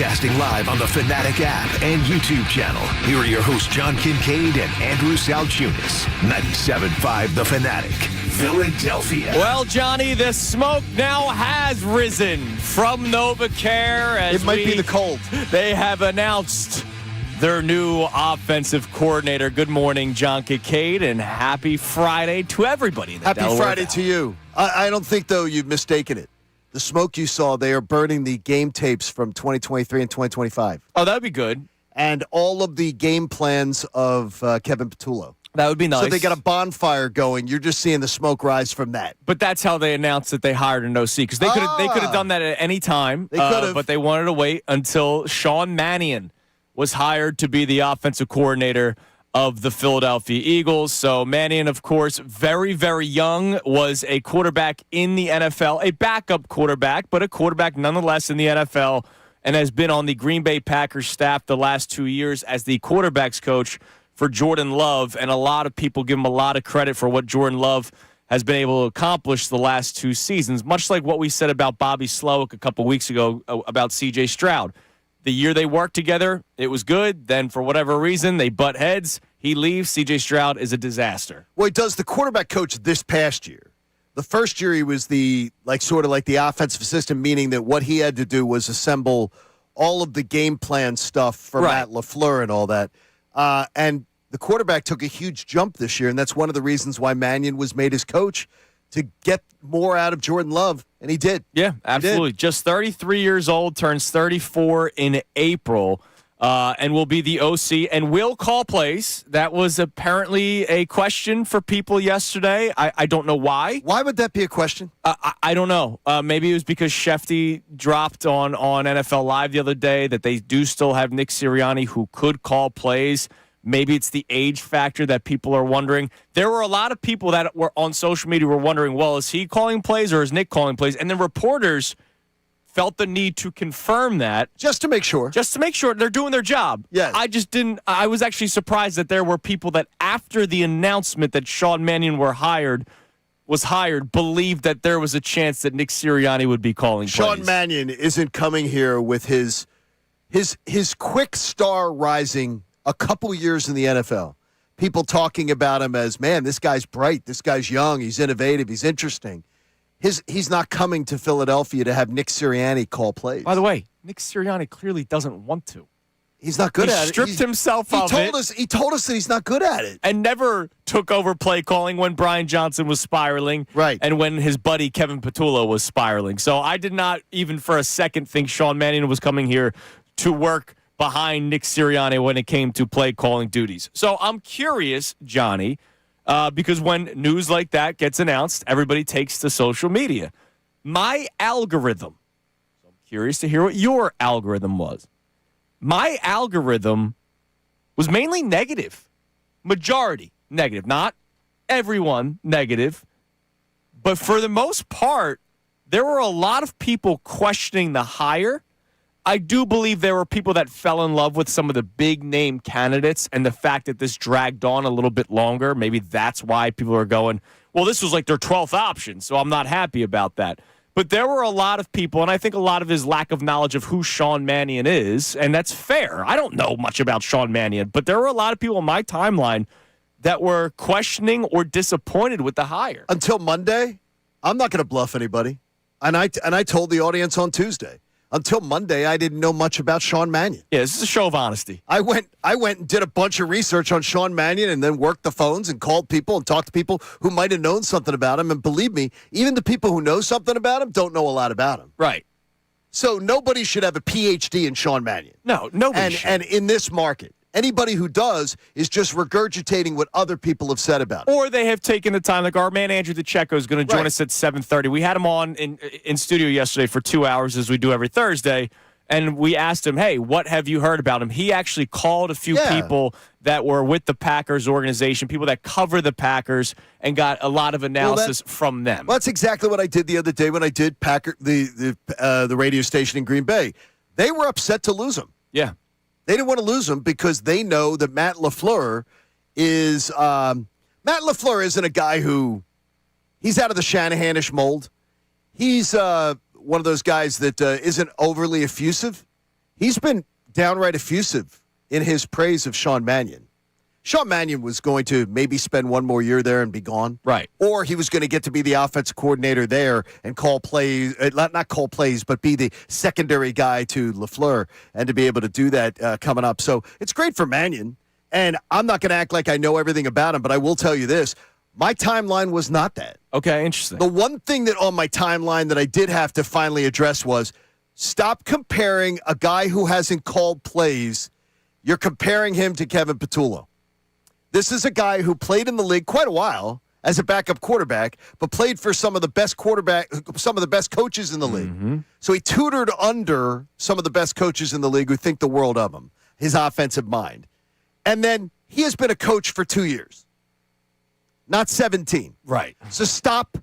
Broadcasting live on the Fanatic app and YouTube channel. Here are your hosts, John Kincade and Andrew Salciunas. 97.5 The Fanatic, Philadelphia. Well, Johnny, the smoke now has risen from NovaCare. As it might be the cold. They have announced their new offensive coordinator. Good morning, John Kincade, and happy Friday to everybody. Happy Friday to you. I don't think, though, you've mistaken it. The smoke you saw, they are burning the game tapes from 2023 and 2025. Oh, that would be good. And all of the game plans of Kevin Patullo. That would be nice. So they got a bonfire going. You're just seeing the smoke rise from that. But that's how they announced that they hired an OC, because they could have done that at any time. They could have. But they wanted to wait until Sean Mannion was hired to be the offensive coordinator of the Philadelphia Eagles. So Mannion, of course, very, very young, was a quarterback in the NFL, a backup quarterback, but a quarterback nonetheless in the NFL, and has been on the Green Bay Packers staff the last 2 years as the quarterbacks coach for Jordan Love. And a lot of people give him a lot of credit for what Jordan Love has been able to accomplish the last 2 seasons, much like what we said about Bobby Slowick a couple weeks ago about C.J. Stroud. The year they worked together, it was good. Then, for whatever reason, they butt heads. He leaves. C.J. Stroud is a disaster. Well, he does the quarterback coach this past year. The first year, he was the sort of like the offensive assistant, meaning that what he had to do was assemble all of the game plan stuff for Matt LaFleur and all that. And the quarterback took a huge jump this year, and that's one of the reasons why Mannion was made his coach, to get more out of Jordan Love, and he did. Yeah, absolutely. Just 33 years old, turns 34 in April, and will be the OC and will call plays. That was apparently a question for people yesterday. I don't know why. Why would that be a question? I don't know. Maybe it was because Shefty dropped on NFL Live the other day that they do still have Nick Sirianni who could call plays. Maybe it's the age factor that people are wondering. There were a lot of people that were on social media were wondering, well, is he calling plays or is Nick calling plays? And then reporters felt the need to confirm that. Just to make sure. Just to make sure they're doing their job. Yes. I was actually surprised that there were people that after the announcement that Sean Mannion was hired, believed that there was a chance that Nick Sirianni would be calling plays. Sean Mannion isn't coming here with his quick star rising a couple years in the NFL. People talking about him as, man, this guy's bright, this guy's young, he's innovative, he's interesting. He's not coming to Philadelphia to have Nick Sirianni call plays. By the way, Nick Sirianni clearly doesn't want to. He's not good at it. He stripped himself of it. He told us that he's not good at it. And never took over play calling when Brian Johnson was spiraling. Right. And when his buddy Kevin Patullo was spiraling. So I did not even for a second think Sean Mannion was coming here to work behind Nick Sirianni when it came to play calling duties. So I'm curious, Johnny, because when news like that gets announced, everybody takes to social media. My algorithm, so I'm curious to hear what your algorithm was. My algorithm was mainly negative. Majority negative. Not everyone negative. But for the most part, there were a lot of people questioning the hire. I do believe there were people that fell in love with some of the big-name candidates, and the fact that this dragged on a little bit longer, maybe that's why people are going, well, this was like their 12th option, so I'm not happy about that. But there were a lot of people, and I think a lot of his lack of knowledge of who Sean Mannion is, and that's fair. I don't know much about Sean Mannion, but there were a lot of people on my timeline that were questioning or disappointed with the hire. Until Monday, I'm not going to bluff anybody, and I told the audience on Tuesday. Until Monday, I didn't know much about Sean Mannion. Yeah, this is a show of honesty. I went and did a bunch of research on Sean Mannion and then worked the phones and called people and talked to people who might have known something about him. And believe me, even the people who know something about him don't know a lot about him. Right. So nobody should have a PhD in Sean Mannion. No, nobody should. And in this market, anybody who does is just regurgitating what other people have said about it. Or they have taken the time, like our man Andrew DeCecco is going to join us at 7:30. We had him on in studio yesterday for 2 hours, as we do every Thursday, and we asked him, hey, what have you heard about him? He actually called a few people that were with the Packers organization, people that cover the Packers, and got a lot of analysis from them. Well, that's exactly what I did the other day when I did the radio station in Green Bay. They were upset to lose him. Yeah. They didn't want to lose him because they know that Matt LaFleur is Matt LaFleur isn't a guy who he's out of the Shanahanish mold. He's one of those guys that isn't overly effusive. he's been downright effusive in his praise of Sean Mannion. Sean Mannion was going to maybe spend one more year there and be gone. Right. Or he was going to get to be the offensive coordinator there and call plays, not call plays, but be the secondary guy to LaFleur and to be able to do that coming up. So it's great for Mannion. And I'm not going to act like I know everything about him, but I will tell you this. My timeline was not that. Okay, interesting. The one thing that on my timeline that I did have to finally address was stop comparing a guy who hasn't called plays. You're comparing him to Kevin Patullo. This is a guy who played in the league quite a while as a backup quarterback, but played for some of the best coaches in the league. Mm-hmm. So he tutored under some of the best coaches in the league who think the world of him, his offensive mind. And then he has been a coach for 2 years, not 17. Right. So stop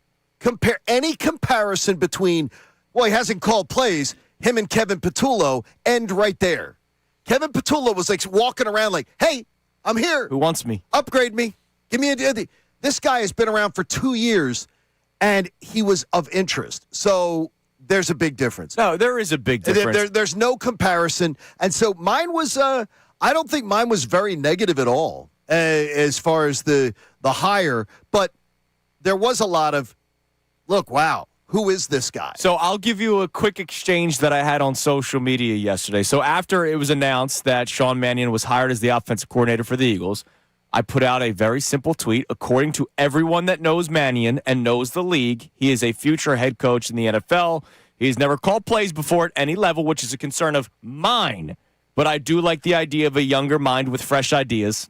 any comparison between, well, he hasn't called plays, him and Kevin Patullo end right there. Kevin Patullo was like walking around like, hey, I'm here. Who wants me? Upgrade me. Give me a. This guy has been around for 2 years, and he was of interest. So there's a big difference. No, there is a big difference. There's no comparison. And so mine was, I don't think mine was very negative at all as far as the hire. But there was a lot of, look, wow. Who is this guy? So I'll give you a quick exchange that I had on social media yesterday. So after it was announced that Sean Mannion was hired as the offensive coordinator for the Eagles, I put out a very simple tweet. According to everyone that knows Mannion and knows the league, he is a future head coach in the NFL. He's never called plays before at any level, which is a concern of mine. But I do like the idea of a younger mind with fresh ideas, ...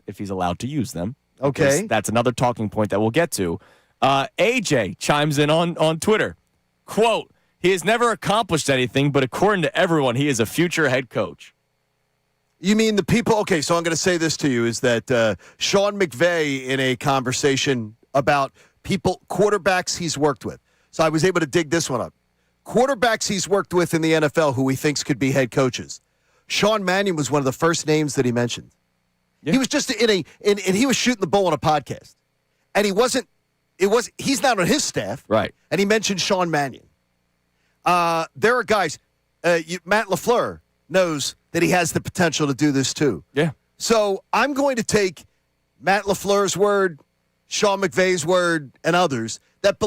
if he's allowed to use them. Okay. That's another talking point that we'll get to. AJ chimes in on Twitter. Quote, he has never accomplished anything, but according to everyone, he is a future head coach. You mean the people? Okay, so I'm going to say this to you, is that Sean McVay in a conversation about quarterbacks he's worked with. So I was able to dig this one up. Quarterbacks he's worked with in the NFL who he thinks could be head coaches. Sean Mannion was one of the first names that he mentioned. Yeah. He was just and he was shooting the bull on a podcast. And he's not on his staff. Right. And he mentioned Sean Mannion. There are guys, Matt LaFleur knows that he has the potential to do this too. Yeah. So I'm going to take Matt LaFleur's word, Sean McVay's word, and others that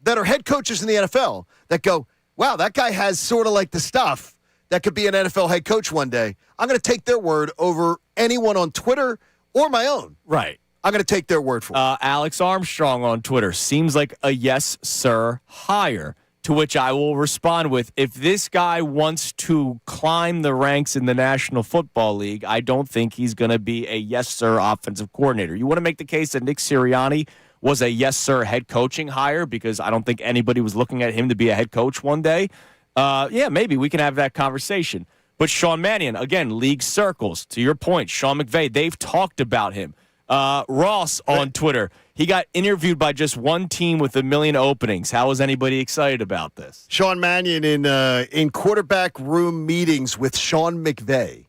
are head coaches in the NFL that go, wow, that guy has sort of like the stuff that could be an NFL head coach one day. I'm going to take their word over anyone on Twitter or my own. Right. I'm going to take their word for it. Alex Armstrong on Twitter seems like a yes, sir hire, to which I will respond with, if this guy wants to climb the ranks in the National Football League, I don't think he's going to be a yes, sir offensive coordinator. You want to make the case that Nick Sirianni was a yes, sir head coaching hire because I don't think anybody was looking at him to be a head coach one day? Yeah, maybe we can have that conversation. But Sean Mannion, again, league circles, to your point, Sean McVay, they've talked about him. Ross on Twitter, he got interviewed by just one team with 1 million openings. How is anybody excited about this? Sean Mannion in quarterback room meetings with Sean McVay,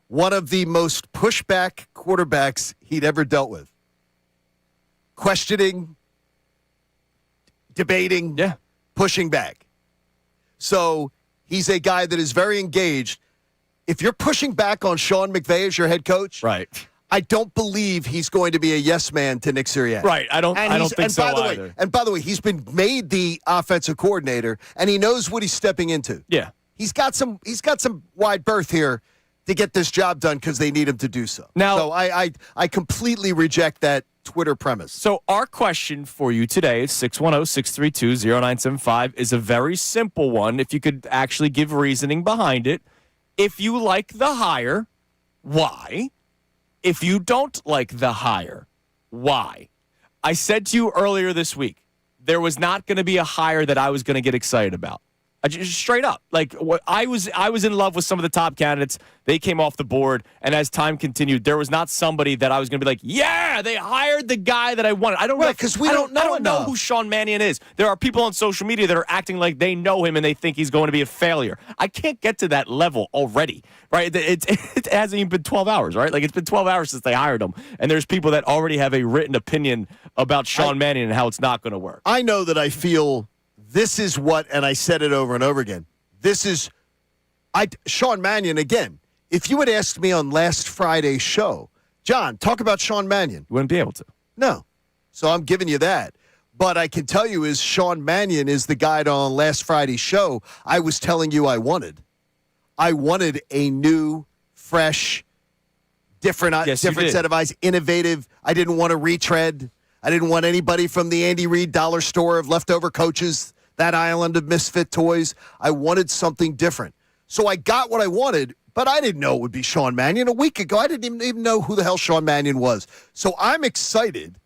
one of the most pushback quarterbacks he'd ever dealt with. Questioning, debating, pushing back. So he's a guy that is very engaged. If you're pushing back on Sean McVay as your head coach, right, I don't believe he's going to be a yes man to Nick Sirianni. Right, I don't think so either. And by the way, he's been made the offensive coordinator, and he knows what he's stepping into. Yeah, he's got some wide berth here to get this job done because they need him to do so. Now, so I completely reject that Twitter premise. So our question for you today is 610-632-0975 is a very simple one. If you could actually give reasoning behind it. If you like the hire, why? If you don't like the hire, why? I said to you earlier this week, there was not going to be a hire that I was going to get excited about. Just straight up. Like, I was in love with some of the top candidates. They came off the board, and as time continued, there was not somebody that I was going to be like, yeah, they hired the guy that I wanted. I don't know, because we don't know who Sean Mannion is. There are people on social media that are acting like they know him and they think he's going to be a failure. I can't get to that level already, right? It hasn't even been 12 hours, right? Like, it's been 12 hours since they hired him, and there's people that already have a written opinion about Sean Mannion and how it's not going to work. I know that I feel this is what, and I said it over and over again, this is Sean Mannion, again, if you had asked me on last Friday's show, John, talk about Sean Mannion. You wouldn't be able to. No. So I'm giving you that. But I can tell you is Sean Mannion is the guy on last Friday's show I was telling you I wanted. I wanted a new, fresh, different set of eyes, innovative. I didn't want a retread. I didn't want anybody from the Andy Reid dollar store of leftover coaches, that island of misfit toys. I wanted something different. So I got what I wanted, but I didn't know it would be Sean Mannion. A week ago, I didn't even know who the hell Sean Mannion was. So I'm excited.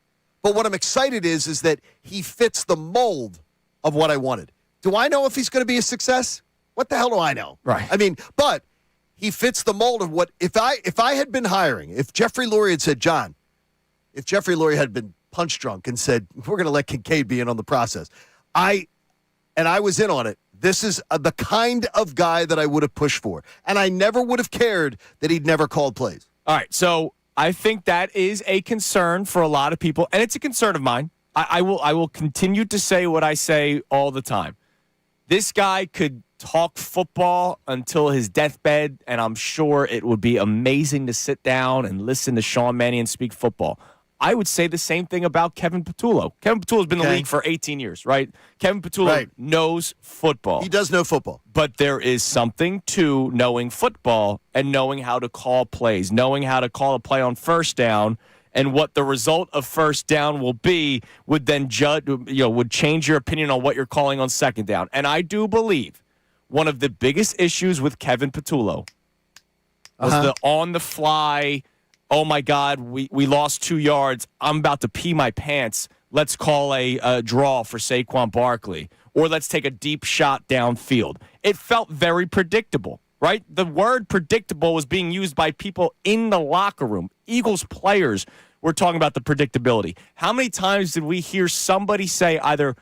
But what I'm excited is that he fits the mold of what I wanted. Do I know if he's going to be a success? What the hell do I know? Right. I mean, but he fits the mold of what if I had been hiring, if Jeffrey Lurie had said, John, if Jeffrey Lurie had been punch drunk and said, we're going to let Kincade be in on the process, I was in on it. This is the kind of guy that I would have pushed for. And I never would have cared that he'd never called plays. All right, so I think that is a concern for a lot of people, and it's a concern of mine. I will continue to say what I say all the time. This guy could talk football until his deathbed, and I'm sure it would be amazing to sit down and listen to Sean Mannion speak football. I would say the same thing about Kevin Patullo. Kevin Patullo's been in the league for 18 years, right? Kevin Patullo knows football. He does know football. But there is something to knowing football and knowing how to call plays, knowing how to call a play on first down, and what the result of first down will be would then would change your opinion on what you're calling on second down. And I do believe one of the biggest issues with Kevin Patullo was the on-the-fly, oh, my God, we lost 2 yards. I'm about to pee my pants. Let's call a draw for Saquon Barkley. Or let's take a deep shot downfield. It felt very predictable, right? The word predictable was being used by people in the locker room. Eagles players were talking about the predictability. How many times did we hear somebody say either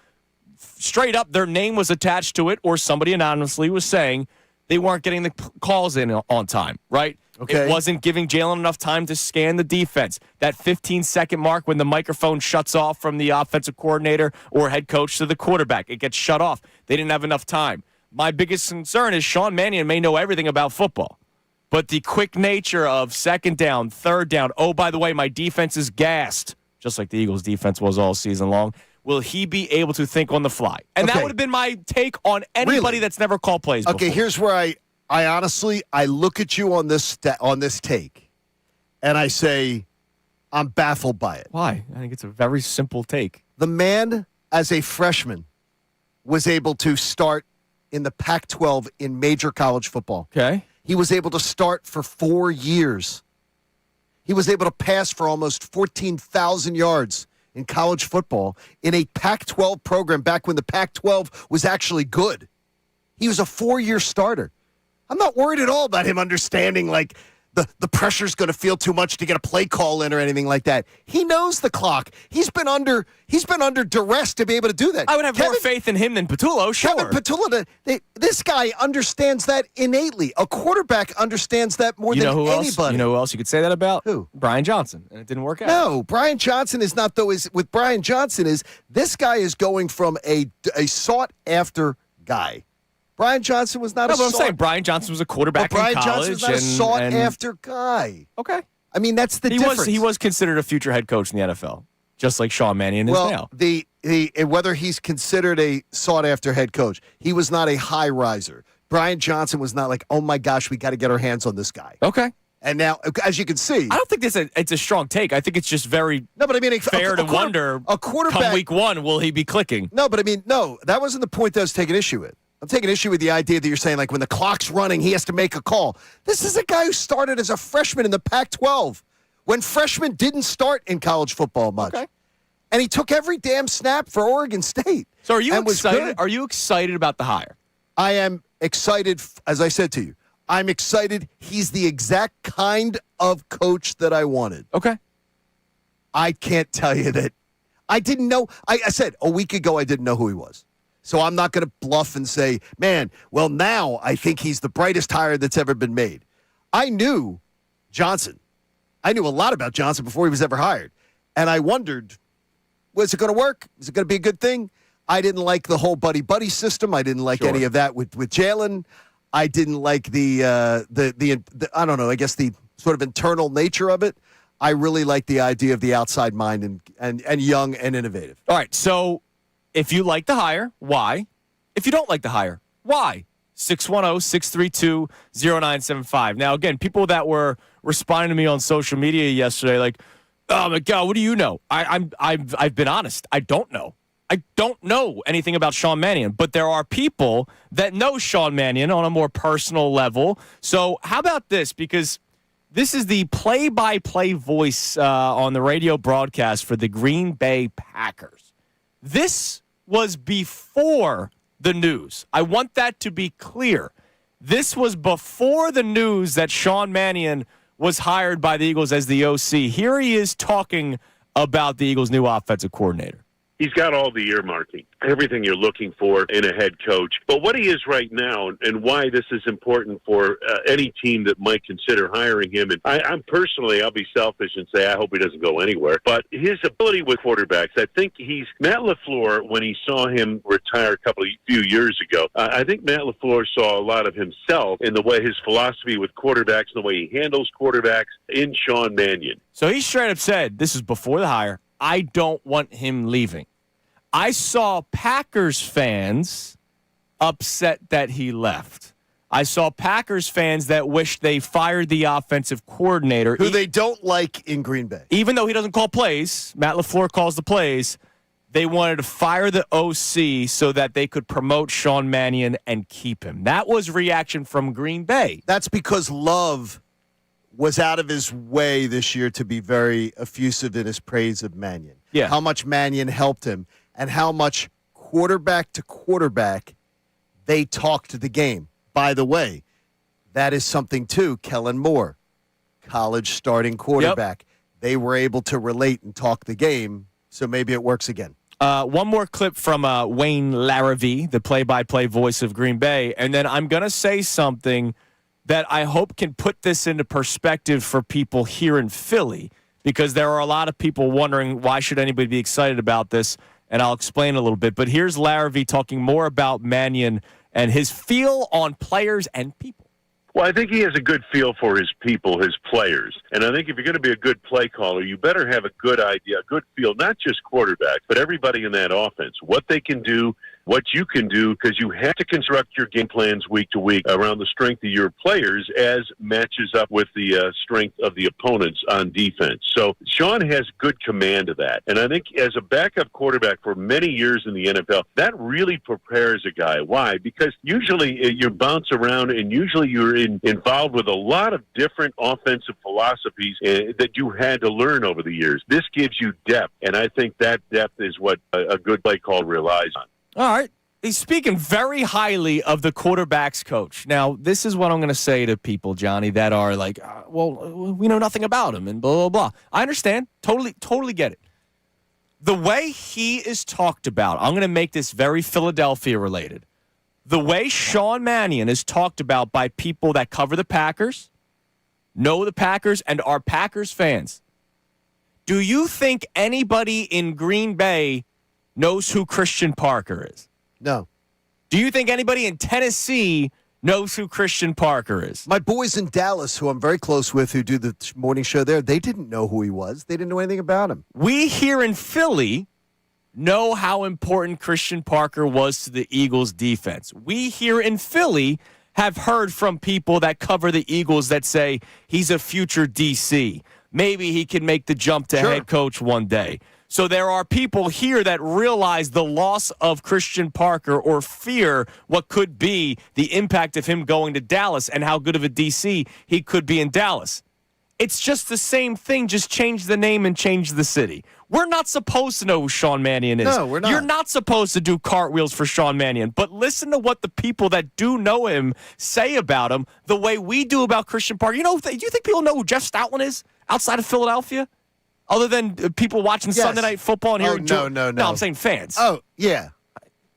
straight up their name was attached to it or somebody anonymously was saying they weren't getting the calls in on time, right? Okay. It wasn't giving Jalen enough time to scan the defense. That 15-second mark when the microphone shuts off from the offensive coordinator or head coach to the quarterback, it gets shut off. They didn't have enough time. My biggest concern is Sean Mannion may know everything about football, but the quick nature of second down, third down, oh, by the way, my defense is gassed, just like the Eagles' defense was all season long. Will he be able to think on the fly? And that would have been my take on anybody that's never called plays before. Okay, here's where I honestly, I look at you on this take, and I say, I'm baffled by it. Why? I think it's a very simple take. The man, as a freshman, was able to start in the Pac-12 in major college football. Okay. He was able to start for 4 years. He was able to pass for almost 14,000 yards in college football in a Pac-12 program back when the Pac-12 was actually good. He was a 4-year starter. I'm not worried at all about him understanding, like, the pressure's going to feel too much to get a play call in or anything like that. He knows the clock. He's been under duress to be able to do that. I would have more faith in him than Patullo, sure. Kevin Patullo, this guy understands that innately. A quarterback understands that more than anybody. You know who else you could say that about? Who? Brian Johnson, and it didn't work out. No, Brian Johnson is not, though. With Brian Johnson this guy is going from a sought-after guy. Brian Johnson was not I'm saying Brian Johnson was a quarterback in college. Brian Johnson was not a sought-after guy. Okay. I mean, that's the difference. He was considered a future head coach in the NFL, just like Sean Mannion is now. Whether he's considered a sought-after head coach, he was not a high riser. Brian Johnson was not like, oh, my gosh, we got to get our hands on this guy. Okay. And now, as you can see, I don't think it's a strong take. I think it's just very fair to wonder, a quarterback, come week one, will he be clicking? No, but that wasn't the point that I was taking issue with. I'm taking issue with the idea that you're saying, like, when the clock's running, he has to make a call. This is a guy who started as a freshman in the Pac-12 when freshmen didn't start in college football much. Okay. And he took every damn snap for Oregon State. So are you excited? Are you excited about the hire? I am excited, as I said to you. I'm excited. He's the exact kind of coach that I wanted. Okay. I can't tell you that. I didn't know. I said a week ago I didn't know who he was. So I'm not going to bluff and say, man, well, now I think he's the brightest hire that's ever been made. I knew Johnson. I knew a lot about Johnson before he was ever hired. And I wondered, was it going to work? Is it going to be a good thing? I didn't like the whole buddy-buddy system. I didn't like any of that with Jalen. I didn't like the I don't know, I guess the sort of internal nature of it. I really like the idea of the outside mind and young and innovative. All right, so if you like the hire, why? If you don't like the hire, why? 610-632-0975. Now, again, people that were responding to me on social media yesterday, like, oh my God, what do you know? I've been honest. I don't know. I don't know anything about Sean Mannion, but there are people that know Sean Mannion on a more personal level. So how about this? Because this is the play-by-play voice on the radio broadcast for the Green Bay Packers. This was before the news. I want that to be clear. This was before the news that Sean Mannion was hired by the Eagles as the OC. Here he is talking about the Eagles' new offensive coordinator. He's got all the earmarking, everything you're looking for in a head coach. But what he is right now and why this is important for any team that might consider hiring him, and I'm personally, I'll be selfish and say I hope he doesn't go anywhere, but his ability with quarterbacks, I think Matt LaFleur, when he saw him retire few years ago, I think Matt LaFleur saw a lot of himself in the way his philosophy with quarterbacks and the way he handles quarterbacks in Sean Mannion. So he straight up said, this is before the hire, I don't want him leaving. I saw Packers fans upset that he left. I saw Packers fans that wished they fired the offensive coordinator. Who they don't like in Green Bay. Even though he doesn't call plays, Matt LaFleur calls the plays, they wanted to fire the OC so that they could promote Sean Mannion and keep him. That was reaction from Green Bay. That's because Love was out of his way this year to be very effusive in his praise of Mannion. Yeah. How much Mannion helped him and how much quarterback to quarterback they talked the game. By the way, that is something too. Kellen Moore, college starting quarterback. Yep. They were able to relate and talk the game, so maybe it works again. One more clip from Wayne Larrivee, the play-by-play voice of Green Bay, and then I'm going to say something that I hope can put this into perspective for people here in Philly, because there are a lot of people wondering why should anybody be excited about this, and I'll explain a little bit. But here's Larrivee talking more about Mannion and his feel on players and people. Well, I think he has a good feel for his people, his players. And I think if you're going to be a good play caller, you better have a good idea, a good feel, not just quarterback, but everybody in that offense, what they can do, what you can do, because you have to construct your game plans week to week around the strength of your players as matches up with the strength of the opponents on defense. So Sean has good command of that. And I think as a backup quarterback for many years in the NFL, that really prepares a guy. Why? Because usually you bounce around and usually you're involved with a lot of different offensive philosophies that you had to learn over the years. This gives you depth, and I think that depth is what a good play call relies on. All right. He's speaking very highly of the quarterback's coach. Now, this is what I'm going to say to people, Johnny, that are like, well, we know nothing about him and blah, blah, blah. I understand. Totally get it. The way he is talked about, I'm going to make this very Philadelphia related. The way Sean Mannion is talked about by people that cover the Packers, know the Packers, and are Packers fans. Do you think anybody in Green Bay knows who Christian Parker is? No. Do you think anybody in Tennessee knows who Christian Parker is? My boys in Dallas, who I'm very close with, who do the morning show there, they didn't know who he was. They didn't know anything about him. We here in Philly know how important Christian Parker was to the Eagles' defense. We here in Philly have heard from people that cover the Eagles that say he's a future DC. Maybe he can make the jump to head coach one day. So there are people here that realize the loss of Christian Parker or fear what could be the impact of him going to Dallas and how good of a DC he could be in Dallas. It's just the same thing, just change the name and change the city. We're not supposed to know who Sean Mannion is. No, we're not. You're not supposed to do cartwheels for Sean Mannion. But listen to what the people that do know him say about him the way we do about Christian Parker. You know, do you think people know who Jeff Stoutland is outside of Philadelphia? Other than people watching Sunday Night Football and hearing... No. No, I'm saying fans. Oh, yeah.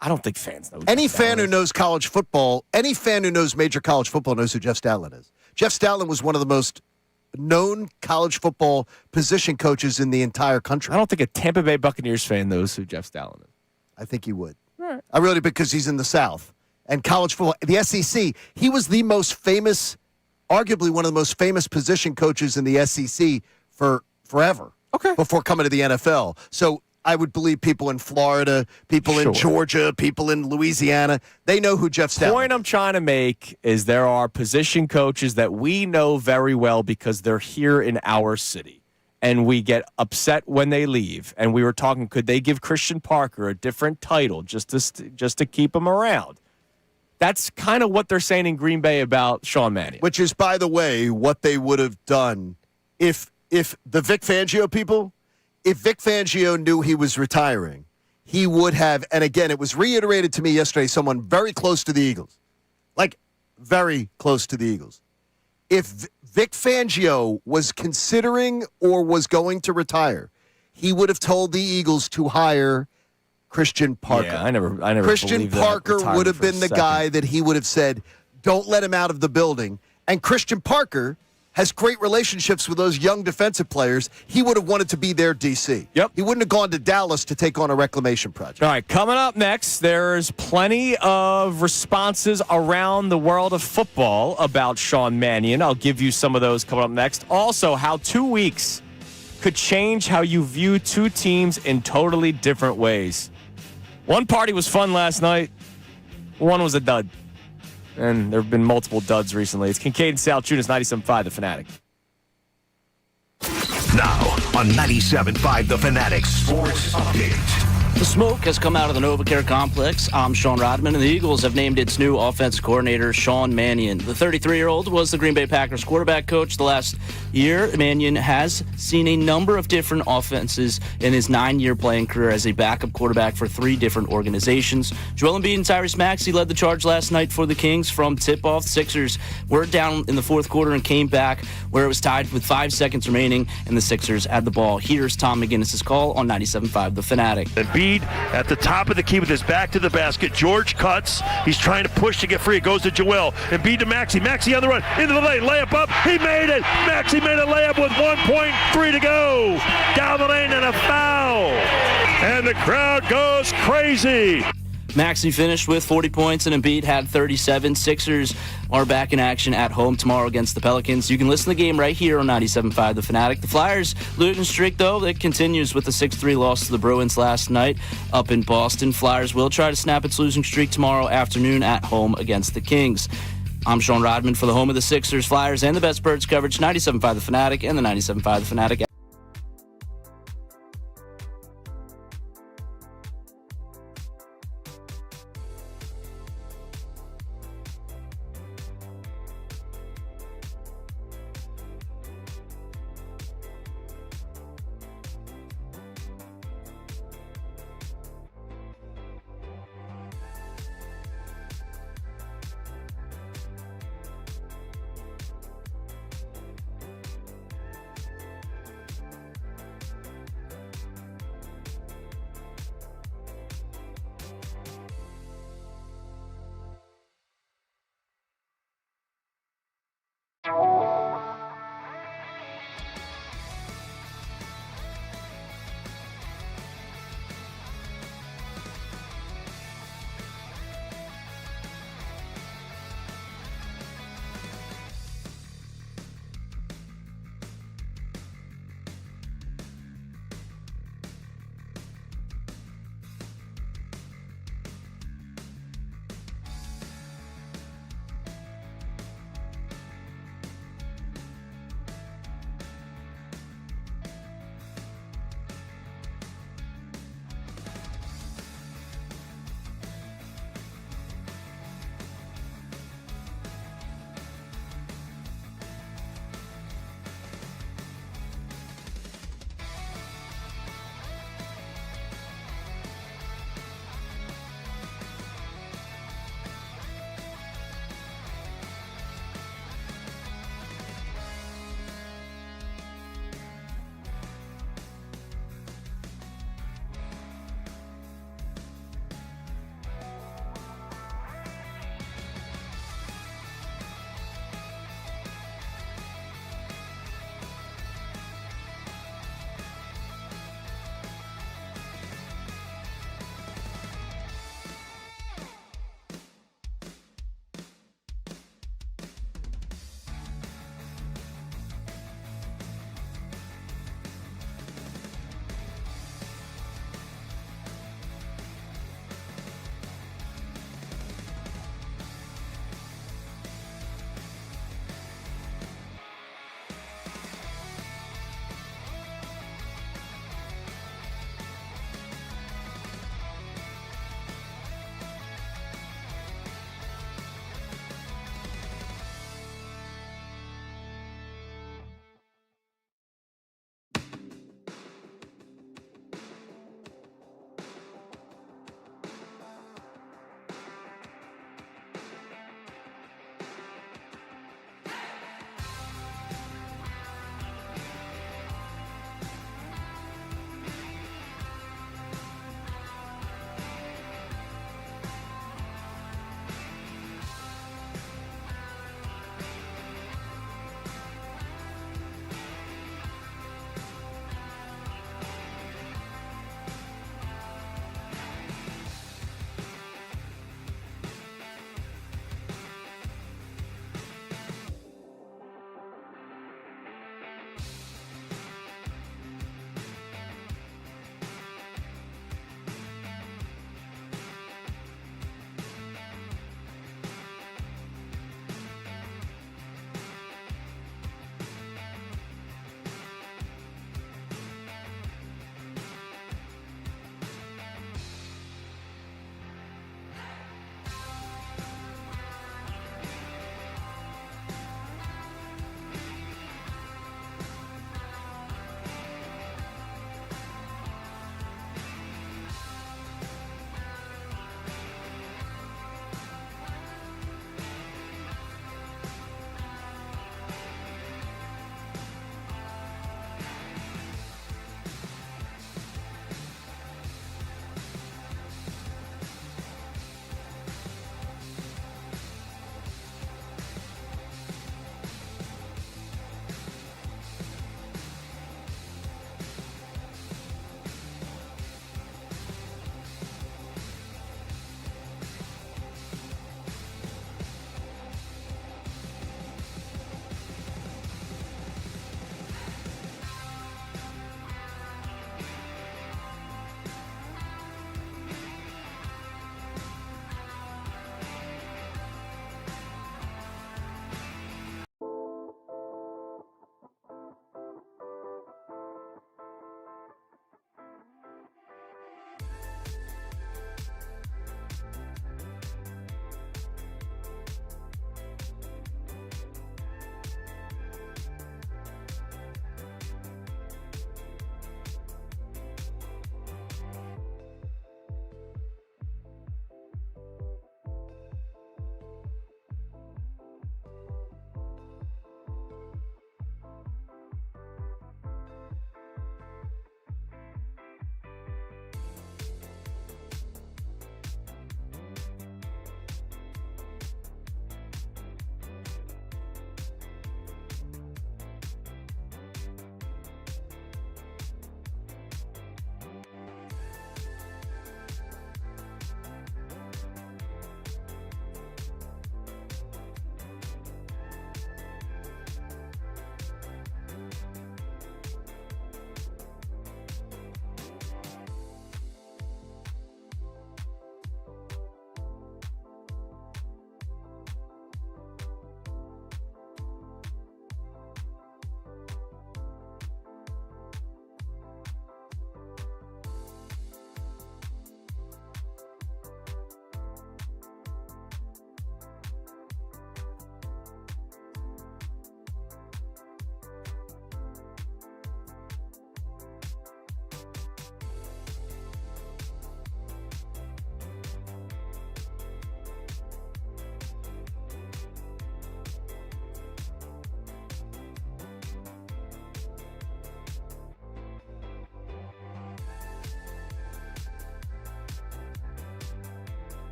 I don't think fans know who Any Jeff fan Stoutland who is. knows college football, any fan who knows major college football knows who Jeff Stoutland is. Jeff Stoutland was one of the most known college football position coaches in the entire country. I don't think a Tampa Bay Buccaneers fan knows who Jeff Stoutland is. I think he would. All right. I really, because he's in the South. and college football, the SEC. He was the most famous, arguably one of the most famous position coaches in the SEC for forever. Okay. Before coming to the NFL. So I would believe people in Florida, people in Georgia, people in Louisiana, they know who Jeff Stoutland is. The point I'm trying to make is there are position coaches that we know very well because they're here in our city. And we get upset when they leave. And we were talking, could they give Christian Parker a different title just to keep him around? That's kind of what they're saying in Green Bay about Sean Mannion. Which is, by the way, what they would have done if the Vic Fangio people, if Vic Fangio knew he was retiring, he would have, and again, it was reiterated to me yesterday, someone very close to the Eagles, like very close to the Eagles. If Vic Fangio was considering or was going to retire, he would have told the Eagles to hire Christian Parker. Yeah, I never Christian Parker would have been the guy that he would have said, don't let him out of the building. And Christian Parker has great relationships with those young defensive players. He would have wanted to be their DC. Yep. He wouldn't have gone to Dallas to take on a reclamation project. All right, coming up next, there's plenty of responses around the world of football about Sean Mannion. I'll give you some of those coming up next. Also, how 2 weeks could change how you view two teams in totally different ways. One party was fun last night. One was a dud. And there have been multiple duds recently. It's Kincade Salciunas, 97.5, The Fanatic. Now on 97.5 The Fanatic Sports Update. The smoke has come out of the NovaCare complex. I'm Sean Rodman, and the Eagles have named its new offensive coordinator, Sean Mannion. The 33-year-old was the Green Bay Packers quarterback coach the last year. Mannion has seen a number of different offenses in his 9-year playing career as a backup quarterback for 3 different organizations. Joel Embiid and Tyrese Maxey led the charge last night for the Kings from tip-off. Sixers were down in the fourth quarter and came back where it was tied with 5 seconds remaining, and the Sixers had the ball. Here's Tom McGinnis's call on 97.5 The Fanatic. Embiid at the top of the key with his back to the basket. George cuts. He's trying to push to get free. It goes to Joel. Embiid to Maxey. Maxey on the run. Into the lane. Layup up. He made it. Maxey made a layup with 1.3 to go. Down the lane and a foul. And the crowd goes crazy. Maxey finished with 40 points and Embiid had 37. Sixers are back in action at home tomorrow against the Pelicans. You can listen to the game right here on 97.5 The Fanatic. The Flyers losing streak, though, it continues with the 6-3 loss to the Bruins last night up in Boston. Flyers will try to snap its losing streak tomorrow afternoon at home against the Kings. I'm Sean Rodman for the home of the Sixers, Flyers, and the Best Birds coverage, 97.5 The Fanatic and the 97.5 The Fanatic.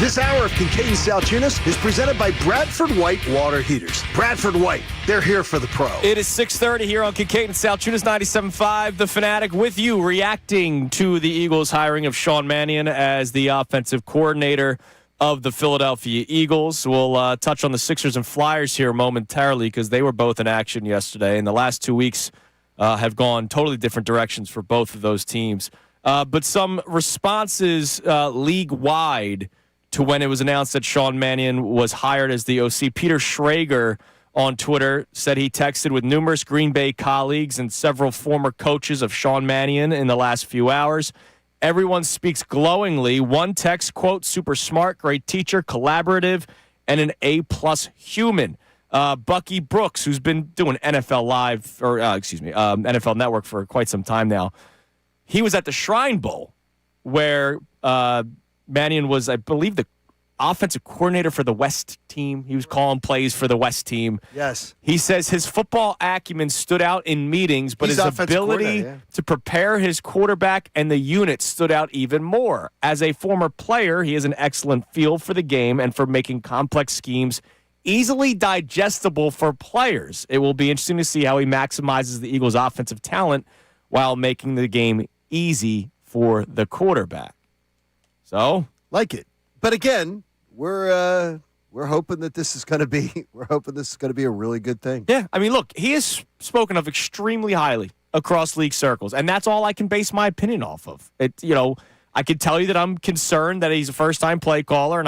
This hour of Kincade Salciunas is presented by Bradford White Water Heaters. Bradford White, they're here for the pro. It is 6:30 here on Kincade Salciunas 97.5. The Fanatic with you, reacting to the Eagles' hiring of Sean Mannion as the offensive coordinator of the Philadelphia Eagles. We'll touch on the Sixers and Flyers here momentarily because they were both in action yesterday, and the last 2 weeks have gone totally different directions for both of those teams. But some responses league-wide to when it was announced that Sean Mannion was hired as the OC. Peter Schrager on Twitter said he texted with numerous Green Bay colleagues and several former coaches of Sean Mannion in the last few hours. Everyone speaks glowingly. One text, quote, super smart, great teacher, collaborative, and an A-plus human. Bucky Brooks, who's been doing NFL Live, or NFL Network for quite some time now, he was at the Shrine Bowl where Mannion was, I believe, the offensive coordinator for the West team. He was calling plays for the West team. Yes. He says his football acumen stood out in meetings, but his ability to prepare his quarterback and the unit stood out even more. As a former player, he has an excellent feel for the game and for making complex schemes easily digestible for players. It will be interesting to see how he maximizes the Eagles' offensive talent while making the game easy for the quarterback. So, like it. But again, we're hoping that this is going to be a really good thing. yeah, I mean, look, he is spoken of extremely highly across league circles, and that's all I can base my opinion off of. I could tell you that I'm concerned that he's a first-time play caller, and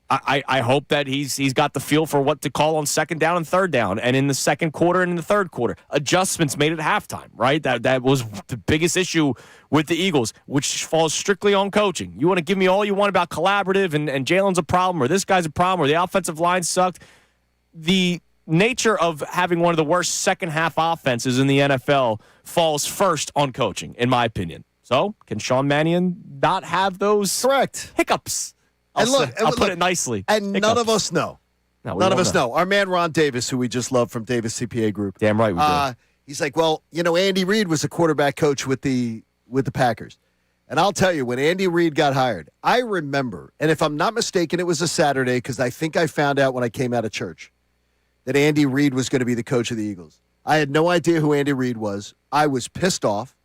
I hope that he's got the feel for what to call on second down and third down, and in the second quarter and in the third quarter. Adjustments made at halftime, right? That was the biggest issue with the Eagles, which falls strictly on coaching. You want to give me all you want about collaborative and Jalen's a problem, or this guy's a problem, or the offensive line sucked. The nature of having one of the worst second-half offenses in the NFL falls first on coaching, in my opinion. So, can Sean Mannion not have those hiccups? I'll put it nicely. And none of us know. None of us know. Our man Ron Davis, who we just love from Davis CPA Group. Damn right we do. He's like, well, Andy Reid was a quarterback coach with the Packers. And I'll tell you, when Andy Reid got hired, I remember, and if I'm not mistaken, it was a Saturday because I think I found out when I came out of church that Andy Reid was going to be the coach of the Eagles. I had no idea who Andy Reid was. I was pissed off.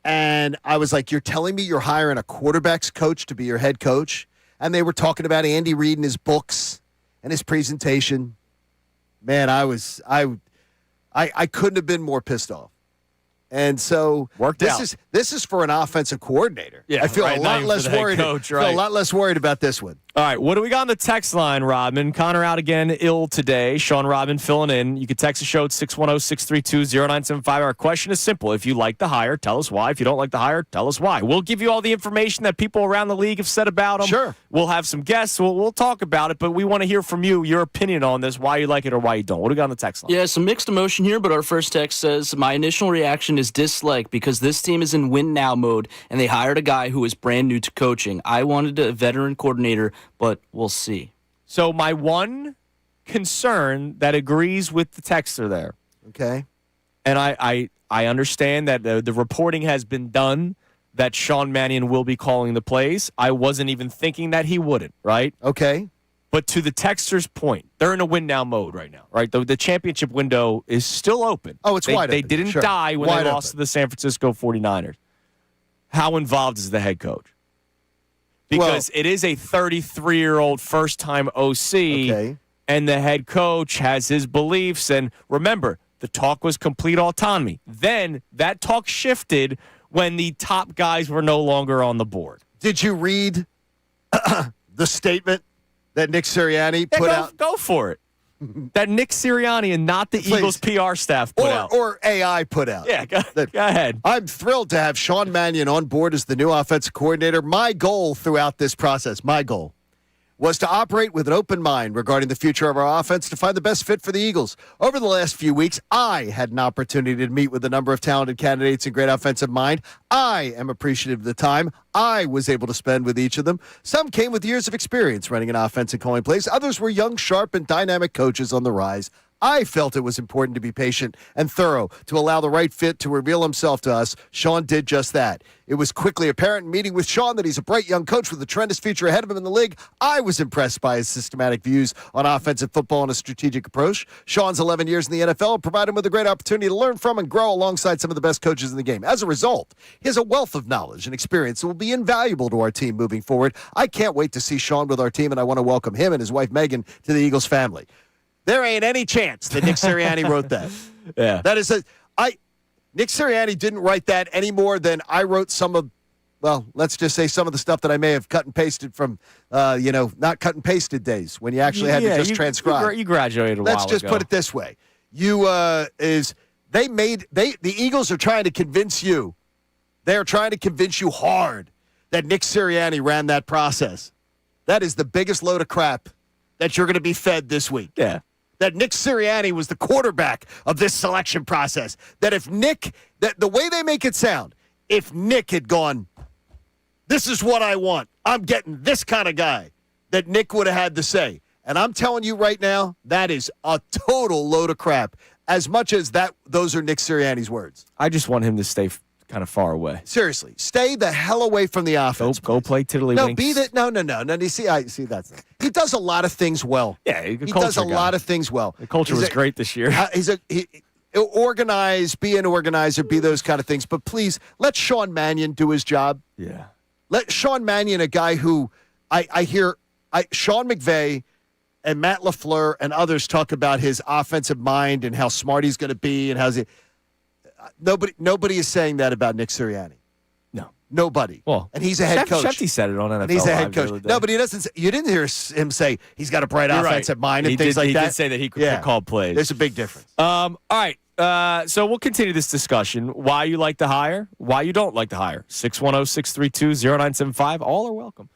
And I was like, you're telling me you're hiring a quarterback's coach to be your head coach? And they were talking about Andy Reid and his books and his presentation. Man, I couldn't have been more pissed off. And so this is for an offensive coordinator. Yeah, I feel right, a lot less worried. Coach, right. Feel a lot less worried about this one. All right, what do we got on the text line, Rodman? Connor out again, ill today. Sean Rodman filling in. You can text the show at 610-632-0975. Our question is simple. If you like the hire, tell us why. If you don't like the hire, tell us why. We'll give you all the information that people around the league have said about him. Sure. We'll have some guests. We'll talk about it, but we want to hear from you, your opinion on this, why you like it or why you don't. What do we got on the text line? Yeah, some mixed emotion here, but our first text says, my initial reaction is dislike because this team is in win-now mode, and they hired a guy who is brand new to coaching. I wanted a veteran coordinator, but we'll see. So my one concern that agrees with the texter there. Okay. And I understand that the reporting has been done that Sean Mannion will be calling the plays. I wasn't even thinking that he wouldn't, right? Okay. But to the texter's point, they're in a win-now mode right now, right? The championship window is still open. Oh, it's wide open. They didn't die when they lost to the San Francisco 49ers. How involved is the head coach? Because it is a 33-year-old first-time OC, and the head coach has his beliefs. And remember, the talk was complete autonomy. Then that talk shifted when the top guys were no longer on the board. Did you read the statement that Nick Sirianni put out? Go for it. That Nick Sirianni and not the Eagles PR staff put out. Or AI put out. Yeah, go ahead. I'm thrilled to have Sean Mannion on board as the new offensive coordinator. My goal throughout this process, was to operate with an open mind regarding the future of our offense to find the best fit for the Eagles. Over the last few weeks, I had an opportunity to meet with a number of talented candidates in great offensive mind. I am appreciative of the time I was able to spend with each of them. Some came with years of experience running an offense and calling plays. Others were young, sharp, and dynamic coaches on the rise. I felt it was important to be patient and thorough to allow the right fit to reveal himself to us. Sean did just that. It was quickly apparent in meeting with Sean that he's a bright young coach with a tremendous future ahead of him in the league. I was impressed by his systematic views on offensive football and a strategic approach. Sean's 11 years in the NFL provided him with a great opportunity to learn from and grow alongside some of the best coaches in the game. As a result, he has a wealth of knowledge and experience that will be invaluable to our team moving forward. I can't wait to see Sean with our team, and I want to welcome him and his wife Megan to the Eagles family. There ain't any chance that Nick Sirianni wrote that. Yeah. That is Nick Sirianni didn't write that any more than I wrote some of, well, let's just say some of the stuff that I may have cut and pasted from, not cut and pasted days when you actually had to just transcribe. You graduated a while ago. Let's just put it this way. The Eagles are trying to convince you, they're trying to convince you hard that Nick Sirianni ran that process. That is the biggest load of crap that you're going to be fed this week. Yeah. That Nick Sirianni was the quarterback of this selection process. That if Nick, that the way they make it sound, if Nick had gone, this is what I want, I'm getting this kind of guy, that Nick would have had to say. And I'm telling you right now, that is a total load of crap. As much as those are Nick Sirianni's words. I just want him to stay kind of far away. Seriously, stay the hell away from the offense. Go play tiddlywinks. No, be that. No. You see, that's he does a lot of things well. Yeah, he does a lot of things well. The culture was great this year. Organize, be an organizer, be those kind of things. But please let Sean Mannion do his job. Yeah, let Sean Mannion, a guy who I hear Sean McVay and Matt LaFleur and others talk about his offensive mind and how smart he's going to be and how's he. Nobody is saying that about Nick Sirianni. No. Nobody. Well, and he's a head coach. Shefty said it on NFL. And he's a head Live coach. No, but he doesn't. You didn't hear him say he's got a bright offensive mind and things like that. He did say that he could call plays. There's a big difference. All right. So we'll continue this discussion. Why you like to hire, why you don't like to hire. 610-632-0975. All are welcome.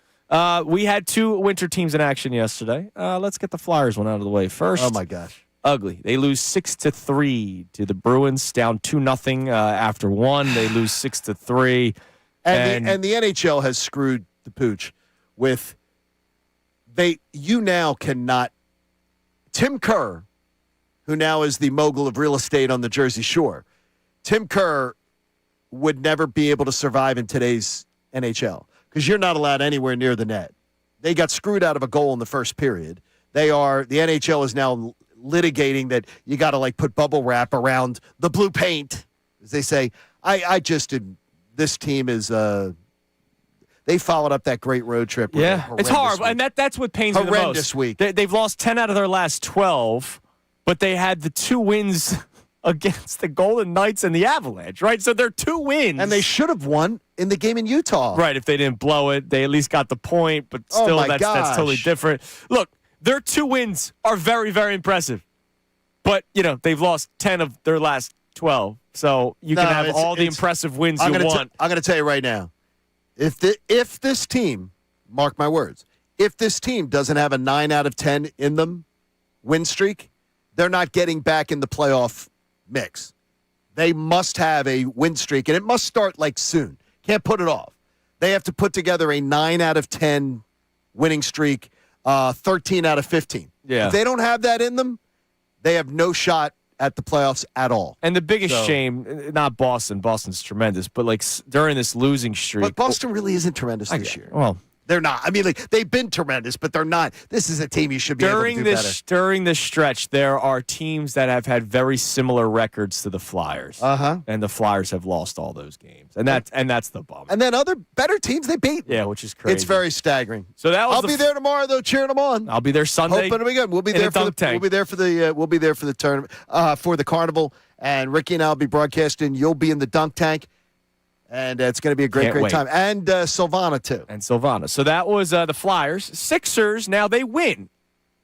We had two winter teams in action yesterday. Let's get the Flyers one out of the way first. Oh, my gosh. Ugly. They lose 6-3 to the Bruins, down 2-0 after one. They lose 6-3. And the NHL has screwed the pooch with you now cannot. Tim Kerr, who now is the mogul of real estate on the Jersey Shore, Tim Kerr would never be able to survive in today's NHL because you're not allowed anywhere near the net. They got screwed out of a goal in the first period. The NHL is now litigating that you got to put bubble wrap around the blue paint, as they say. I just did. This team is they followed up that great road trip. Yeah, it's horrible, and that's what pains me the most. Horrendous week. They've lost 10 out of their last 12, but they had the 2 wins against the Golden Knights and the Avalanche, right? So they're 2 wins, and they should have won in the game in Utah, right? If they didn't blow it, they at least got the point. But still, that's totally different. Look. Their 2 wins are very, very impressive. But, they've lost 10 of their last 12. So you can have all the impressive wins you want. I'm going to tell you right now, if this team, mark my words, if this team doesn't have a 9 out of 10 in them win streak, they're not getting back in the playoff mix. They must have a win streak, and it must start soon. Can't put it off. They have to put together a 9 out of 10 winning streak. 13 out of 15. Yeah. If they don't have that in them, they have no shot at the playoffs at all. And the biggest shame, not Boston. Boston's tremendous, but during this losing streak. But Boston really isn't tremendous this year. Well, they're not. I mean, they've been tremendous, but they're not. This is a team you should be able to do better. During this stretch, there are teams that have had very similar records to the Flyers. And the Flyers have lost all those games. And that's the bummer. And then other better teams they beat. Yeah, which is crazy. It's very staggering. So I'll be there tomorrow though, cheering them on. I'll be there Sunday. Hoping it'll be good. We'll be there for the tournament, for the carnival, and Ricky and I'll be broadcasting. You'll be in the dunk tank. And it's going to be a great time. And Silvana, too. And Silvana. So that was the Flyers. Sixers, now they win.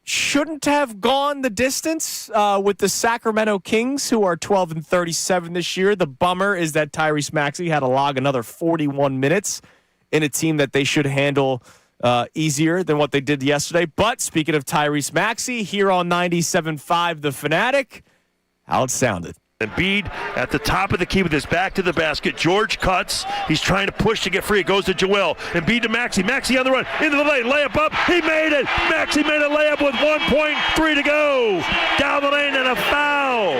Shouldn't have gone the distance with the Sacramento Kings, who are 12-37 this year. The bummer is that Tyrese Maxey had to log another 41 minutes in a team that they should handle easier than what they did yesterday. But speaking of Tyrese Maxey, here on 97.5 The Fanatic, how it sounded. Embiid at the top of the key with his back to the basket. George cuts. He's trying to push to get free. It goes to Joel. Embiid to Maxey. Maxey on the run. Into the lane. Layup up. He made it. Maxey made a layup with 1.3 to go. Down the lane and a foul.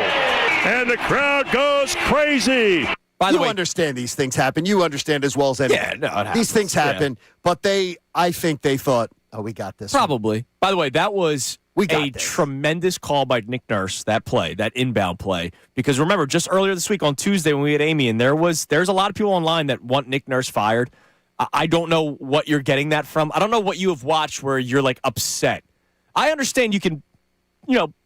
And the crowd goes crazy. By the way, understand these things happen. You understand as well as anyone. Yeah, no, it happens. These things happen, but I think they thought, oh, we got this. Probably. By the way, that was a this. tremendous call by Nick Nurse, that play, that inbound play. Because remember, just earlier this week on Tuesday when we had Amy, and there's a lot of people online that want Nick Nurse fired. I don't know what you're getting that from. I don't know what you have watched where you're, like, upset. I understand you can,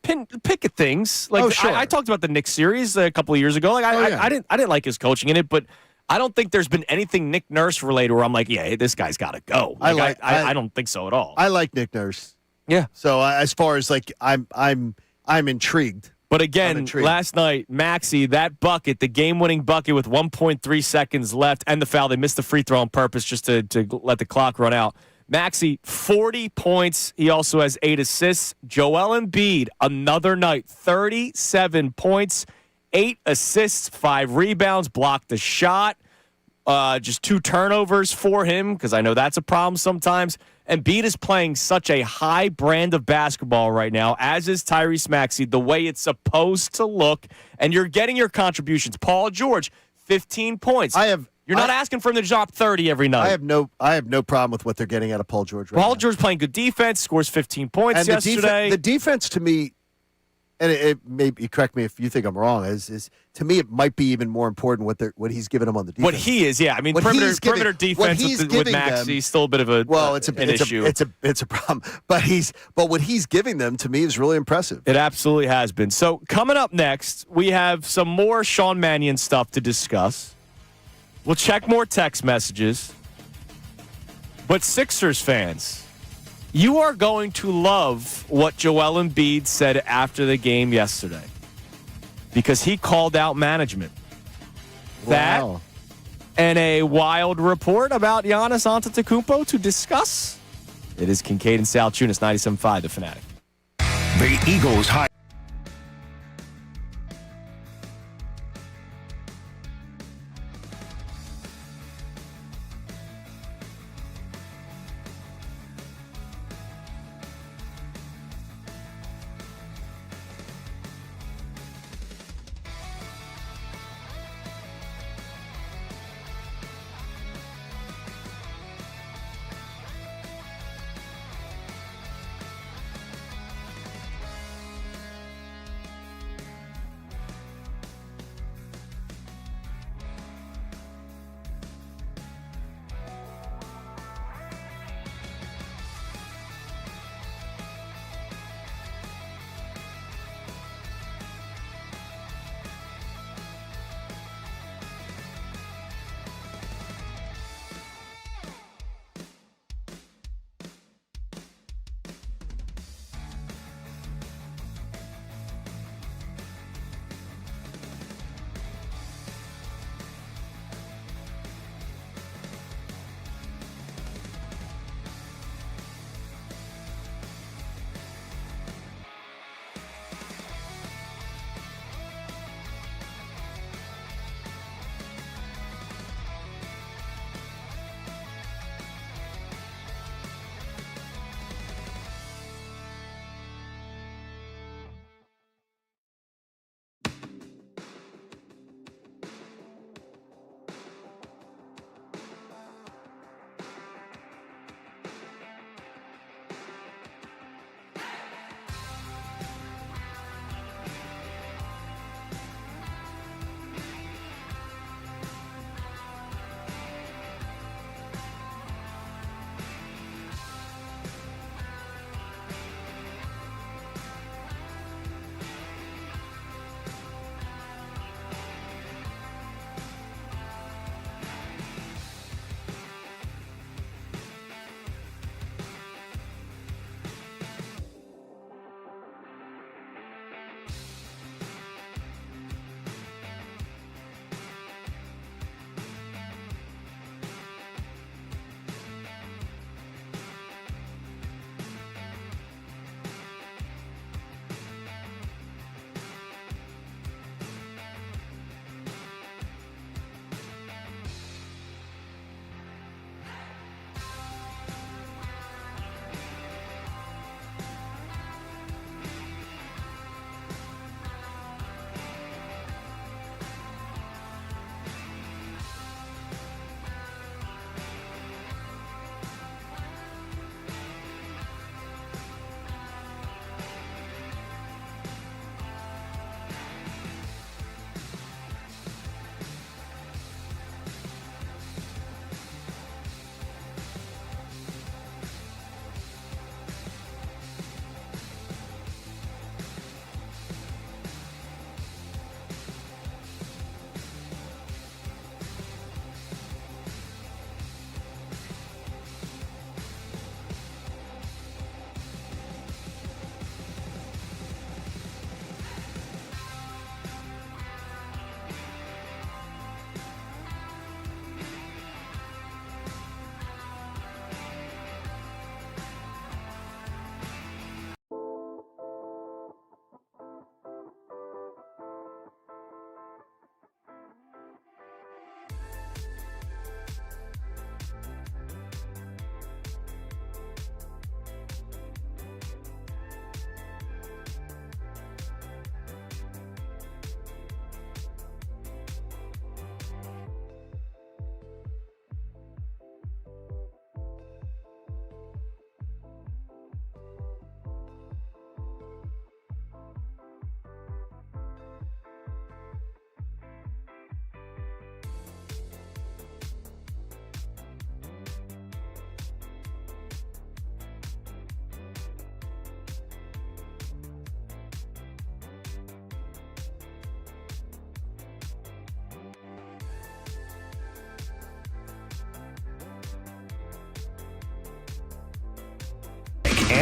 pick at things. Like, sure. I talked about the Knicks series a couple of years ago. Like, I didn't like his coaching in it, but I don't think there's been anything Nick Nurse related where I'm like, yeah, this guy's got to go. I don't think so at all. I like Nick Nurse. Yeah. So as far as like, I'm intrigued. But again, last night, Maxey, that bucket, the game-winning bucket with 1.3 seconds left, and the foul. They missed the free throw on purpose just to let the clock run out. Maxey, 40 points. He also has 8 assists. Joel Embiid, another night, 37 points, 8 assists, 5 rebounds, blocked the shot. Just 2 turnovers for him because I know that's a problem sometimes. Embiid is playing such a high brand of basketball right now, as is Tyrese Maxey, the way it's supposed to look, and you're getting your contributions. Paul George, 15 points. You're not asking for him to drop 30 every night. I have no problem with what they're getting out of Paul George right now. Paul George playing good defense, scores 15 points and yesterday. The defense to me, and it maybe correct me if you think I'm wrong, is to me it might be even more important what he's giving them on the defense. What he is, yeah. I mean, perimeter defense with Maxey still a bit of an issue. It's a problem. But what he's giving them to me is really impressive. It absolutely has been. So coming up next, we have some more Sean Mannion stuff to discuss. We'll check more text messages. But Sixers fans, you are going to love what Joel Embiid said after the game yesterday because he called out management. Wow. That and a wild report about Giannis Antetokounmpo to discuss. It is Kincade and Salciunas, 97.5, The Fanatic. The Eagles high.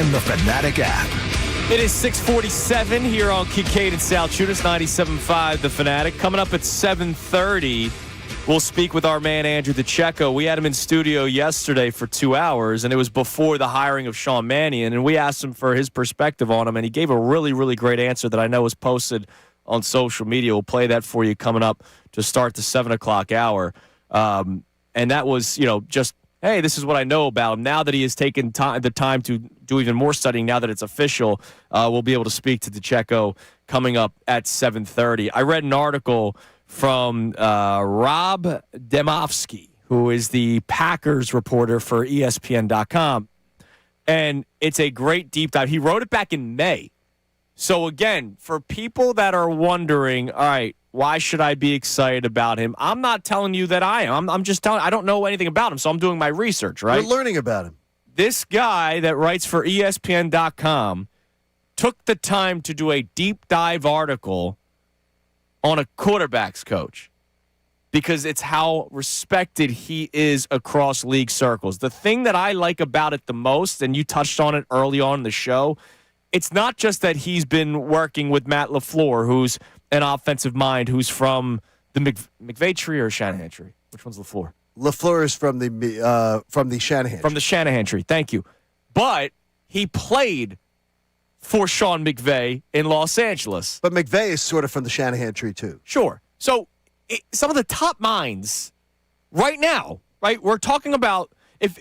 and the Fanatic app. It is 6:47 here on Kincade Salciunas, 97.5 The Fanatic. Coming up at 7:30, we'll speak with our man Andrew DeCecco. We had him in studio yesterday for 2 hours, and it was before the hiring of Sean Mannion, and we asked him for his perspective on him, and he gave a really, really great answer that I know was posted on social media. We'll play that for you coming up to start the 7 o'clock hour. And that was, just, hey, this is what I know about him. Now that he has taken the time to do even more studying, now that it's official, we'll be able to speak to DeCecco coming up at 7:30. I read an article from Rob Demovsky, who is the Packers reporter for ESPN.com, and it's a great deep dive. He wrote it back in May. So, again, for people that are wondering, all right, why should I be excited about him? I'm not telling you that I am. I'm just telling I don't know anything about him, so I'm doing my research, right? We're learning about him. This guy that writes for ESPN.com took the time to do a deep dive article on a quarterback's coach because it's how respected he is across league circles. The thing that I like about it the most, and you touched on it early on in the show, it's not just that he's been working with Matt LaFleur, who's an offensive mind, who's from the McVay tree or Shanahan tree. Which one's LaFleur? LaFleur is from the Shanahan. From the Shanahan tree. Thank you. But he played for Sean McVay in Los Angeles. But McVay is sort of from the Shanahan tree too. Sure. So some of the top minds right now, right? We're talking about if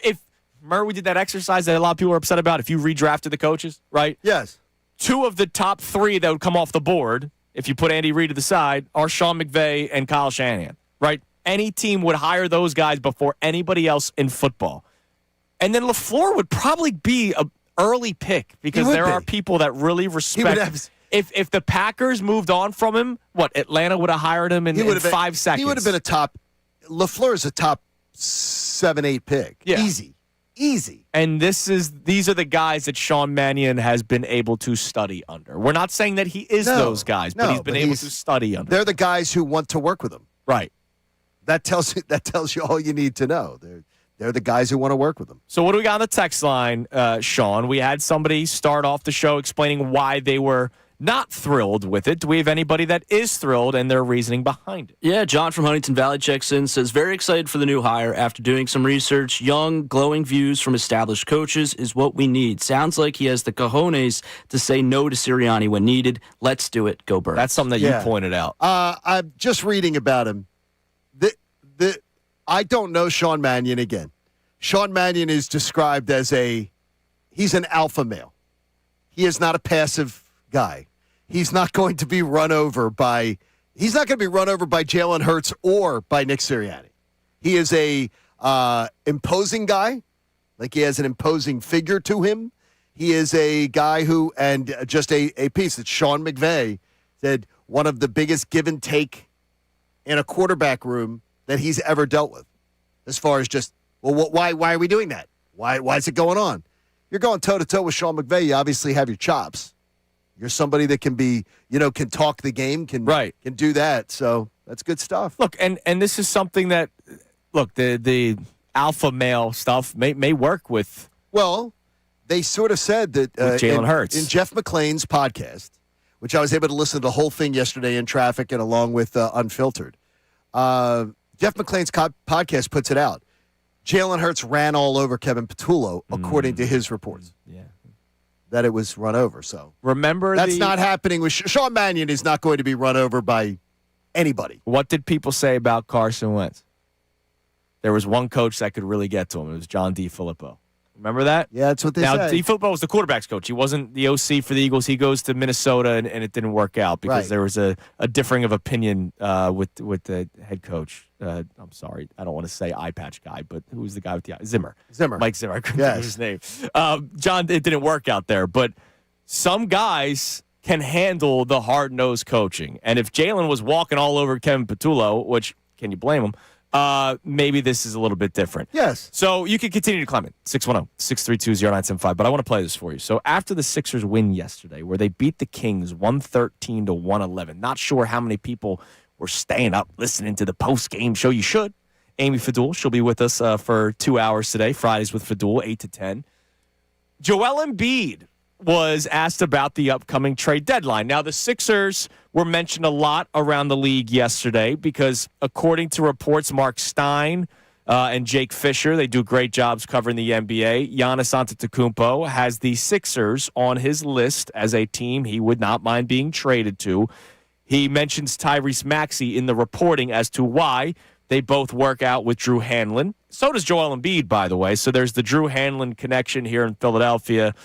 remember we did that exercise that a lot of people are upset about if you redrafted the coaches, right? Yes. 2 of the top 3 that would come off the board, if you put Andy Reid to the side, are Sean McVay and Kyle Shanahan, right? Any team would hire those guys before anybody else in football. And then LaFleur would probably be an early pick because there are people that really respect. If the Packers moved on from him, Atlanta would have hired him in 5 seconds. He would have been LaFleur is a top 7-8 pick. Yeah. Easy. And these are the guys that Sean Mannion has been able to study under. We're not saying that he is those guys, but he's been able to study under. They're the guys who want to work with him. Right. That tells you all you need to know. They're the guys who want to work with them. So what do we got on the text line, Sean? We had somebody start off the show explaining why they were not thrilled with it. Do we have anybody that is thrilled and their reasoning behind it? Yeah, John from Huntington Valley checks in, says, very excited for the new hire. After doing some research, young, glowing views from established coaches is what we need. Sounds like he has the cojones to say no to Sirianni when needed. Let's do it. Go Birds. That's something that you pointed out. I'm just reading about him. I don't know Sean Mannion again. Sean Mannion is described as he's an alpha male. He is not a passive guy. He's not going to be run over by Jalen Hurts or by Nick Sirianni. He is a imposing guy, like he has an imposing figure to him. He is a guy who, and just a piece that Sean McVay said, one of the biggest give and take in a quarterback room that he's ever dealt with. As far as just, why are we doing that? Why is it going on? You're going toe-to-toe with Sean McVay. You obviously have your chops. You're somebody that can be, can talk the game, can do that. So that's good stuff. Look, and this is something that, the alpha male stuff may work with. Well, they sort of said that Jalen Hurts. In Jeff McClain's podcast, which I was able to listen to the whole thing yesterday in traffic and along with Unfiltered. Jeff McClain's podcast puts it out. Jalen Hurts ran all over Kevin Patullo, according to his reports. Yeah. That it was run over. So remember, that's not happening with Sean Mannion. Is not going to be run over by anybody. What did people say about Carson Wentz? There was one coach that could really get to him. It was John DeFilippo. Remember that? Yeah, that's what they said. Now, DeFilippo was the quarterback's coach. He wasn't the OC for the Eagles. He goes to Minnesota, and it didn't work out because there was a differing of opinion with the head coach. I'm sorry. I don't want to say eye patch guy, but who was the guy with the eye? Zimmer. Mike Zimmer. I couldn't think of his name. John, it didn't work out there. But some guys can handle the hard-nosed coaching. And if Jalen was walking all over Kevin Patullo, which, can you blame him? Maybe this is a little bit different. Yes. So you can continue to climb it. 610-632-0975. But I want to play this for you. So after the Sixers win yesterday, where they beat the Kings 113-111, not sure how many people were staying up listening to the post-game show. You should. Amy Fadul, she'll be with us for 2 hours today, Fridays with Fadul, 8 to 10. Joel Embiid was asked about the upcoming trade deadline. Now, the Sixers were mentioned a lot around the league yesterday because, according to reports, Mark Stein and Jake Fisher, they do great jobs covering the NBA. Giannis Antetokounmpo has the Sixers on his list as a team he would not mind being traded to. He mentions Tyrese Maxey in the reporting as to why. They both work out with Drew Hanlon. So does Joel Embiid, by the way. So there's the Drew Hanlon connection here in Philadelphia.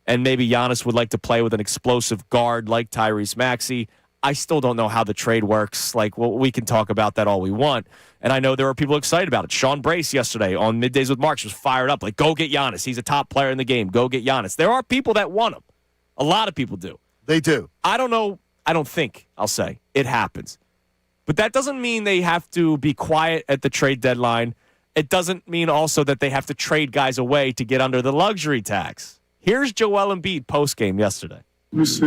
And maybe Giannis would like to play with an explosive guard like Tyrese Maxey. I still don't know how the trade works. Like, well, we can talk about that all we want. And I know there are people excited about it. Sean Brace yesterday on Middays with Marks was fired up. Like, go get Giannis. He's a top player in the game. Go get Giannis. There are people that want him. A lot of people do. They do. I don't know. I don't think, I'll say, it happens. But that doesn't mean they have to be quiet at the trade deadline. It doesn't mean also that they have to trade guys away to get under the luxury tax. Here's Joel Embiid postgame yesterday. We see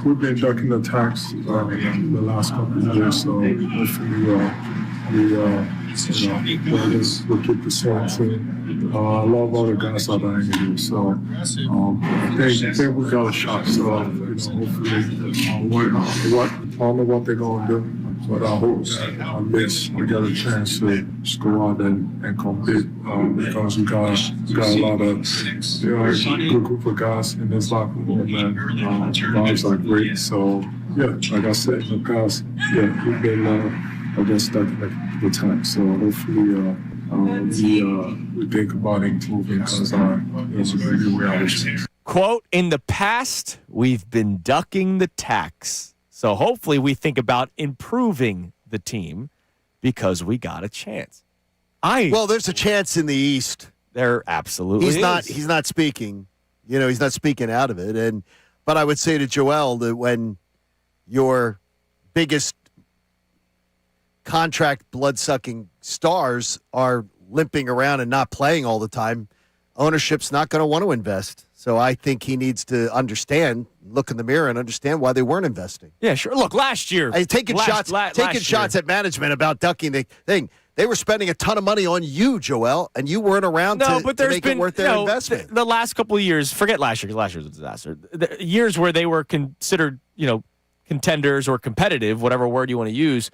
we've been ducking the tax the last couple of years, so hopefully we'll keep the same thing. I love all the guys out there here, so I think we got a shot. So hopefully, I don't know what they're gonna do, but I hope that at least we get a chance to just go out and compete because we got a lot of good group of guys in this locker room, and vibes are great. So yeah, like I said in the past, we've been I guess the time. So hopefully we think about improving because we are. Quote, in the past, we've been ducking the tax. So hopefully we think about improving the team because we got a chance. Well, there's a chance in the East. There absolutely is. He's not speaking. He's not speaking out of it. But I would say to Joel that when your biggest contract blood-sucking stars are limping around and not playing all the time, ownership's not going to want to invest. So I think he needs to understand, look in the mirror and understand why they weren't investing. Yeah, sure. Look, last year. Taking shots at management about ducking the thing. They were spending a ton of money on you, Joel, and you weren't around to make it worth their investment. The last couple of years, forget last year, because last year was a disaster. The years where they were considered, contenders or competitive, whatever word you want to use,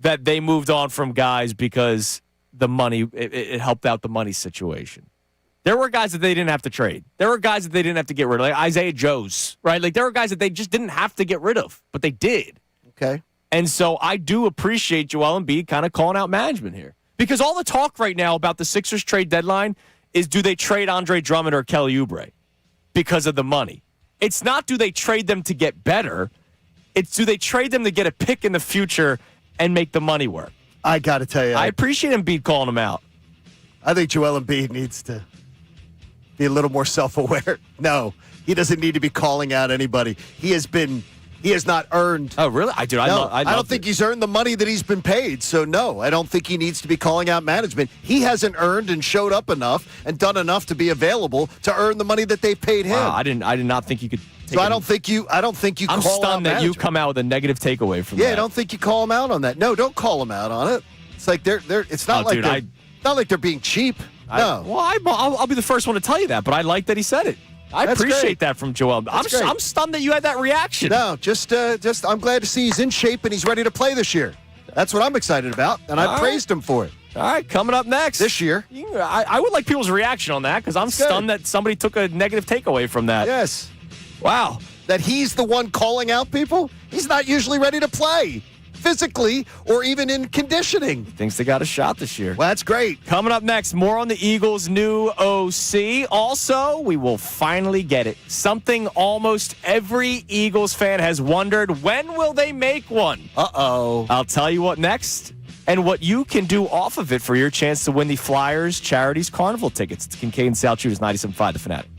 that they moved on from guys because the money, it helped out the money situation. There were guys that they didn't have to trade. There were guys that they didn't have to get rid of, like Isaiah Joes, right? Like, there were guys that they just didn't have to get rid of, but they did. Okay. And so I do appreciate Joel Embiid kind of calling out management here. Because all the talk right now about the Sixers trade deadline is, do they trade Andre Drummond or Kelly Oubre because of the money? It's not, do they trade them to get better? It's, do they trade them to get a pick in the future and make the money work? I got to tell you. I appreciate Embiid calling them out. I think Joel Embiid needs to be a little more self-aware. No, he doesn't need to be calling out anybody. He has not earned. Oh, really? I don't think he's earned the money that he's been paid. So, no, I don't think he needs to be calling out management. He hasn't earned and showed up enough and done enough to be available to earn the money that they paid him. I did not think you could. So I don't think you. I'm stunned that you come out with a negative takeaway from that. Yeah, I don't think you call him out on that. No, don't call him out on it. It's like it's not not like they're being cheap. No. I'll be the first one to tell you that, but I like that he said it. I appreciate that from Joel. I'm stunned that you had that reaction. No, just I'm glad to see he's in shape and he's ready to play this year. That's what I'm excited about, and I praised him for it. All right, coming up next. This year. I would like people's reaction on that because I'm stunned that somebody took a negative takeaway from that. Yes. Wow. That he's the one calling out people? He's not usually ready to play physically or even in conditioning. Thinks they got a shot this year. Well, that's great. Coming up next, more on the Eagles' new OC. Also, we will finally get it. Something almost every Eagles fan has wondered, when will they make one? Uh-oh. I'll tell you what next and what you can do off of it for your chance to win the Flyers Charities Carnival tickets. It's Kincade Salciunas, 97.5 The Fanatic.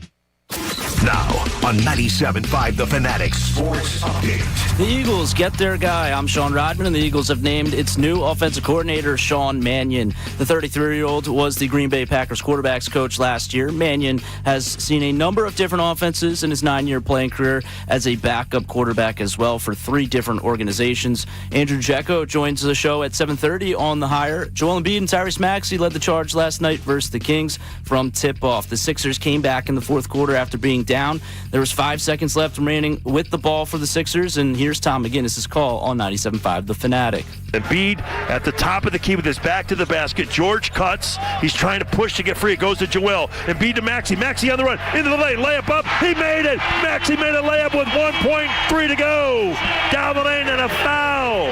Now, on 97.5 The Fanatic Sports Update. The Eagles get their guy. I'm Sean Rodman, and the Eagles have named its new offensive coordinator, Sean Mannion. The 33-year-old was the Green Bay Packers quarterbacks coach last year. Mannion has seen a number of different offenses in his 9-year playing career as a backup quarterback as well for 3 different organizations. Andrew Jecko joins the show at 7:30 on the hire. Joel Embiid and Tyrese Maxey led the charge last night versus the Kings from tip-off. The Sixers came back in the fourth quarter after being down. There was 5 seconds left remaining with the ball for the Sixers, and here's Tom McGinnis' call on 97.5 The Fanatic. Embiid at the top of the key with his back to the basket. George cuts. He's trying to push to get free. It goes to Joel. Embiid to Maxey. Maxey on the run. Into the lane. Layup up. He made it. Maxey made a layup with 1.3 to go. Down the lane and a foul.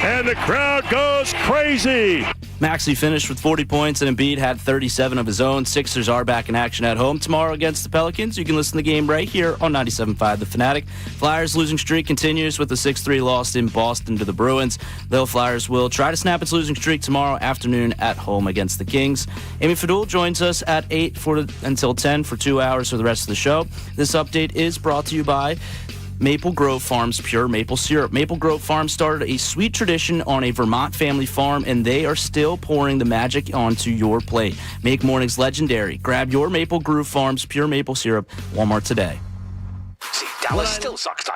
And the crowd goes crazy. Maxey finished with 40 points, and Embiid had 37 of his own. Sixers are back in action at home tomorrow against the Pelicans. You can listen to the game right here on 97.5 The Fanatic. Flyers' losing streak continues with a 6-3 loss in Boston to the Bruins. The Flyers will try to snap its losing streak tomorrow afternoon at home against the Kings. Amy Fadul joins us at 8 until 10 for 2 hours for the rest of the show. This update is brought to you by Maple Grove Farms Pure Maple Syrup. Maple Grove Farms started a sweet tradition on a Vermont family farm, and they are still pouring the magic onto your plate. Make mornings legendary. Grab your Maple Grove Farms Pure Maple Syrup, Walmart today. See, Dallas still sucks.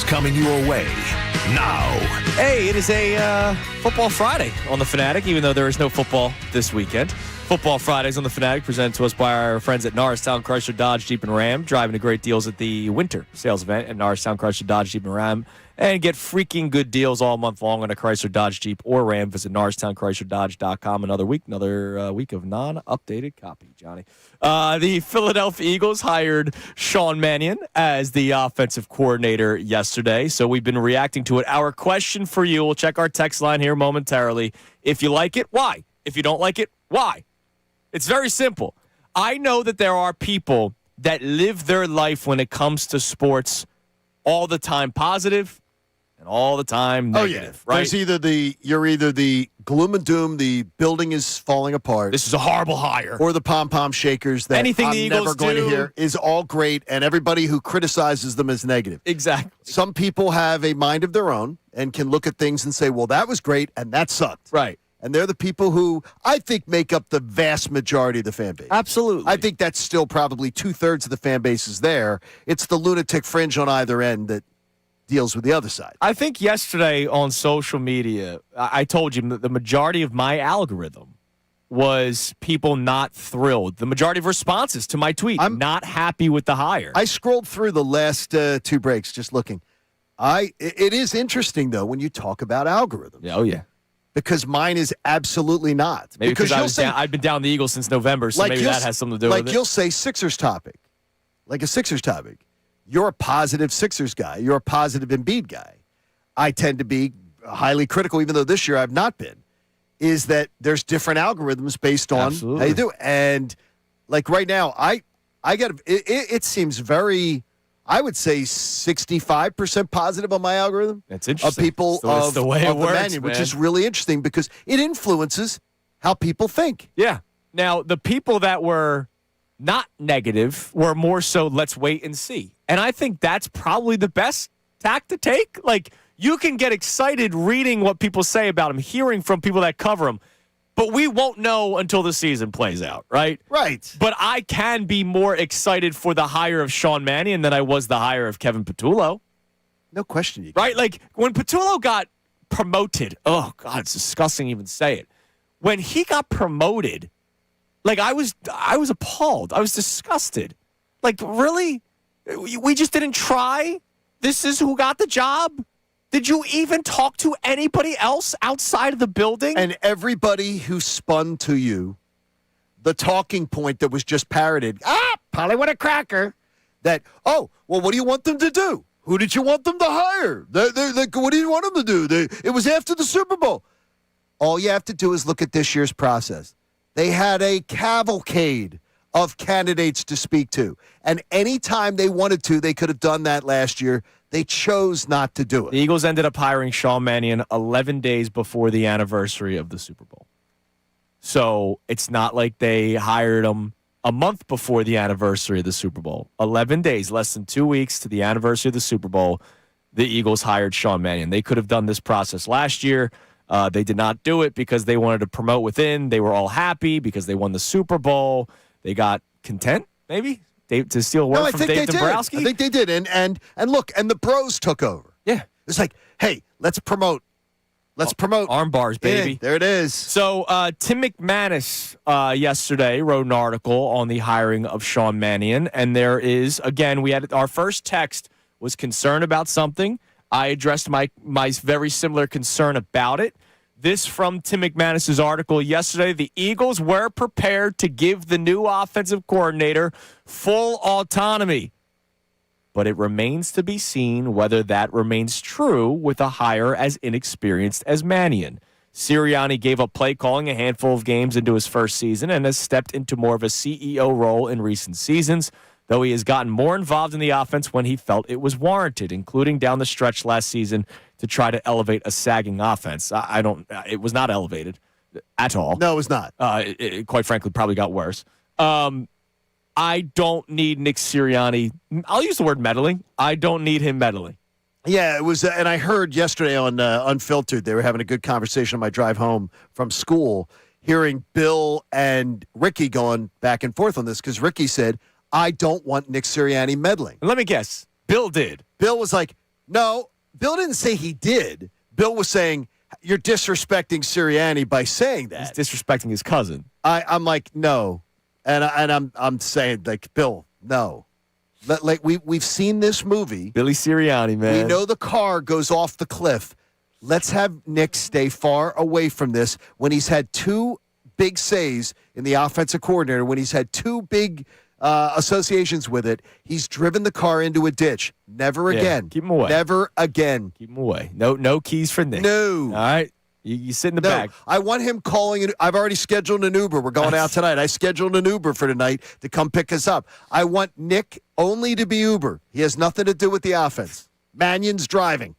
Coming your way now. Hey, it is a Football Friday on The Fanatic, even though there is no football this weekend. Football Fridays on The Fanatic presented to us by our friends at Norristown Chrysler Dodge Jeep and Ram, driving to great deals at the winter sales event at Norristown Chrysler Dodge Jeep and Ram, and get freaking good deals all month long on a Chrysler Dodge Jeep or Ram. Visit NorristownChryslerDodge.com. Another week of non-updated copy, Johnny. The Philadelphia Eagles hired Sean Mannion as the offensive coordinator yesterday, so we've been reacting to it. Our question for you, we'll check our text line here momentarily. If you like it, why? If you don't like it, why? It's very simple. I know that there are people that live their life when it comes to sports all the time positive, and all the time negative, right? There's you're either the gloom and doom, the building is falling apart. This is a horrible hire. Or the pom-pom shakers that Anything I'm the Eagles never going do. to hear is all great, and everybody who criticizes them is negative. Exactly. Some people have a mind of their own and can look at things and say, well, that was great, and that sucked. Right. And they're the people who I think make up the vast majority of the fan base. Absolutely. I think that's still probably 2/3 of the fan base is there. It's the lunatic fringe on either end that deals with the other side. I think yesterday on social media, I told you the majority of my algorithm was people not thrilled. The majority of responses to my tweet, not happy with the hire. I scrolled through the last 2 breaks just looking. It is interesting, though, when you talk about algorithms. Oh, yeah. Because mine is absolutely not. Maybe because I've been down the Eagles since November, so maybe that has something to do with it. Like you'll say Sixers topic. Like a Sixers topic. You're a positive Sixers guy. You're a positive Embiid guy. I tend to be highly critical, even though this year I've not been, is that there's different algorithms based on how you do it. And like right now, it seems very, I would say 65% positive on my algorithm. That's interesting. Of people It's the way it works, Mannion, which is really interesting because it influences how people think. Yeah. Now, the people that were not negative were more so let's wait and see. And I think that's probably the best tack to take. Like, you can get excited reading what people say about him, hearing from people that cover him, but we won't know until the season plays out, right? Right. But I can be more excited for the hire of Sean Mannion than I was the hire of Kevin Patullo. No question. Right? Like, when Patullo got promoted, oh, God, it's disgusting to even say it. When he got promoted, like, I was appalled. I was disgusted. Like, really? We just didn't try? This is who got the job? Did you even talk to anybody else outside of the building? And everybody who spun to you the talking point that was just parroted, Polly, what a cracker, that, oh, well, what do you want them to do? Who did you want them to hire? What do you want them to do? It was after the Super Bowl. All you have to do is look at this year's process. They had a cavalcade of candidates to speak to. And anytime they wanted to, they could have done that last year. They chose not to do it. The Eagles ended up hiring Sean Mannion 11 days before the anniversary of the Super Bowl. So it's not like they hired him a month before the anniversary of the Super Bowl. 11 days, less than 2 weeks to the anniversary of the Super Bowl, the Eagles hired Sean Mannion. They could have done this process last year. They did not do it because they wanted to promote within. They were all happy because they won the Super Bowl. They got content, maybe, to steal a word from Dave Dombrowski. I think they did. And look, and the bros took over. Yeah. It's like, hey, let's promote. Let's promote. Arm bars, baby. Yeah, there it is. So Tim McManus yesterday wrote an article on the hiring of Sean Mannion. And there is, again, we had our first text was concerned about something. I addressed my very similar concern about it. This from Tim McManus's article yesterday. The Eagles were prepared to give the new offensive coordinator full autonomy. But it remains to be seen whether that remains true with a hire as inexperienced as Mannion. Sirianni gave up play calling a handful of games into his first season and has stepped into more of a CEO role in recent seasons, though he has gotten more involved in the offense when he felt it was warranted, including down the stretch last season to try to elevate a sagging offense. It was not elevated at all. No, it was not. It quite frankly, probably got worse. I don't need Nick Sirianni. I'll use the word meddling. I don't need him meddling. Yeah, it was, and I heard yesterday on Unfiltered, they were having a good conversation on my drive home from school, hearing Bill and Ricky going back and forth on this, because Ricky said, I don't want Nick Sirianni meddling. Let me guess. Bill did. Bill was like, no. Bill didn't say he did. Bill was saying, you're disrespecting Sirianni by saying that. He's disrespecting his cousin. I'm like, no. And I'm saying, like, Bill, no. Like we've seen this movie. Billy Sirianni, man. We know the car goes off the cliff. Let's have Nick stay far away from this. When he's had two big says in the offensive coordinator, when he's had two big associations with it, he's driven the car into a ditch. Never again. Keep him away. Never again. Keep him away. No keys for Nick. No. All right. You sit in the back. I want him calling. I've already scheduled an Uber. We're going out tonight. I scheduled an Uber for tonight to come pick us up. I want Nick only to be Uber. He has nothing to do with the offense. Mannion's driving.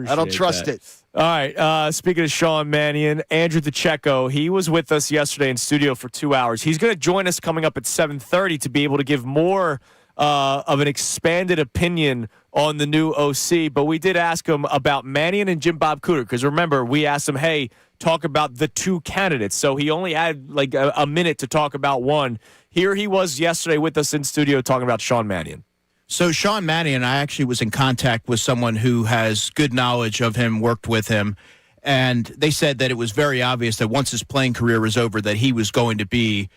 I don't trust it. All right. Speaking of Sean Mannion, Andrew DeCecco, he was with us yesterday in studio for 2 hours. He's going to join us coming up at 7:30 to be able to give more of an expanded opinion on the new OC. But we did ask him about Mannion and Jim Bob Cooter because remember, we asked him, hey, talk about the two candidates. So he only had like a minute to talk about one. Here he was yesterday with us in studio talking about Sean Mannion. So Sean Mannion, I actually was in contact with someone who has good knowledge of him, worked with him, and they said that it was very obvious that once his playing career was over that he was going to be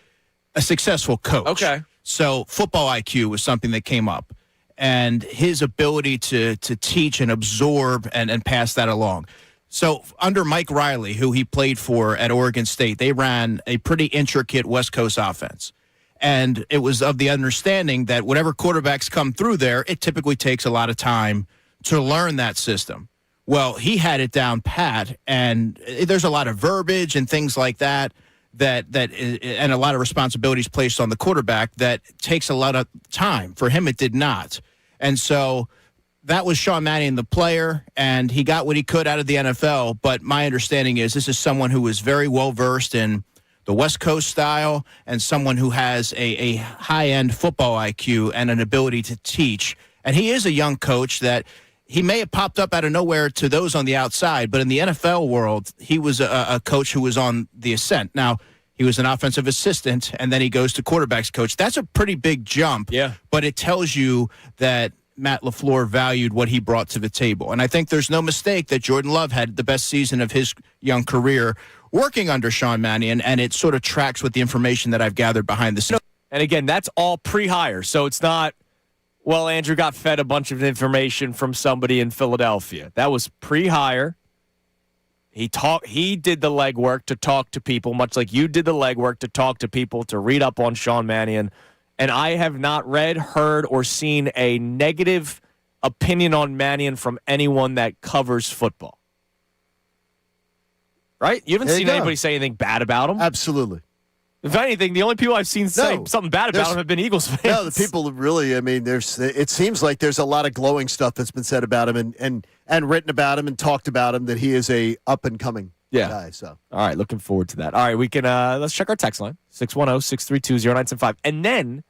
a successful coach. Okay. So football IQ was something that came up, and his ability to teach and absorb and pass that along. So under Mike Riley, who he played for at Oregon State, they ran a pretty intricate West Coast offense. And it was of the understanding that whatever quarterbacks come through there, it typically takes a lot of time to learn that system. Well, he had it down pat, and there's a lot of verbiage and things like that, and a lot of responsibilities placed on the quarterback that takes a lot of time. For him, it did not. And so that was Sean Mannion, the player, and he got what he could out of the NFL. But my understanding is this is someone who is very well-versed in the West Coast style, and someone who has a high-end football IQ and an ability to teach. And he is a young coach that he may have popped up out of nowhere to those on the outside, but in the NFL world, he was a coach who was on the ascent. Now, he was an offensive assistant, and then he goes to quarterbacks coach. That's a pretty big jump, but it tells you that Matt LaFleur valued what he brought to the table. And I think there's no mistake that Jordan Love had the best season of his young career working under Sean Mannion, and it sort of tracks with the information that I've gathered behind the scenes. And again, that's all pre-hire, so it's not, well, Andrew got fed a bunch of information from somebody in Philadelphia. That was pre-hire. He did the legwork to talk to people, much like you did the legwork to talk to people, to read up on Sean Mannion. And I have not read, heard, or seen a negative opinion on Mannion from anyone that covers football. Right? You haven't seen anybody say anything bad about him? Absolutely. If anything, the only people I've seen say something bad about him have been Eagles fans. No, the people really, I mean, it seems like there's a lot of glowing stuff that's been said about him and written about him and talked about him, that he is a up-and-coming guy. So. All right, looking forward to that. All right, we can let's check our text line, 610-632-0975. And then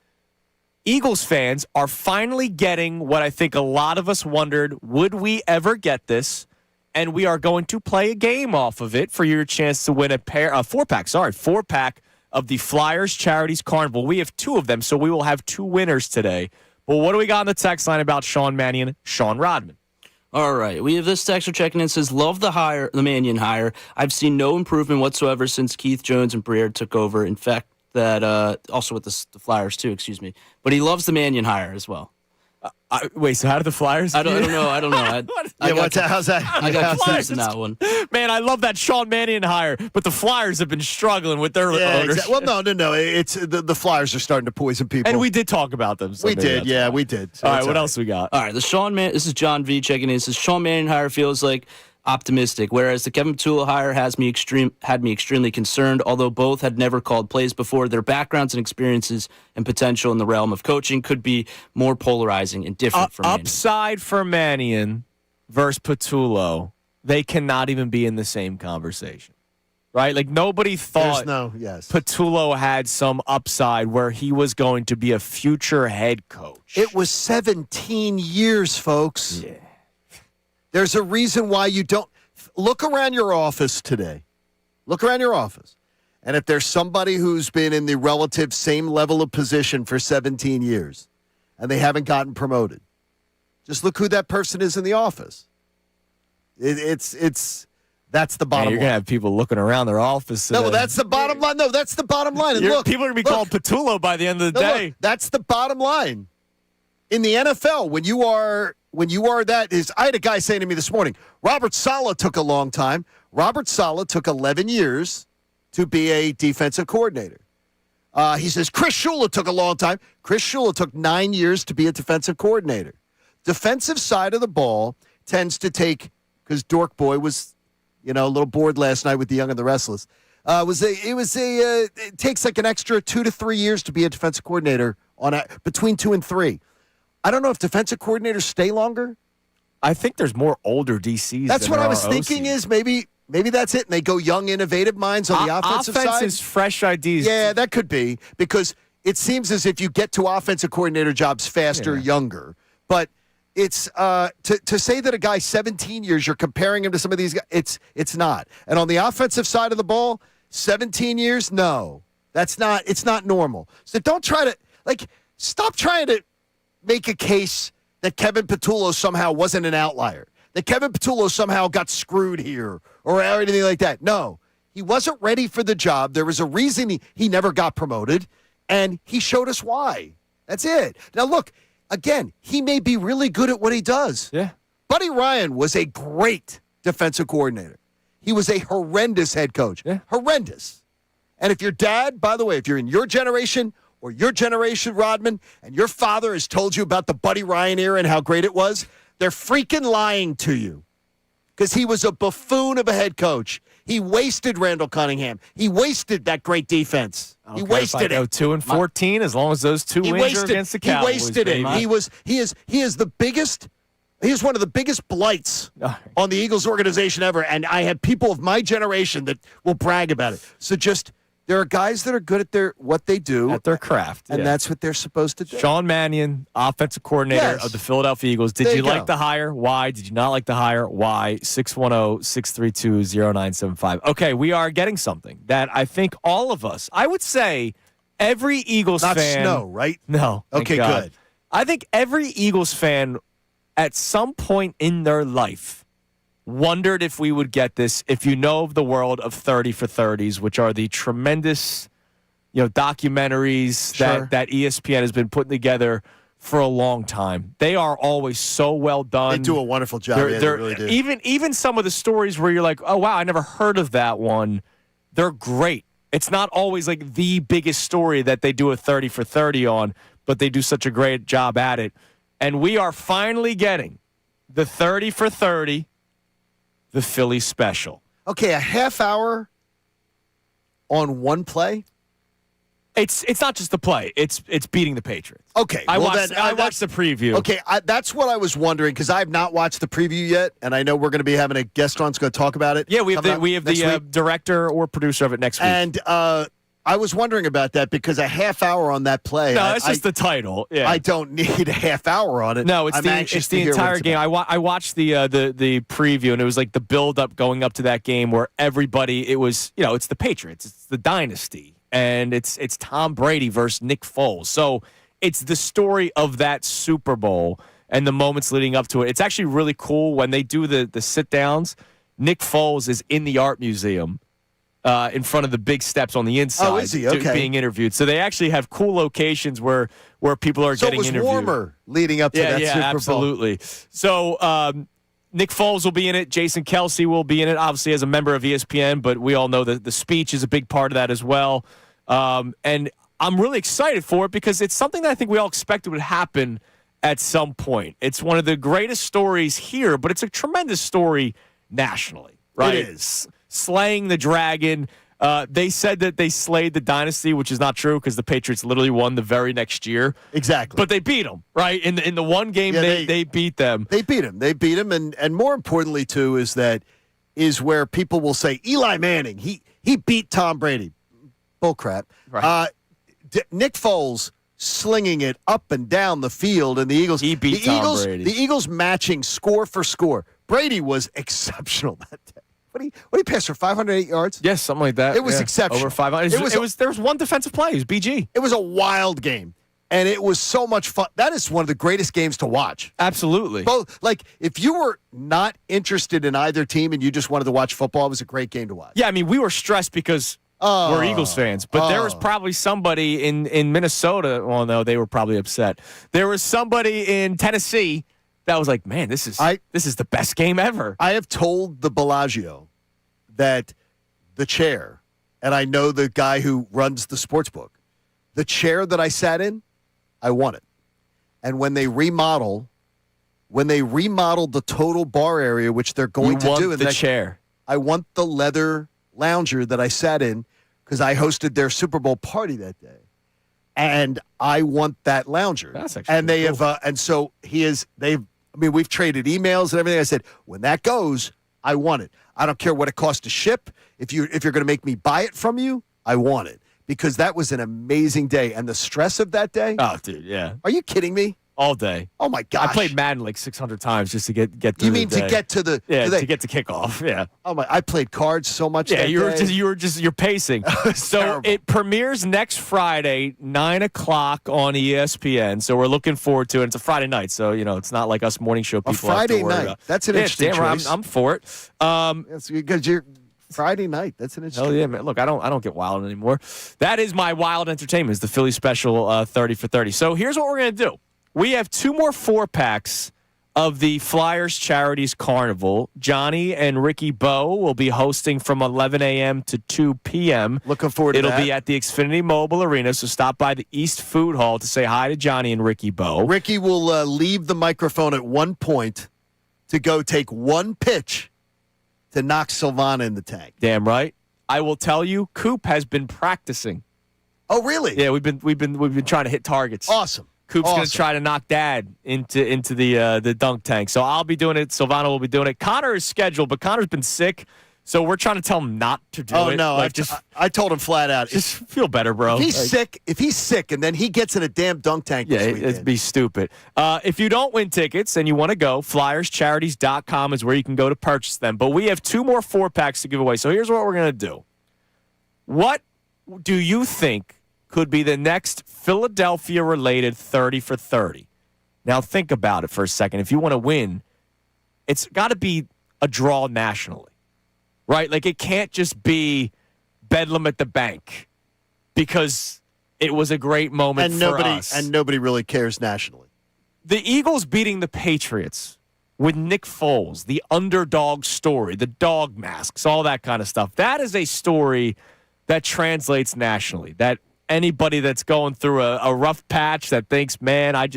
Eagles fans are finally getting what I think a lot of us wondered, would we ever get this? And we are going to play a game off of it for your chance to win a four-pack of the Flyers Charities Carnival. We have two of them, so we will have two winners today. But what do we got on the text line about Sean Mannion, Sean Rodman? All right, we have this texter checking in, says, love the Mannion hire. I've seen no improvement whatsoever since Keith Jones and Briere took over. In fact, that also with the Flyers too, excuse me. But he loves the Mannion hire as well. Wait, so how did the Flyers? I don't know. How's that? I got confused in that one. Man, I love that Sean Mannion hire, but the Flyers have been struggling with their owners. Exactly. Well, no. It's the Flyers are starting to poison people, and we did talk about them. So we did. So all right, what else we got? All right, this is John V checking in. It says Sean Mannion hire feels like optimistic, whereas the Kevin Patullo hire had me extremely concerned. Although both had never called plays before, their backgrounds and experiences and potential in the realm of coaching could be more polarizing and different for Mannion. Upside for Mannion versus Patullo, they cannot even be in the same conversation, right? Like nobody thought Patullo had some upside where he was going to be a future head coach. It was 17 years, folks. Yeah. There's a reason why you don't look around your office today. Look around your office. And if there's somebody who's been in the relative same level of position for 17 years and they haven't gotten promoted, just look who that person is in the office. That's the bottom line. You're going to have people looking around their office. No, that's the bottom line. No, that's the bottom line. And look, people are going to be called Patullo by the end of the day. Look, that's the bottom line. In the NFL, when you are I had a guy saying to me this morning, Robert Saleh took a long time. Robert Saleh took 11 years to be a defensive coordinator. He says Chris Shula took a long time. Chris Shula took 9 years to be a defensive coordinator. Defensive side of the ball tends to take, because Dork Boy was, a little bored last night with the Young and the Restless. It takes like an extra 2 to 3 years to be a defensive coordinator between 2 and 3. I don't know if defensive coordinators stay longer. I think there's more older DCs. That's than what there I was are thinking OCs. is maybe that's it, and they go young, innovative minds on the offensive Offense side. is fresh ideas. Yeah, that could be, because it seems as if you get to offensive coordinator jobs faster, younger. But it's to say that a guy 17 years, you're comparing him to some of these guys, it's not. And on the offensive side of the ball, 17 years, no. It's not normal. So don't try to, stop trying to make a case that Kevin Patullo somehow wasn't an outlier, that Kevin Patullo somehow got screwed here or anything like that. No, he wasn't ready for the job. There was a reason he never got promoted, and he showed us why. That's it. Now, look, again, he may be really good at what he does. Yeah. Buddy Ryan was a great defensive coordinator. He was a horrendous head coach. Yeah. Horrendous. And if your dad, by the way, if you're in your generation or your generation, Rodman, and your father has told you about the Buddy Ryan era and how great it was, they're freaking lying to you, because he was a buffoon of a head coach. He wasted Randall Cunningham. He wasted that great defense. He wasted it. 2-14, as long as those two wins are against the Cowboys. He wasted it. He is the biggest. He is one of the biggest blights on the Eagles organization ever. And I have people of my generation that will brag about it. So there are guys that are good at what they do. At their craft. And that's what they're supposed to do. Sean Mannion, offensive coordinator of the Philadelphia Eagles. Did you like the hire? Why? Did you not like the hire? Why? 610-632-0975. Okay, we are getting something that I think all of us, I would say every Eagles fan. Not snow, right? No. Okay, God. good. I think every Eagles fan at some point in their life wondered if we would get this. If you know of the world of 30 for 30s, which are the tremendous, documentaries that ESPN has been putting together for a long time. They are always so well done. They do a wonderful job. They really do. Even some of the stories where you're like, oh wow, I never heard of that one. They're great. It's not always like the biggest story that they do a 30 for 30 on, but they do such a great job at it. And we are finally getting the 30 for 30. The Phillies special. Okay, a half hour on one play? It's not just the play. It's beating the Patriots. Okay. I watched the preview. Okay, that's what I was wondering, because I have not watched the preview yet, and I know we're going to be having a guest on who's going to talk about it. Yeah, we have the director or producer of it next week. And I was wondering about that, because a half hour on that play. No, it's just the title. Yeah. I don't need a half hour on it. No, it's the entire game. I watched the preview, and it was like the build up going up to that game where everybody. It was it's the Patriots, it's the dynasty, and it's Tom Brady versus Nick Foles. So it's the story of that Super Bowl and the moments leading up to it. It's actually really cool when they do the sit downs. Nick Foles is in the art museum. In front of the big steps on the inside. Oh, is he? Okay. Being interviewed. So they actually have cool locations where people are getting interviewed. So it was warmer leading up to that Super Bowl. Yeah, absolutely. So Nick Foles will be in it. Jason Kelsey will be in it, obviously as a member of ESPN, but we all know that the speech is a big part of that as well. And I'm really excited for it, because it's something that I think we all expected would happen at some point. It's one of the greatest stories here, but it's a tremendous story nationally, right? It is. Slaying the dragon. They said that they slayed the dynasty, which is not true, because the Patriots literally won the very next year. Exactly. But they beat them, right? In the one game, they beat them. They beat them. They beat them. And more importantly, too, is where people will say, Eli Manning, he beat Tom Brady. Bullcrap. Right. Nick Foles slinging it up and down the field, and the Eagles. He beat Tom Brady. The Eagles matching score for score. Brady was exceptional that day. What did he pass for 508 yards? Yes, something like that. It was exceptional. Over 500. There was one defensive play. It was BG. It was a wild game, and it was so much fun. That is one of the greatest games to watch. Absolutely. Both, if you were not interested in either team and you just wanted to watch football, it was a great game to watch. Yeah, I mean, we were stressed because we're Eagles fans, but there was probably somebody in Minnesota. Well, no, they were probably upset. There was somebody in Tennessee that was like, man, this is the best game ever. I have told the Bellagio that the chair, and I know the guy who runs the sports book, the chair that I sat in, I want it. And when they remodeled the total bar area, which they're going to do, the chair. I want the leather lounger that I sat in, because I hosted their Super Bowl party that day. And I want that lounger. That's actually and they cool. have, and so they've I mean, we've traded emails and everything. I said, when that goes, I want it. I don't care what it costs to ship. If you're going to make me buy it from you, I want it. Because that was an amazing day. And the stress of that day. Oh, dude, yeah. Are you kidding me? All day. Oh, my gosh. I played Madden like 600 times just to get through You mean the day. to get to the to get to kickoff? Yeah. Oh my! I played cards so much. Yeah, that you're day. pacing. So terrible. it premieres next Friday, 9:00 on ESPN. So we're looking forward to it. It's a Friday night, so it's not like us morning show people. A Friday have to worry night. about. That's an interesting damn right, choice. I'm for it. That's because you're Friday night. That's an interesting. Hell yeah, man! Look, I don't get wild anymore. That is my wild entertainment. Is the Philly special 30 for 30. So here's what we're gonna do. We have 2 more 4-packs of the Flyers Charities Carnival. Johnny and Ricky Bowe will be hosting from 11 a.m. to 2 p.m. Looking forward to It'll that. be at the Xfinity Mobile Arena, so stop by the East Food Hall to say hi to Johnny and Ricky Bowe. Ricky will leave the microphone at one point to go take one pitch to knock Silvana in the tank. Damn right. I will tell you, Coop has been practicing. Oh, really? Yeah, we've been trying to hit targets. Awesome. Coop's awesome. going to try to knock Dad into the dunk tank. So I'll be doing it. Silvana will be doing it. Connor is scheduled, but Connor's been sick, so we're trying to tell him not to do it. Oh no! Like, I told him flat out. just feel better, bro. If he's sick, and then he gets in a damn dunk tank. Yeah, this weekend. it'd be stupid. If you don't win tickets and you want to go, FlyersCharities.com is where you can go to purchase them. But we have 2 more 4-packs to give away. So here's what we're going to do. What do you think could be the next Philadelphia-related 30 for 30? Now think about it for a second. If you want to win, it's got to be a draw nationally, right? Like it can't just be Bedlam at the bank because it was a great moment for us. And nobody really cares nationally. The Eagles beating the Patriots with Nick Foles, the underdog story, the dog masks, all that kind of stuff. That is a story that translates nationally, that anybody that's going through a rough patch that thinks, man, I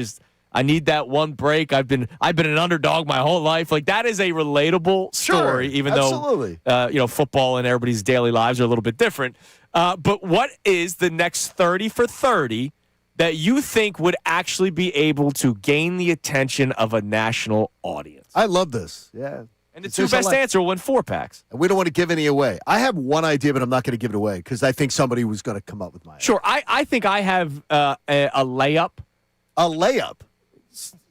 need that one break. I've been an underdog my whole life. Like that is a relatable story, even absolutely. though football and everybody's daily lives are a little bit different. But what is the next 30 for 30 that you think would actually be able to gain the attention of a national audience? I love this. Yeah. And the 2 best answer will win 4-packs. And we don't want to give any away. I have one idea, but I'm not going to give it away because I think somebody was going to come up with my idea. Sure. I think I have a layup. A layup?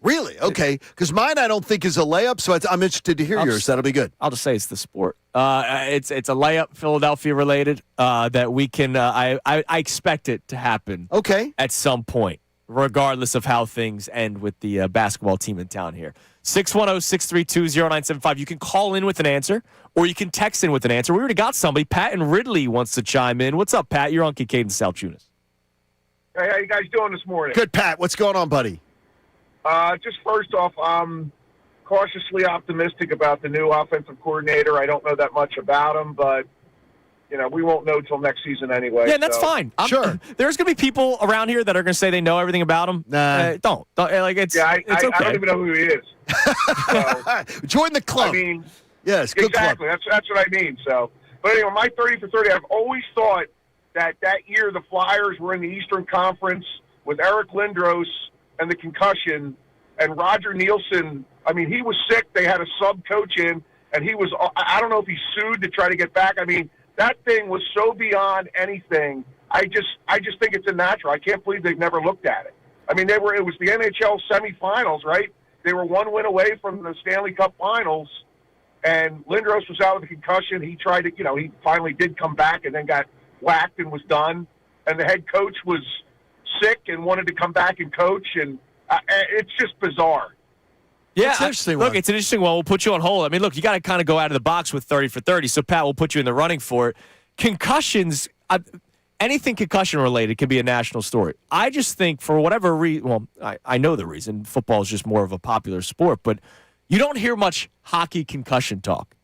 Really? Okay. Because mine I don't think is a layup, so I'm interested to hear yours. That'll be good. I'll just say it's the sport. It's a layup, Philadelphia related, that we can. I expect it to happen. Okay. At some point, regardless of how things end with the basketball team in town here. 610-632-0975. You can call in with an answer, or you can text in with an answer. We already got somebody. Pat and Ridley wants to chime in. What's up, Pat? You're on Kincade Salciunas. Hey, how you guys doing this morning? Good, Pat. What's going on, buddy? Just first off, I'm cautiously optimistic about the new offensive coordinator. I don't know that much about him, but we won't know till next season anyway. Yeah, that's fine. Sure. There's going to be people around here that are going to say they know everything about him. Nah. Don't. Like it's. Yeah, it's okay. I don't even know who he is. So, Join the club. I mean, yes, good exactly. club. That's what I mean. So, but anyway, my 30 for 30. I've always thought that year the Flyers were in the Eastern Conference with Eric Lindros and the concussion, and Roger Nielsen. I mean, he was sick. They had a sub coach in, and he was. I don't know if he sued to try to get back. I mean, that thing was so beyond anything. I just think it's a natural. I can't believe they've never looked at it. I mean, it was the NHL semifinals, right? They were one win away from the Stanley Cup Finals, and Lindros was out with a concussion. He tried to, he finally did come back and then got whacked and was done. And the head coach was sick and wanted to come back and coach, and it's just bizarre. Yeah, It's an interesting look, one. it's an interesting one. We'll put you on hold. I mean, look, you got to kind of go out of the box with 30 for 30. So, Pat, we'll put you in the running for it. Concussions, anything concussion related can be a national story. I just think for whatever reason, well, I know the reason. Football is just more of a popular sport, but you don't hear much hockey concussion talk,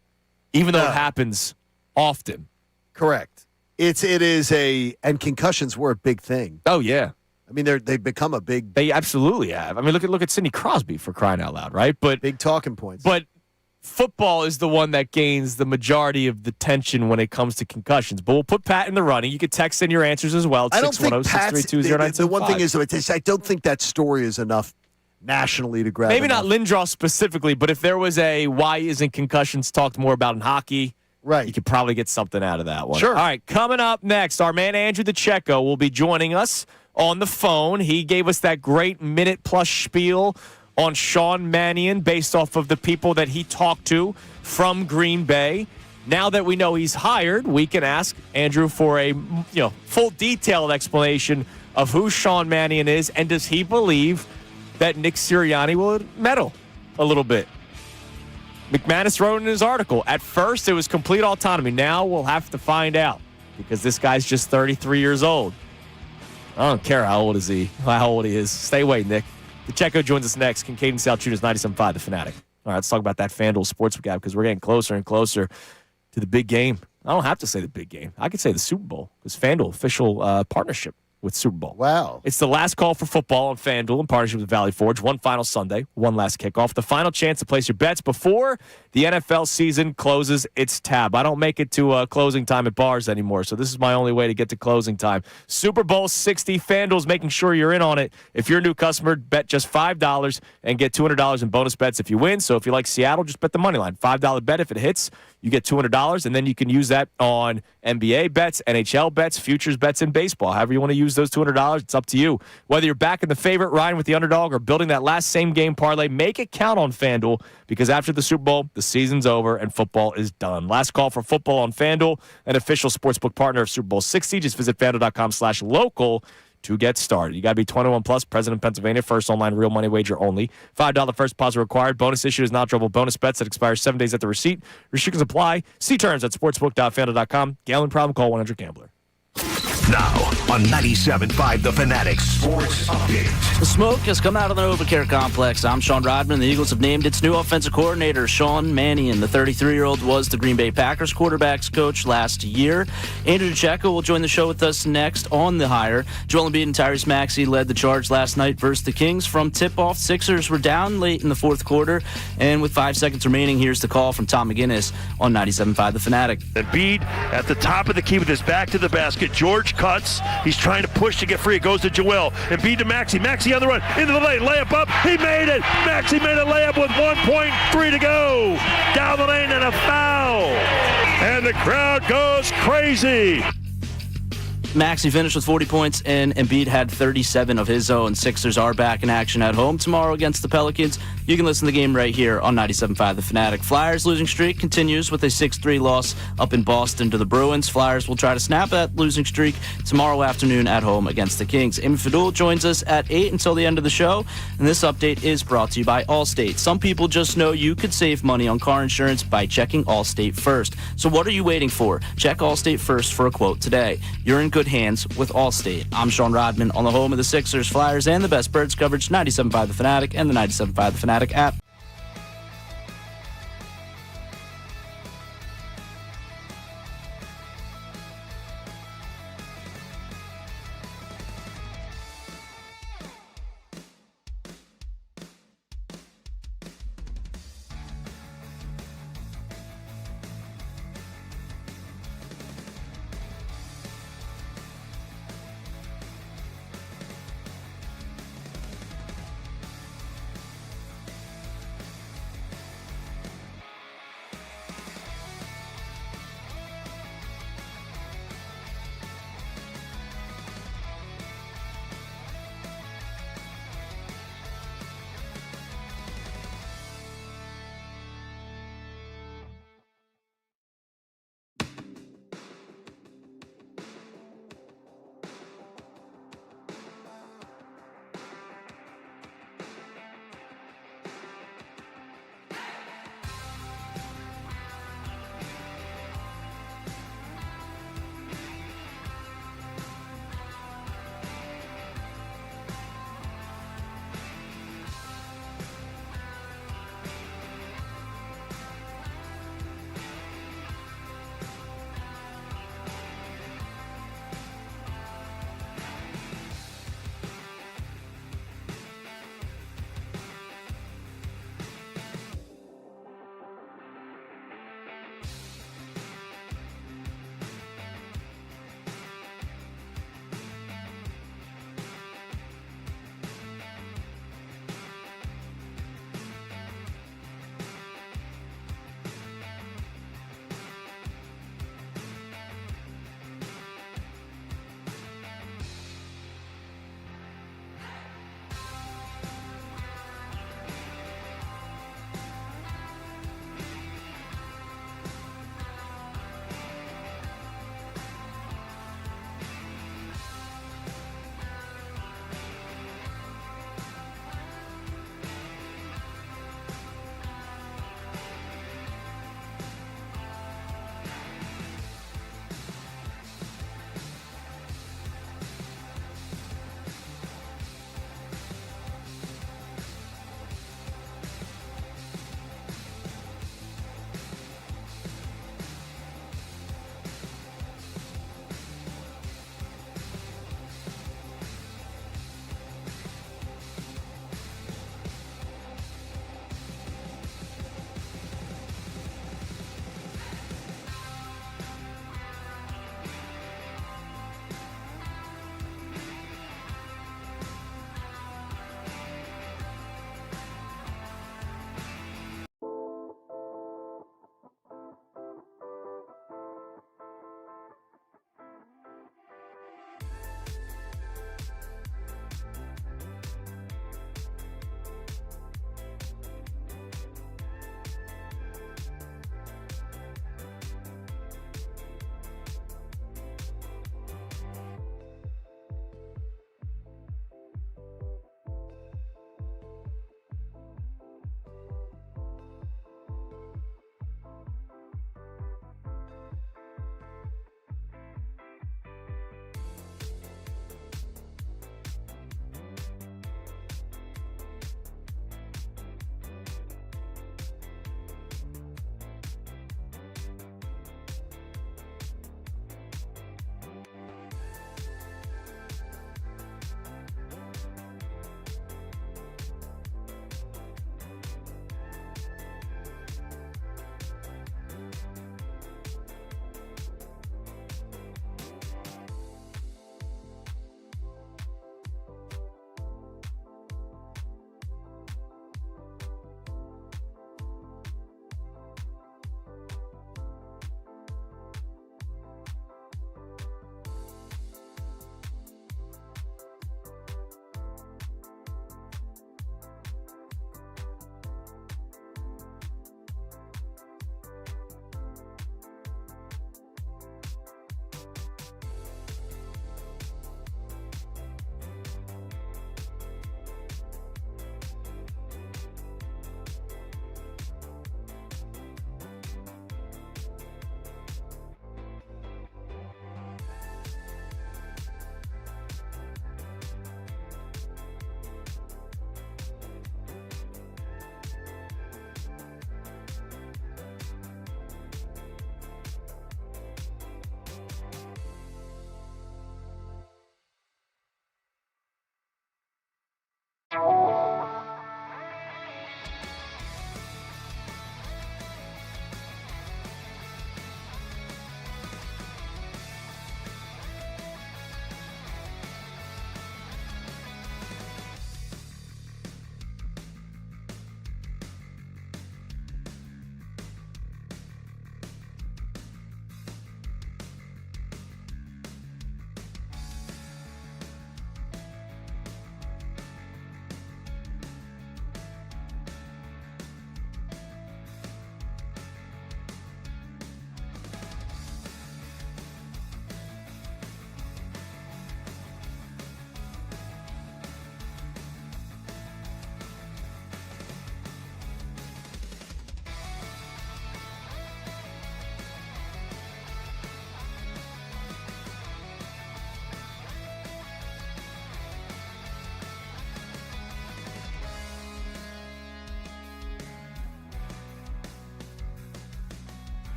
even though it happens often. Correct. And concussions were a big thing. Oh, yeah. I mean, they've become a big They absolutely have. I mean, look at Sidney Crosby, for crying out loud, right? But talking points. But football is the one that gains the majority of the tension when it comes to concussions. But we'll put Pat in the running. You can text in your answers as well. I don't think Pat's, the one thing is, I don't think that story is enough nationally to grab. Maybe not enough. Lindros specifically, but if there was a why isn't concussions talked more about in hockey, Right. you could probably get something out of that one. Sure. All right, coming up next, our man Andrew DeCecco will be joining us on the phone. He gave us that great minute-plus spiel on Sean Mannion based off of the people that he talked to from Green Bay. Now that we know he's hired, we can ask Andrew for a full detailed explanation of who Sean Mannion is, and does he believe that Nick Sirianni will meddle a little bit. McManus wrote in his article, at first it was complete autonomy. Now we'll have to find out because this guy's just 33 years old. I don't care how old he is. Stay away, Nick. DeCecco joins us next. Kincade Salciunas, 97.5, The Fanatic. All right, let's talk about that FanDuel Sportsbook app because we're getting closer and closer to the big game. I don't have to say the big game. I could say the Super Bowl because FanDuel, official partnership with Super Bowl. Wow. It's the last call for football on FanDuel in partnership with Valley Forge. One final Sunday, one last kickoff. The final chance to place your bets before the NFL season closes its tab. I don't make it to closing time at bars anymore, so this is my only way to get to closing time. Super Bowl 60, FanDuel's making sure you're in on it. If you're a new customer, bet just $5 and get $200 in bonus bets if you win. So if you like Seattle, just bet the money line. $5 bet if it hits. You get $200, and then you can use that on NBA bets, NHL bets, futures bets, and baseball. However you want to use those $200, it's up to you. Whether you're backing the favorite, riding with the underdog, or building that last same-game parlay, make it count on FanDuel because after the Super Bowl, the season's over and football is done. Last call for football on FanDuel, an official sportsbook partner of Super Bowl 60. Just visit FanDuel.com/local to get started. You got to be 21 plus, present in Pennsylvania, first online real money wager only. $5 first deposit required. Bonus issue is not trouble bonus bets that expires 7 days at the receipt. Restrictions apply. See terms at sportsbook.fanduel.com. Gambling problem? Call 1-800-GAMBLER. Now on 97.5 The Fanatic Sports Update. The smoke has come out of the NovaCare complex. I'm Sean Rodman. The Eagles have named its new offensive coordinator, Sean Mannion. The 33-year-old was the Green Bay Packers quarterbacks coach last year. Andrew DeCecco will join the show with us next on the hire. Joel Embiid and Tyrese Maxey led the charge last night versus the Kings. From tip-off, Sixers were down late in the fourth quarter, and with 5 seconds remaining, here's the call from Tom McGinnis on 97.5 The Fanatic. Embiid at the top of the key with his back to the basket. George cuts. He's trying to push to get free. It goes to Joel. Embiid to Maxey. Maxey on the run. Into the lane. Layup up. He made it. Maxey made a layup with 1.3 to go. Down the lane and a foul. And the crowd goes crazy. Maxey finished with 40 points, and Embiid had 37 of his own. Sixers are back in action at home tomorrow against the Pelicans. You can listen to the game right here on 97.5 The Fanatic. Flyers losing streak continues with a 6-3 loss up in Boston to the Bruins. Flyers will try to snap that losing streak tomorrow afternoon at home against the Kings. Amy Fadul joins us at 8 until the end of the show, and this update is brought to you by Allstate. Some people just know you could save money on car insurance by checking Allstate first. So what are you waiting for? Check Allstate first for a quote today. You're in good hands with Allstate. I'm Sean Rodman on the home of the Sixers, Flyers, and the best Birds coverage, 97.5 The Fanatic and the 97.5 The Fanatic app.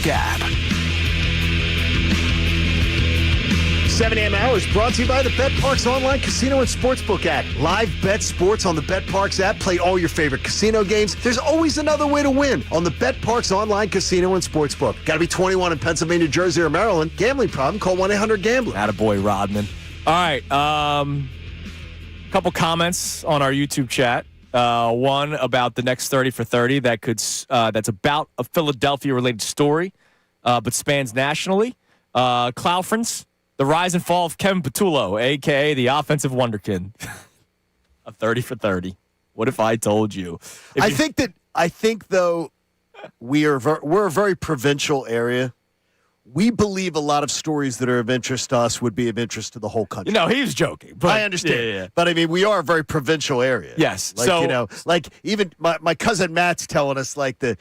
Fanatic app. 7 a.m. hour is brought to you by the BetParks online casino and sportsbook app. Live bet sports on the BetParks app. Play all your favorite casino games. There's always another way to win on the BetParks online casino and sportsbook. Got to be 21 in Pennsylvania, Jersey, or Maryland. Gambling problem? Call 1-800-GAMBLER. Attaboy, Rodman. All right. Couple comments on our YouTube chat. One about the next 30 for 30 that's about a Philadelphia-related story, but spans nationally. Claufrins. The rise and fall of Kevin Patullo, a.k.a. the offensive wonderkin. A 30 for 30. What if I told you? I think though, we're a very provincial area. We believe a lot of stories that are of interest to us would be of interest to the whole country. He was joking. But, I understand. Yeah. But, I mean, we are a very provincial area. Yes. Even my cousin Matt's telling us, like, the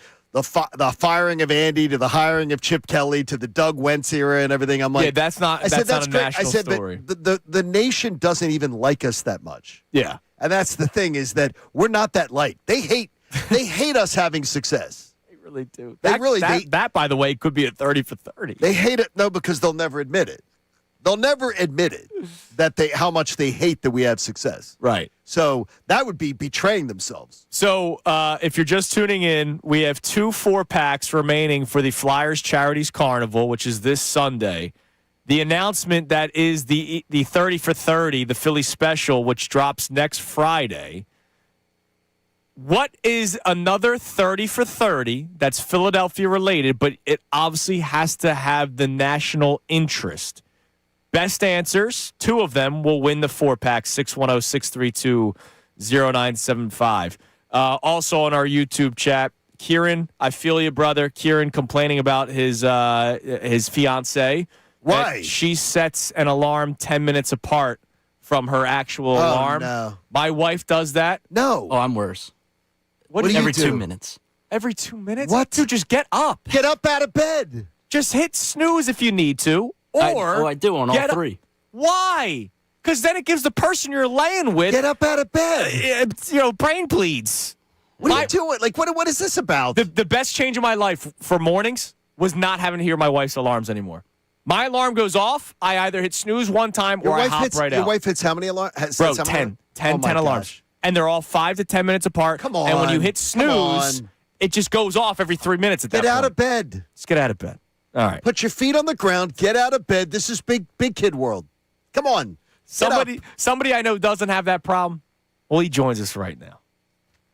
firing of Andy to the hiring of Chip Kelly to the Doug Wentz era and everything. I'm like, that's not a national story. The nation doesn't even like us that much. Yeah. And that's the thing, is that we're not that light. They hate us having success. They really do. That, by the way, could be a 30 for 30. They hate it, because they'll never admit it. They'll never admit it, how much they hate that we have success. Right. So that would be betraying themselves. So if you're just tuning in, we have 2 4-packs remaining for the Flyers Charities Carnival, which is this Sunday. The announcement that is the 30 for 30, the Philly special, which drops next Friday. What is another 30 for 30 that's Philadelphia related, but it obviously has to have the national interest? Best answers, 2 of them will win the 4-pack, 610-632-0975. Also on our YouTube chat, Kieran, I feel you, brother. Kieran complaining about his fiancée. Why? She sets an alarm 10 minutes apart from her actual alarm. No. My wife does that. No. Oh, I'm worse. What do you Every do? 2 minutes. Every 2 minutes? What? Dude, just get up. Get up out of bed. Just hit snooze if you need to. Or I do on all 3. Why? Because then it gives the person you're laying with, Get up out of bed. brain bleeds. What are you doing? Like, what is this about? The best change in my life for mornings was not having to hear my wife's alarms anymore. My alarm goes off. I either hit snooze one time or I hop right out. Your wife hits how many alarms? Bro, 10 alarms. And they're all 5 to 10 minutes apart. Come on. And when you hit snooze, it just goes off every 3 minutes at that point. Get out of bed. Just get out of bed. All right. Put your feet on the ground. Get out of bed. This is big kid world. Come on. Somebody I know doesn't have that problem. Well, he joins us right now.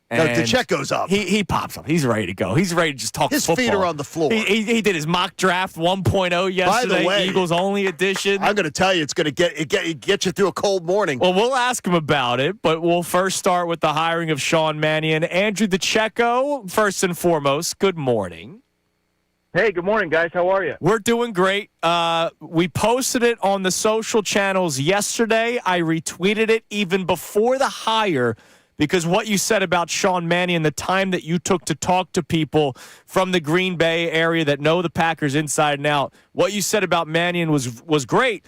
And the check goes up. He pops up. He's ready to go. He's ready to just talk His football. feet are on the floor. He did his mock draft 1.0 yesterday. By the way, Eagles only edition. I'm going to tell you, it's going to get you through a cold morning. Well, we'll ask him about it, but we'll first start with the hiring of Sean Mannion. Andrew DeCecco, first and foremost, good morning. Hey, good morning, guys. How are you? We're doing great. We posted it on the social channels yesterday. I retweeted it even before the hire because what you said about Sean Mannion, the time that you took to talk to people from the Green Bay area that know the Packers inside and out, what you said about Mannion was great,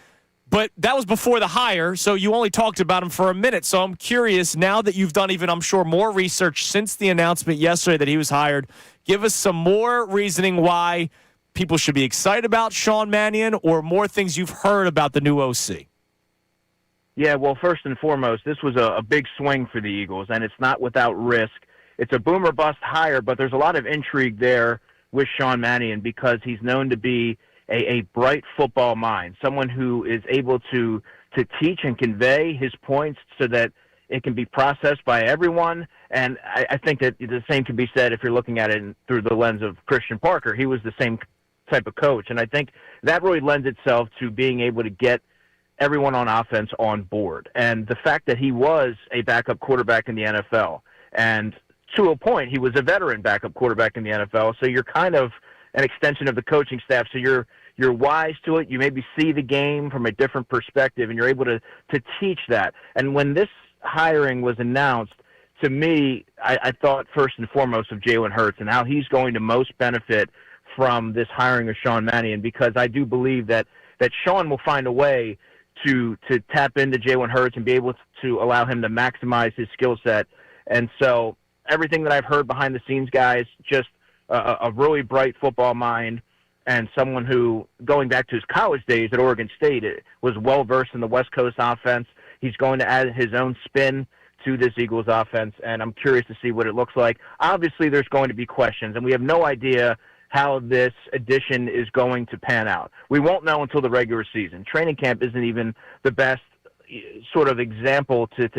but that was before the hire, so you only talked about him for a minute. So I'm curious, now that you've done even, I'm sure, more research since the announcement yesterday that he was hired, give us some more reasoning why people should be excited about Sean Mannion or more things you've heard about the new OC. Yeah, well, first and foremost, this was a big swing for the Eagles, and it's not without risk. It's a boom or bust hire, but there's a lot of intrigue there with Sean Mannion because he's known to be a bright football mind, someone who is able to teach and convey his points so that it can be processed by everyone. And I think that the same can be said if you're looking at it through the lens of Christian Parker. He was the same type of coach, and I think that really lends itself to being able to get everyone on offense on board. And the fact that he was a backup quarterback in the NFL, and to a point, he was a veteran backup quarterback in the NFL, so you're kind of an extension of the coaching staff, so you're wise to it. You maybe see the game from a different perspective, and you're able to teach that. And when this hiring was announced, to me, I thought first and foremost of Jalen Hurts and how he's going to most benefit from this hiring of Sean Mannion, because I do believe that Sean will find a way to tap into Jalen Hurts and be able to allow him to maximize his skill set. And so everything that I've heard behind the scenes, guys, just a really bright football mind, and someone who, going back to his college days at Oregon State, was well-versed in the West Coast offense. He's going to add his own spin to this Eagles offense, and I'm curious to see what it looks like. Obviously, there's going to be questions, and we have no idea how this addition is going to pan out. We won't know until the regular season. Training camp isn't even the best sort of example to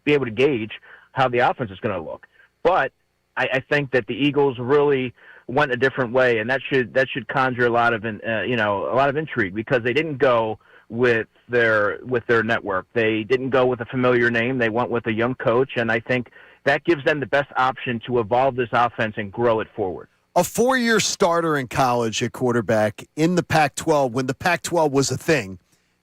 be able to gauge how the offense is going to look. But I think that the Eagles really went a different way, and that should conjure a lot of intrigue, because they didn't go with their network. They didn't go with a familiar name. They went with a young coach, and I think that gives them the best option to evolve this offense and grow it forward. A 4-year starter in college at quarterback in the Pac-12, when the Pac-12 was a thing,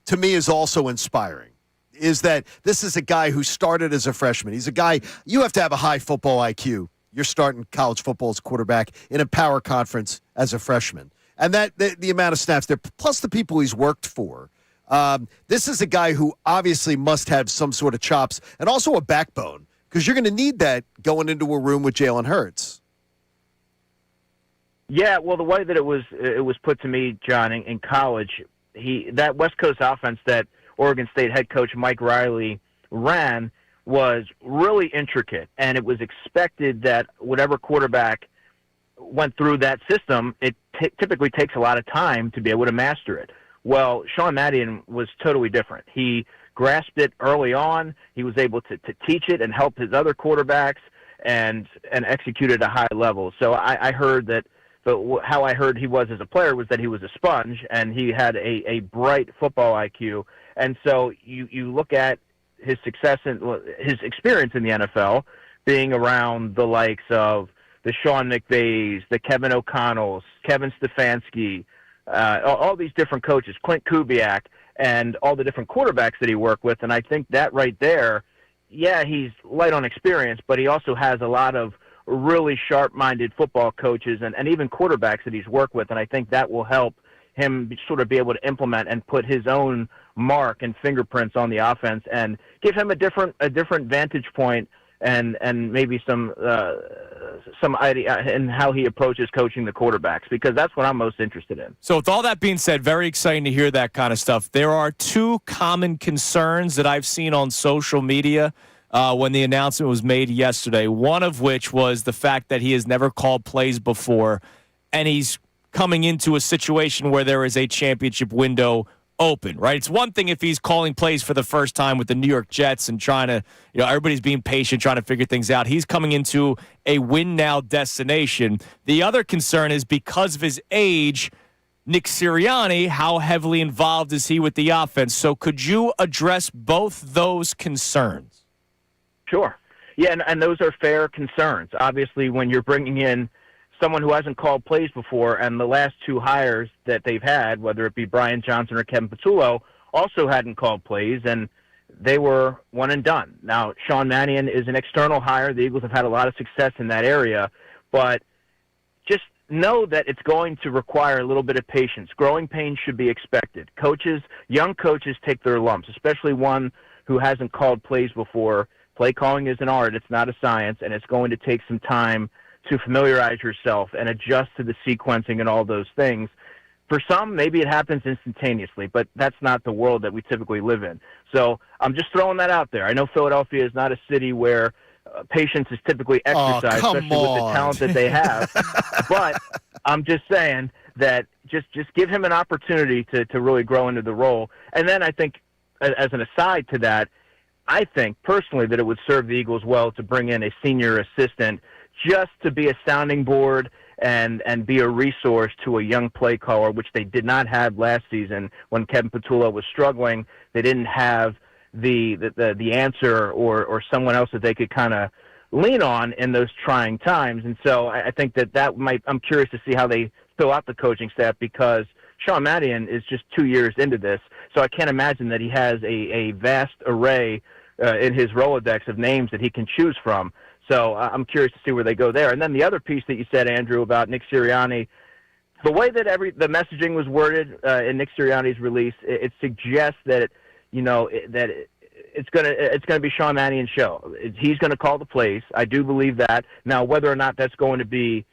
to me is also inspiring. Is that this is a guy who started as a freshman. He's a guy, you have to have a high football IQ. You're starting college football as quarterback in a power conference as a freshman. And that the amount of snaps there, plus the people he's worked for. This is a guy who obviously must have some sort of chops and also a backbone, because you're going to need that going into a room with Jalen Hurts. Yeah, well, the way that it was put to me, John, in college, that West Coast offense that Oregon State head coach Mike Riley ran was really intricate, and it was expected that whatever quarterback went through that system, it typically takes a lot of time to be able to master it. Well, Sean Mannion was totally different. He grasped it early on. He was able to teach it and help his other quarterbacks and execute at a high level. So I heard that how I heard he was as a player was that he was a sponge, and he had a bright football IQ. And so you look at his success and his experience in the NFL, being around the likes of the Sean McVays, the Kevin O'Connells, Kevin Stefanski, all these different coaches, Clint Kubiak, and all the different quarterbacks that he worked with. And I think that right there, yeah, he's light on experience, but he also has a lot of really sharp-minded football coaches and even quarterbacks that he's worked with. And I think that will help him sort of be able to implement and put his own mark and fingerprints on the offense and give him a different vantage point and maybe some idea in how he approaches coaching the quarterbacks, because that's what I'm most interested in. So with all that being said, very exciting to hear that kind of stuff. There are two common concerns that I've seen on social media when the announcement was made yesterday, one of which was the fact that he has never called plays before, and he's coming into a situation where there is a championship window open, right? It's one thing if he's calling plays for the first time with the New York Jets and trying to, everybody's being patient, trying to figure things out. He's coming into a win-now destination. The other concern is because of his age, Nick Sirianni, how heavily involved is he with the offense? So could you address both those concerns? Sure. Yeah, and those are fair concerns. Obviously, when you're bringing in someone who hasn't called plays before, and the last two hires that they've had, whether it be Brian Johnson or Kevin Patullo, also hadn't called plays, and they were one and done. Now, Sean Mannion is an external hire. The Eagles have had a lot of success in that area, but just know that it's going to require a little bit of patience. Growing pains should be expected. Young coaches take their lumps, especially one who hasn't called plays before. Play calling is an art. It's not a science, and it's going to take some time to familiarize yourself and adjust to the sequencing and all those things. For some, maybe it happens instantaneously, but that's not the world that we typically live in. So I'm just throwing that out there. I know Philadelphia is not a city where patience is typically exercised, especially with the talent that they have. But I'm just saying that just give him an opportunity to really grow into the role. And then I think, as an aside to that, I think personally that it would serve the Eagles well to bring in a senior assistant just to be a sounding board and be a resource to a young play caller, which they did not have last season when Kevin Patullo was struggling. They didn't have the answer or someone else that they could kind of lean on in those trying times. And so I think that might, I'm curious to see how they fill out the coaching staff, because Sean Mannion is just 2 years into this. So I can't imagine that he has a vast array in his Rolodex of names that he can choose from. So I'm curious to see where they go there. And then the other piece that you said, Andrew, about Nick Sirianni, the way that the messaging was worded in Nick Sirianni's release, it suggests that it's gonna be Sean Mannion's show. He's going to call the plays. I do believe that. Now, whether or not that's going to be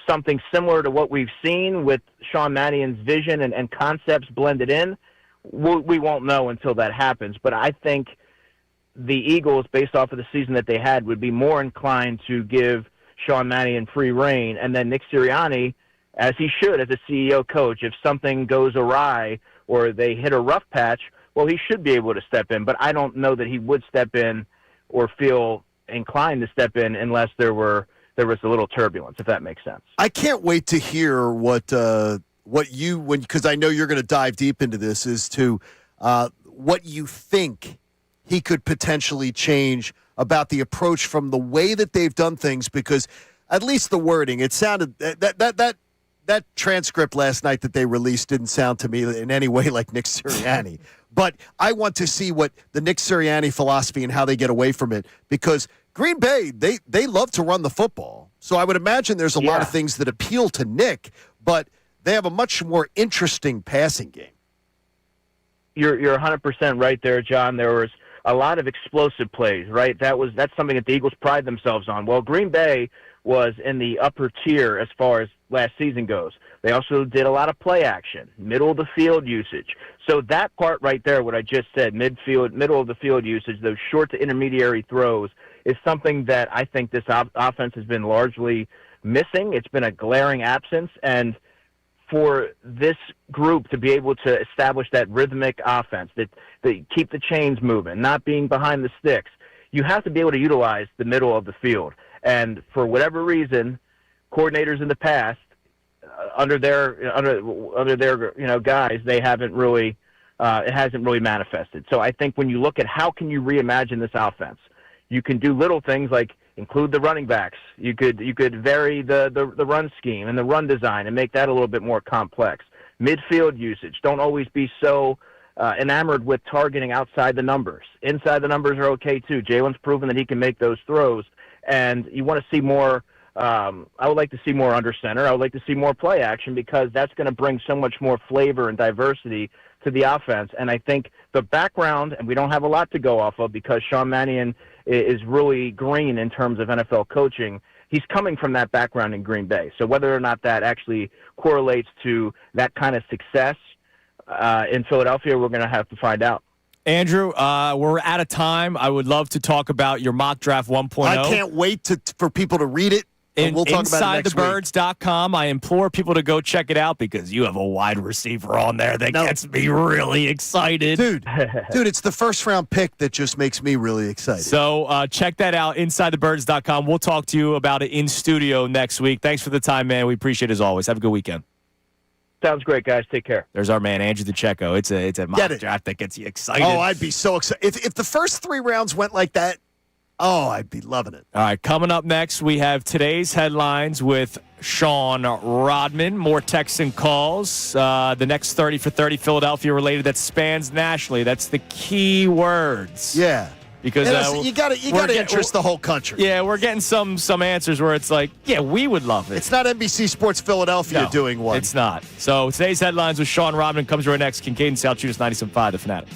something similar to what we've seen with Sean Mannion's vision and concepts blended in, we won't know until that happens. But I think the Eagles, based off of the season that they had, would be more inclined to give Sean Mannion free reign, and then Nick Sirianni, as he should as a CEO coach, if something goes awry or they hit a rough patch, well, he should be able to step in. But I don't know that he would step in or feel inclined to step in unless there was a little turbulence, if that makes sense. I can't wait to hear what you, because I know you're going to dive deep into this, is to what you think he could potentially change about the approach from the way that they've done things, because at least the wording, it sounded that transcript last night that they released didn't sound to me in any way like Nick Sirianni. But I want to see what the Nick Sirianni philosophy and how they get away from it, because Green Bay, they love to run the football. So I would imagine there's a lot of things that appeal to Nick, but they have a much more interesting passing game. You're 100% right there, John. There was a lot of explosive plays, right? That's something that the Eagles pride themselves on. Well, Green Bay was in the upper tier as far as last season goes. They also did a lot of play action, middle of the field usage. So that part right there, what I just said, middle of the field usage, those short to intermediary throws, is something that I think this offense has been largely missing. It's been a glaring absence, and for this group to be able to establish that rhythmic offense, that keep the chains moving, not being behind the sticks, you have to be able to utilize the middle of the field. And for whatever reason, coordinators in the past, under their guys, they haven't really it hasn't really manifested. So I think when you look at how can you reimagine this offense, you can do little things like include the running backs. You could vary the run scheme and the run design and make that a little bit more complex. Midfield usage. Don't always be so enamored with targeting outside the numbers. Inside the numbers are okay too. Jalen's proven that he can make those throws, and you want to see more. I would like to see more under center. I would like to see more play action, because that's going to bring so much more flavor and diversity to the offense. And I think the background, and we don't have a lot to go off of because Sean Mannion is really green in terms of NFL coaching. He's coming from that background in Green Bay. So whether or not that actually correlates to that kind of success in Philadelphia, we're going to have to find out. Andrew, we're out of time. I would love to talk about your mock draft 1.0. I can't wait for people to read it. We'll talk about it next week. InsideTheBirds.com. I implore people to go check it out, because you have a wide receiver on there that gets me really excited. Dude, it's the first-round pick that just makes me really excited. So check that out, InsideTheBirds.com. We'll talk to you about it in studio next week. Thanks for the time, man. We appreciate it as always. Have a good weekend. Sounds great, guys. Take care. There's our man, Andrew DeCecco. It's a mock draft that gets you excited. Oh, I'd be so excited. If the first 3 rounds went like that, I'd be loving it. All right, coming up next, we have today's headlines with Sean Rodman. More texts and calls. The next 30 for 30 Philadelphia related that spans nationally. That's the key words. Yeah. Because you got to interest the whole country. Yeah, we're getting some answers where it's like, yeah, we would love it. It's not NBC Sports Philadelphia doing one. It's not. So today's headlines with Sean Rodman comes right next. Kincade Salciunas, 97.5, The Fanatic.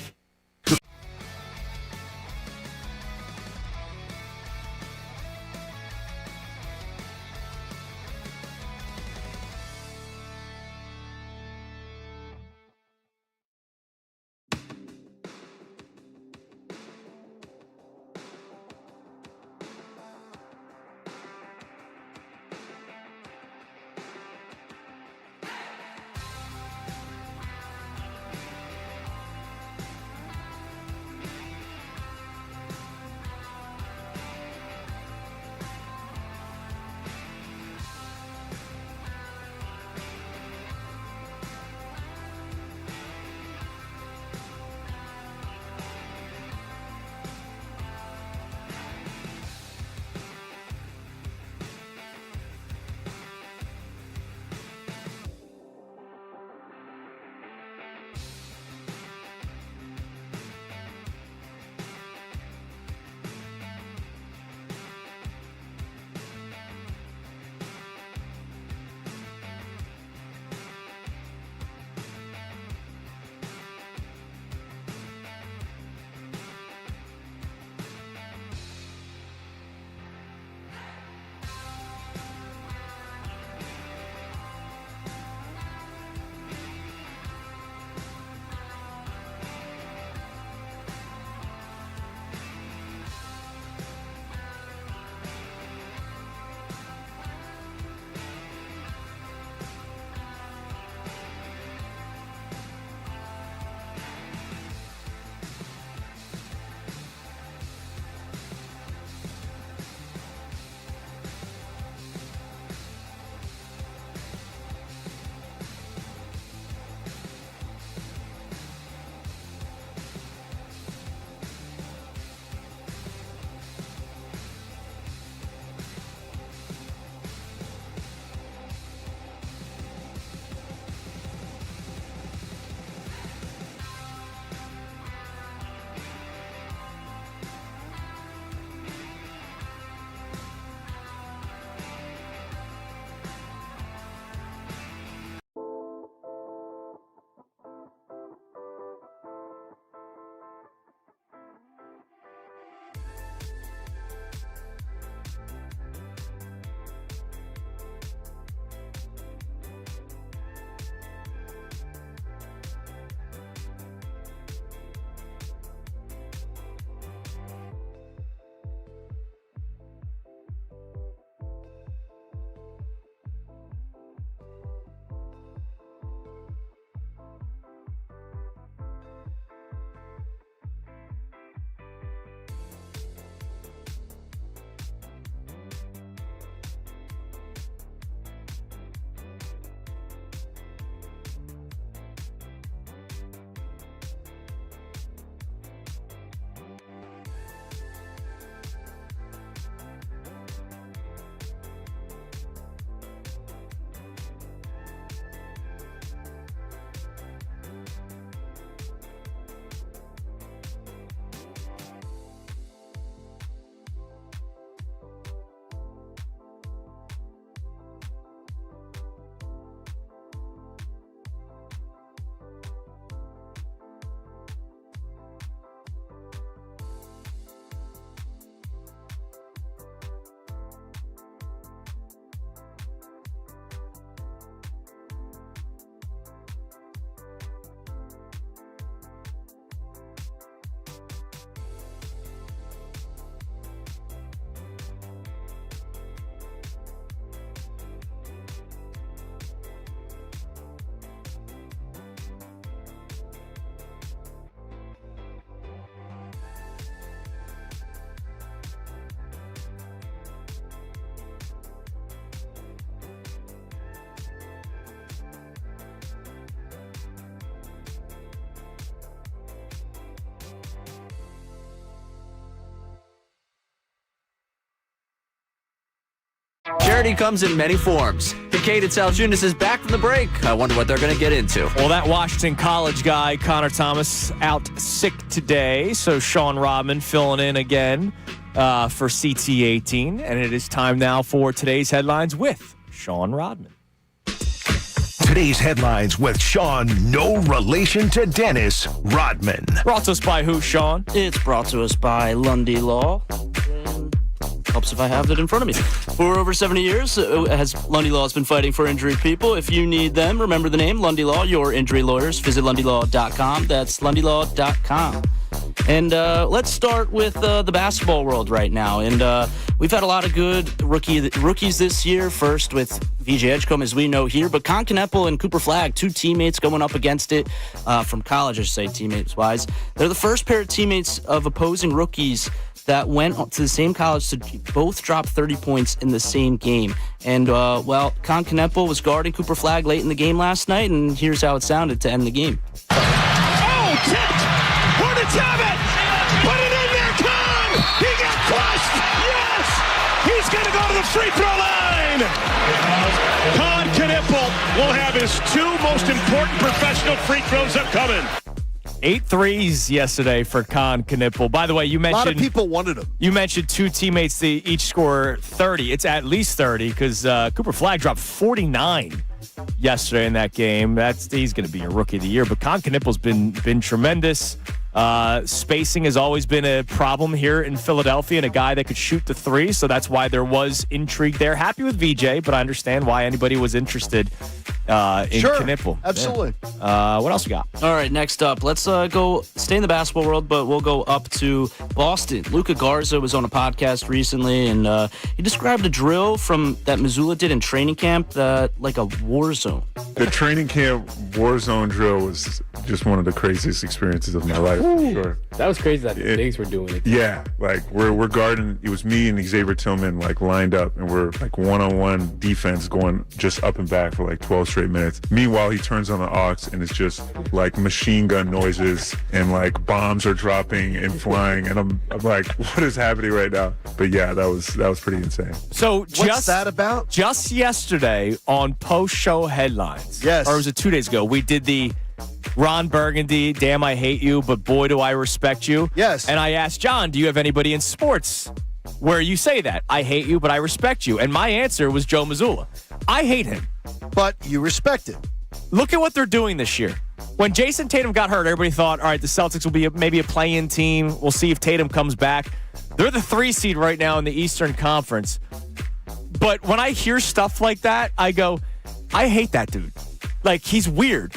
Charity comes in many forms. Kincade Salciunas is back from the break. I wonder what they're going to get into. Well, that Washington College guy, Connor Thomas, out sick today. So Sean Rodman filling in again for CT18. And it is time now for today's headlines with Sean Rodman. Today's headlines with Sean, no relation to Dennis Rodman. Brought to us by who, Sean? It's brought to us by Lundy Law. Helps if I have it in front of me. For over 70 years, Lundy Law has been fighting for injured people. If you need them, remember the name, Lundy Law, your injury lawyers. Visit LundyLaw.com. That's LundyLaw.com. And let's start with the basketball world right now. And we've had a lot of good rookies this year. First with VJ Edgecombe, as we know here. But Con Kneppel and Cooper Flagg, two teammates going up against it from college, I should say, teammates-wise. They're the first pair of teammates of opposing rookies that went to the same college to both drop 30 points in the same game. And, Con Kneppel was guarding Cooper Flagg late in the game last night, and here's how it sounded to end the game. Oh, tipped! Hornets have it! Put it in there, Con! He got crushed! Yes! He's going to go to the free throw line! Con Kneppel will have his two most important professional free throws upcoming. 8 threes yesterday for Con Kneppel. By the way, you mentioned... A lot of people wanted him. You mentioned two teammates, they each score 30. It's at least 30 because Cooper Flagg dropped 49 yesterday in that game. He's going to be a rookie of the year. But Con Kneppel's been tremendous. Spacing has always been a problem here in Philadelphia and a guy that could shoot the three. So that's why there was intrigue there. Happy with VJ, but I understand why anybody was interested in Kneppel. Absolutely. Yeah. What else we got? All right, next up, let's go stay in the basketball world, but we'll go up to Boston. Luka Garza was on a podcast recently, and he described a drill that Missoula did in training camp like a war zone. The training camp war zone drill was just one of the craziest experiences of my life. For sure. That was crazy that the Knicks were doing it. Yeah, like we're guarding. It was me and Xavier Tillman like lined up, and we're like one-on-one defense going just up and back for like 12 straight minutes. Meanwhile, he turns on the aux, and it's just like machine gun noises and like bombs are dropping and flying, and I'm like, what is happening right now? But yeah, that was pretty insane. So what's that about? Just yesterday on post-show headlines. Yes. Or was it 2 days ago? We did the Ron Burgundy, damn, I hate you, but boy, do I respect you. Yes. And I asked John, do you have anybody in sports where you say that? I hate you, but I respect you. And my answer was Joe Mazzulla. I hate him. But you respect it. Look at what they're doing this year. When Jason Tatum got hurt, everybody thought, all right, the Celtics will be maybe a play-in team. We'll see if Tatum comes back. They're the 3 seed right now in the Eastern Conference. But when I hear stuff like that, I go, I hate that dude. Like, he's weird.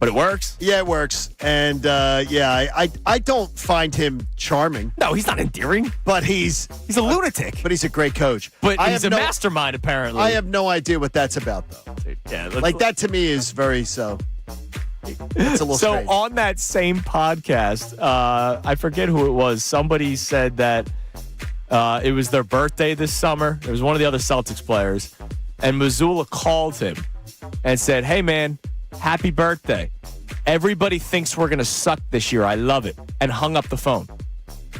But it works. Yeah, it works. And, I don't find him charming. No, he's not endearing. But he's a lunatic. But he's a great coach. But he's a mastermind, apparently. I have no idea what that's about, though. Yeah, like, that to me is very so. It's a little so strange. On that same podcast, I forget who it was. Somebody said that it was their birthday this summer. It was one of the other Celtics players. And Mazzulla called him and said, hey, man, happy birthday. Everybody thinks we're going to suck this year. I love it. And hung up the phone.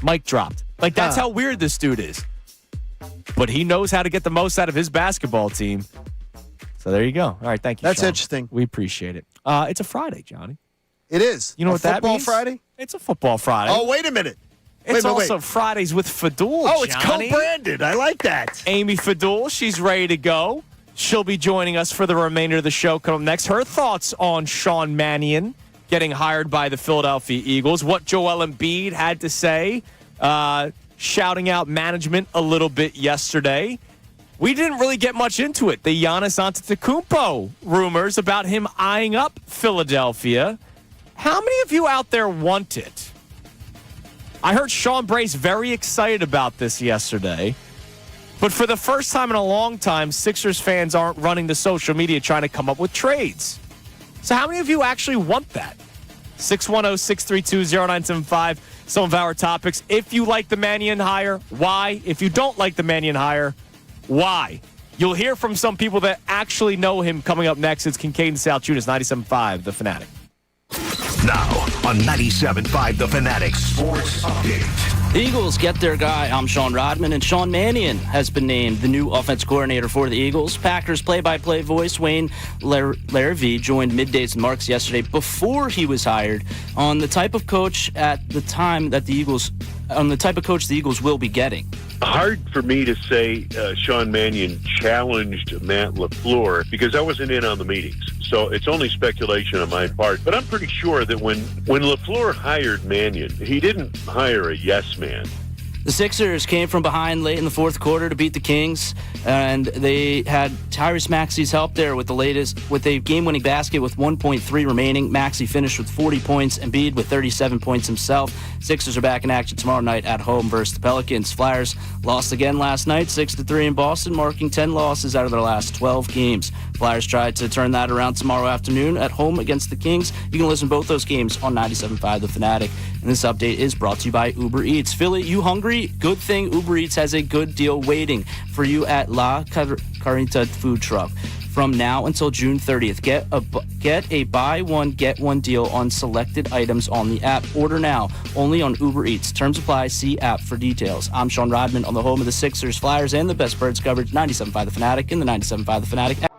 Mic dropped. Like, that's how weird this dude is. But he knows how to get the most out of his basketball team. So there you go. All right, thank you, That's Sean. interesting. We appreciate it. It's a Friday, Johnny. It is. You know what that means? Football Friday? It's a football Friday. Oh, wait a minute. It's wait. also Fridays with Fadul, Oh, it's Johnny. co-branded. I like that. Amy Fadul, she's ready to go. She'll be joining us for the remainder of the show. Coming up next, her thoughts on Sean Mannion getting hired by the Philadelphia Eagles, what Joel Embiid had to say, shouting out management a little bit yesterday. We didn't really get much into it. The Giannis Antetokounmpo rumors about him eyeing up Philadelphia. How many of you out there want it? I heard Sean Brace very excited about this yesterday. But for the first time in a long time, Sixers fans aren't running to social media trying to come up with trades. So how many of you actually want that? 610-632-0975, some of our topics. If you like the Mannion hire, why? If you don't like the Mannion hire, why? You'll hear from some people that actually know him coming up next. It's Kincade Salciunas, 97.5, The Fanatic. Now on 97.5 The Fanatic Sports Update. The Eagles get their guy. I'm Sean Rodman, and Sean Mannion has been named the new offense coordinator for the Eagles. Packers play-by-play voice Wayne Larrivee joined Middays and Marks yesterday before he was hired on the type of coach the Eagles will be getting. Hard for me to say Sean Mannion challenged Matt LaFleur because I wasn't in on the meetings. So it's only speculation on my part. But I'm pretty sure that when LaFleur hired Mannion, he didn't hire a yes man. The Sixers came from behind late in the fourth quarter to beat the Kings, and they had Tyrese Maxey's help there with a game-winning basket with 1.3 remaining. Maxey finished with 40 points, Embiid with 37 points himself. Sixers are back in action tomorrow night at home versus the Pelicans. Flyers lost again last night, 6-3 in Boston, marking 10 losses out of their last 12 games. Flyers tried to turn that around tomorrow afternoon at home against the Kings. You can listen to both those games on 97.5 The Fanatic. And this update is brought to you by Uber Eats. Philly, you hungry? Good thing Uber Eats has a good deal waiting for you at La Carita food truck. From now until June 30th, get a buy one, get one deal on selected items on the app. Order now, only on Uber Eats. Terms apply, see app for details. I'm Sean Rodman on the home of the Sixers, Flyers, and the best birds coverage, 97.5 The Fanatic and the 97.5 The Fanatic app.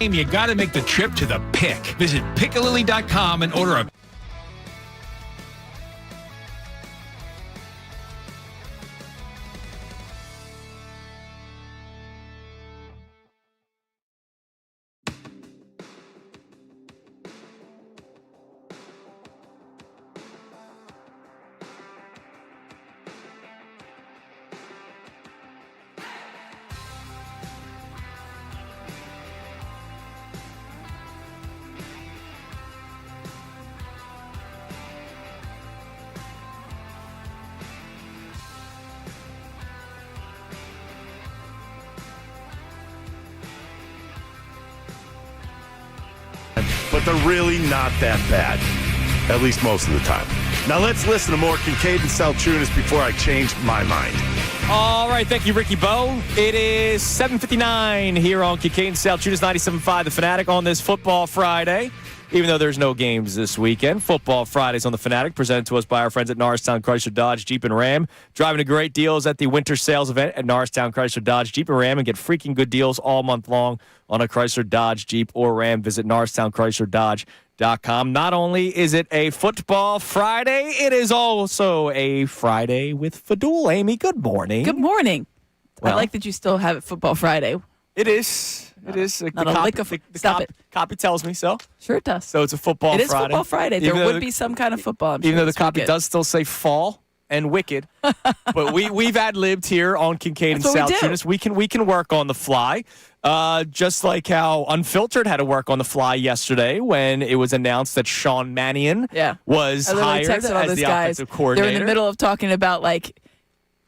You got to make the trip to the Pick. Visit Piccalilly.com and order a but they're really not that bad, at least most of the time. Now let's listen to more Kincade and Salciunas before I change my mind. All right, thank you, Ricky Bo. It is 7:59 here on Kincade and Salciunas, 97.5 The Fanatic on this Football Friday. Even though there's no games this weekend, Football Fridays on The Fanatic, presented to us by our friends at Norristown Chrysler Dodge Jeep and Ram. Driving to great deals at the winter sales event at Norristown Chrysler Dodge Jeep and Ram, and get freaking good deals all month long on a Chrysler Dodge Jeep or Ram. Visit NorristownChryslerDodge.com. Not only is it a Football Friday, it is also a Friday with Fadul. Amy, good morning. Good morning. Well, I like that you still have it Football Friday. It is. It is. Stop it. Copy tells me so. Sure it does. So it's a Football Friday. It is Football Friday. There would be some kind of football. Even though the copy does still say fall, and wicked, but we've ad-libbed here on Kincade and That's what we do. Salciunas. We can work on the fly, just like how Unfiltered had to work on the fly yesterday when it was announced that Sean Mannion was I literally hired texted all as those the guys. offensive coordinator. They're in the middle of talking about like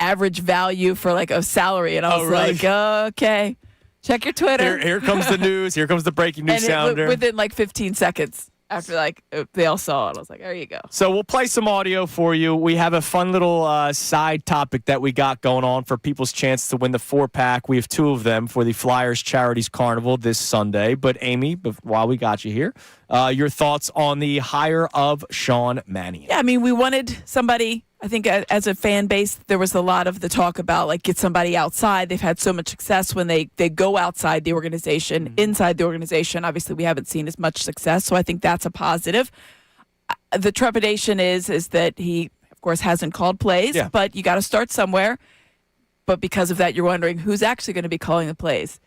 average value for like a salary, and I was really? like, okay, check your Twitter. Here comes the news. Here comes the breaking news and sounder. within like 15 seconds after like they all saw it, I was like, there you go. So we'll play some audio for you. We have a fun little side topic that we got going on for people's chance to win the 4-pack. We have 2 of them for the Flyers Charities Carnival this Sunday. But Amy, while we got you here, your thoughts on the hire of Sean Mannion? Yeah, I mean, we wanted somebody. I think as a fan base, there was a lot of the talk about like get somebody outside. They've had so much success when they go outside the organization, inside the organization. Obviously, we haven't seen as much success, so I think that's a positive. The trepidation is that he, of course, hasn't called plays, but you got to start somewhere. But because of that, you're wondering who's actually going to be calling the plays.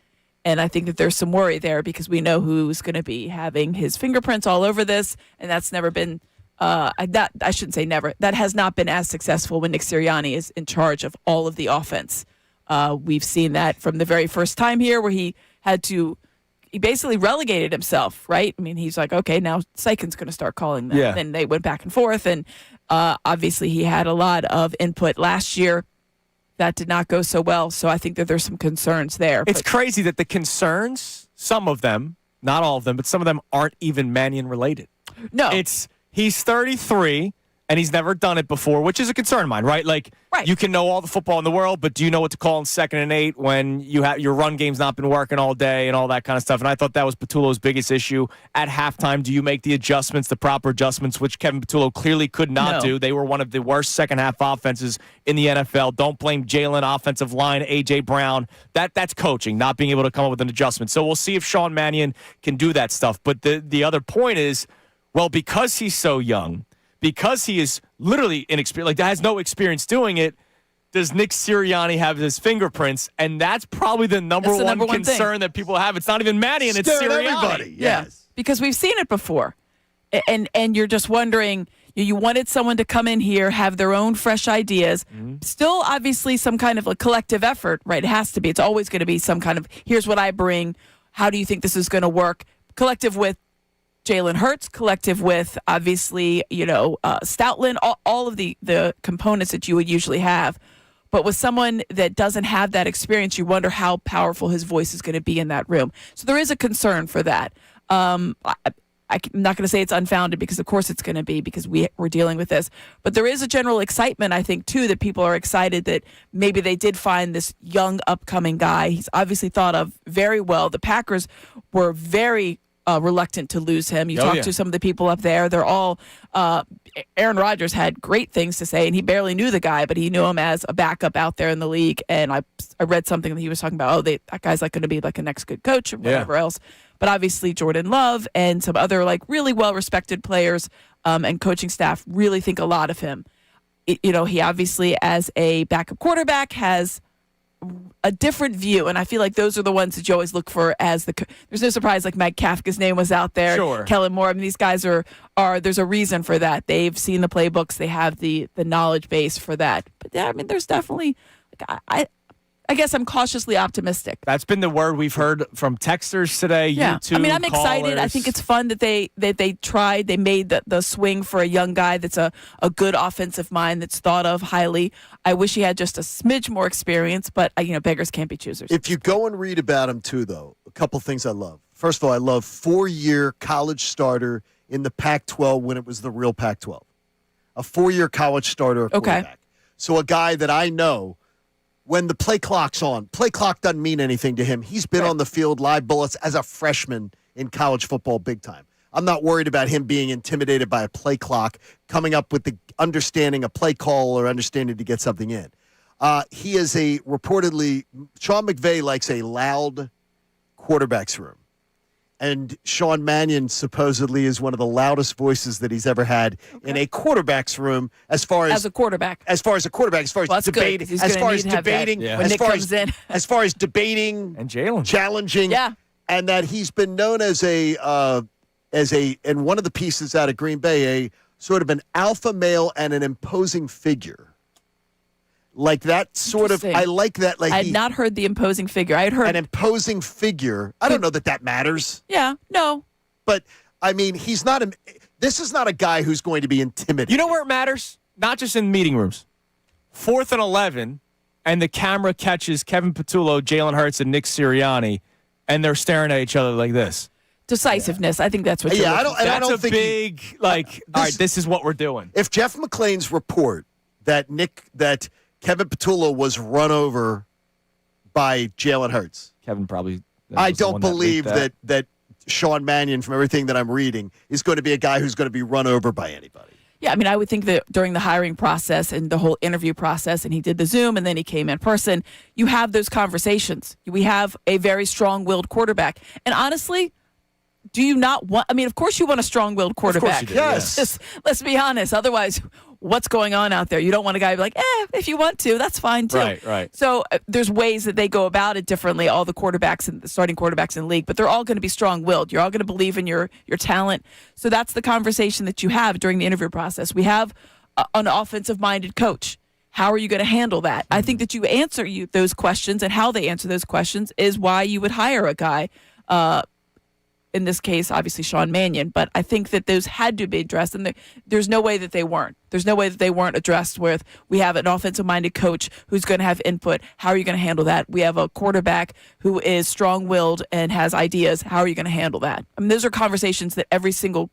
And I think that there's some worry there because we know who's going to be having his fingerprints all over this, and that's never been. I shouldn't say never. That has not been as successful when Nick Sirianni is in charge of all of the offense. We've seen that from the very first time here where he basically relegated himself, right? I mean, he's like, okay, now Sykin's going to start calling them. Yeah. And they went back and forth. And obviously he had a lot of input last year. That did not go so well. So I think that there's some concerns there. It's crazy that the concerns, some of them, not all of them, but some of them aren't even Mannion related. No. He's 33 and he's never done it before, which is a concern of mine, right? Like, you can know all the football in the world, but do you know what to call in 2nd and 8 when your run game's not been working all day and all that kind of stuff? And I thought that was Patullo's biggest issue at halftime. Do you make the adjustments, the proper adjustments, which Kevin Patullo clearly could not do? They were one of the worst second-half offenses in the NFL. Don't blame Jalen, offensive line, A.J. Brown. That's coaching, not being able to come up with an adjustment. So we'll see if Sean Mannion can do that stuff. But the other point is, well, because he's so young, because he is literally inexperienced, like has no experience doing it, does Nick Sirianni have his fingerprints? And that's probably the number one concern that people have. It's not even Mannion, it's Sirianni. Everybody. Yes. Because we've seen it before. And you're just wondering, you wanted someone to come in here, have their own fresh ideas. Still, obviously, some kind of a collective effort, right? It has to be. It's always going to be some kind of, here's what I bring. How do you think this is going to work? Collective with Jalen Hurts, collective with, obviously, Stoutland, all of the components that you would usually have. But with someone that doesn't have that experience, you wonder how powerful his voice is going to be in that room. So there is a concern for that. I'm not going to say it's unfounded because, of course, it's going to be because we're dealing with this. But there is a general excitement, I think, too, that people are excited that maybe they did find this young, upcoming guy. He's obviously thought of very well. The Packers were very reluctant to lose him. You talk to some of the people up there. They're all Aaron Rodgers had great things to say, and he barely knew the guy, but he knew him as a backup out there in the league. And I read something that he was talking about, that guy's like going to be like a next good coach or whatever else. But obviously Jordan Love and some other like really well-respected players and coaching staff really think a lot of him. He obviously, as a backup quarterback, has a different view, and I feel like those are the ones that you always look for as there's no surprise, like Mike Kafka's name was out there. Sure. Kellen Moore. I mean, these guys are there's a reason for that. They've seen the playbooks. They have the knowledge base for that. But yeah, I mean, there's definitely, I guess I'm cautiously optimistic. That's been the word we've heard from texters today, YouTube I mean, I'm excited. callers. I think it's fun that they tried. They made the swing for a young guy that's a good offensive mind that's thought of highly. I wish he had just a smidge more experience, but beggars can't be choosers. If you go and read about him too, though, a couple things I love. First of all, I love 4-year college starter in the Pac-12 when it was the real Pac-12. A 4-year college starter, quarterback. So a guy that I know. When the play clock's on, play clock doesn't mean anything to him. He's been on the field, live bullets, as a freshman in college football big time. I'm not worried about him being intimidated by a play clock, coming up with the understanding a play call or understanding to get something in. He is reportedly, Sean McVay likes a loud quarterback's room. And Sean Mannion supposedly is one of the loudest voices that he's ever had in a quarterback's room as far as a quarterback. As far as debating, as far as debating and challenging, and that he's been known as and one of the pieces out of Green Bay, a sort of an alpha male and an imposing figure. Like that sort of, I like that. Like I had not heard the imposing figure. I had heard an imposing figure. I don't know that matters. Yeah, no. But, I mean, this is not a guy who's going to be intimidated. You know where it matters? Not just in meeting rooms. 4th and 11, and the camera catches Kevin Patullo, Jalen Hurts, and Nick Sirianni, and they're staring at each other like this. Decisiveness. I think that's what you're looking for. That's a big, all right, this is what we're doing. If Jeff McClain's report that Kevin Patullo was run over by Jalen Hurts. Kevin probably. I don't believe that Sean Mannion, from everything that I'm reading, is going to be a guy who's going to be run over by anybody. Yeah, I mean, I would think that during the hiring process and the whole interview process, and he did the Zoom and then he came in person, you have those conversations. We have a very strong-willed quarterback. And honestly, do you not want – I mean, of course you want a strong-willed quarterback. Of course you do, yes. Just, let's be honest. Otherwise, what's going on out there? You don't want a guy to be like, if you want to, that's fine too. Right. So there's ways that they go about it differently, all the quarterbacks and the starting quarterbacks in the league, but they're all going to be strong-willed. You're all going to believe in your talent. So that's the conversation that you have during the interview process. We have an offensive-minded coach. How are you going to handle that? I think that you answer those questions, and how they answer those questions is why you would hire a guy in this case, obviously Sean Mannion, but I think that those had to be addressed, and there's no way that they weren't. There's no way that they weren't addressed with, we have an offensive-minded coach who's going to have input. How are you going to handle that? We have a quarterback who is strong-willed and has ideas. How are you going to handle that? I mean, those are conversations that every single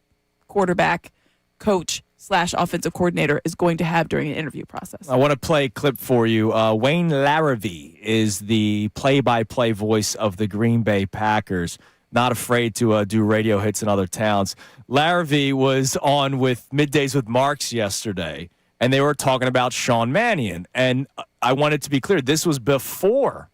quarterback, coach, / offensive coordinator is going to have during an interview process. I want to play a clip for you. Wayne Larrivee is the play-by-play voice of the Green Bay Packers. Not afraid to do radio hits in other towns. Larrivee was on with Middays with Marks yesterday, and they were talking about Sean Mannion. And I wanted to be clear, this was before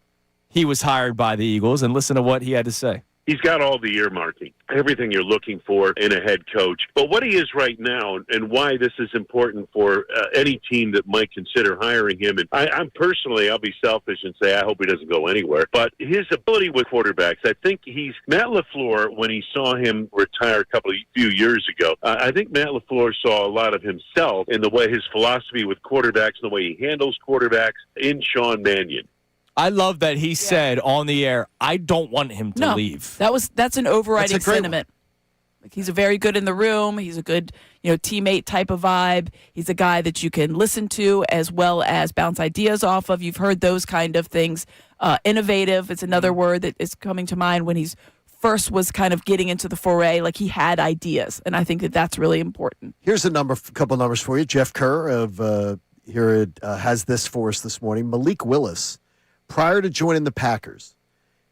he was hired by the Eagles, and listen to what he had to say. He's got all the earmarking, everything you're looking for in a head coach. But what he is right now and why this is important for any team that might consider hiring him, and I'm personally, I'll be selfish and say I hope he doesn't go anywhere, but his ability with quarterbacks, I think Matt LaFleur, when he saw him retire a few years ago, I think Matt LaFleur saw a lot of himself in the way his philosophy with quarterbacks and the way he handles quarterbacks in Sean Mannion. I love that he said on the air, I don't want him to leave. That's an overriding That's a great sentiment. Like, he's a very good in the room. He's a good, teammate type of vibe. He's a guy that you can listen to as well as bounce ideas off of. You've heard those kind of things. Innovative, it's another word that is coming to mind when he's first was kind of getting into the foray, like he had ideas. And I think that that's really important. Here's a couple numbers for you. Jeff Kerr of here has this for us this morning. Malik Willis, prior to joining the Packers,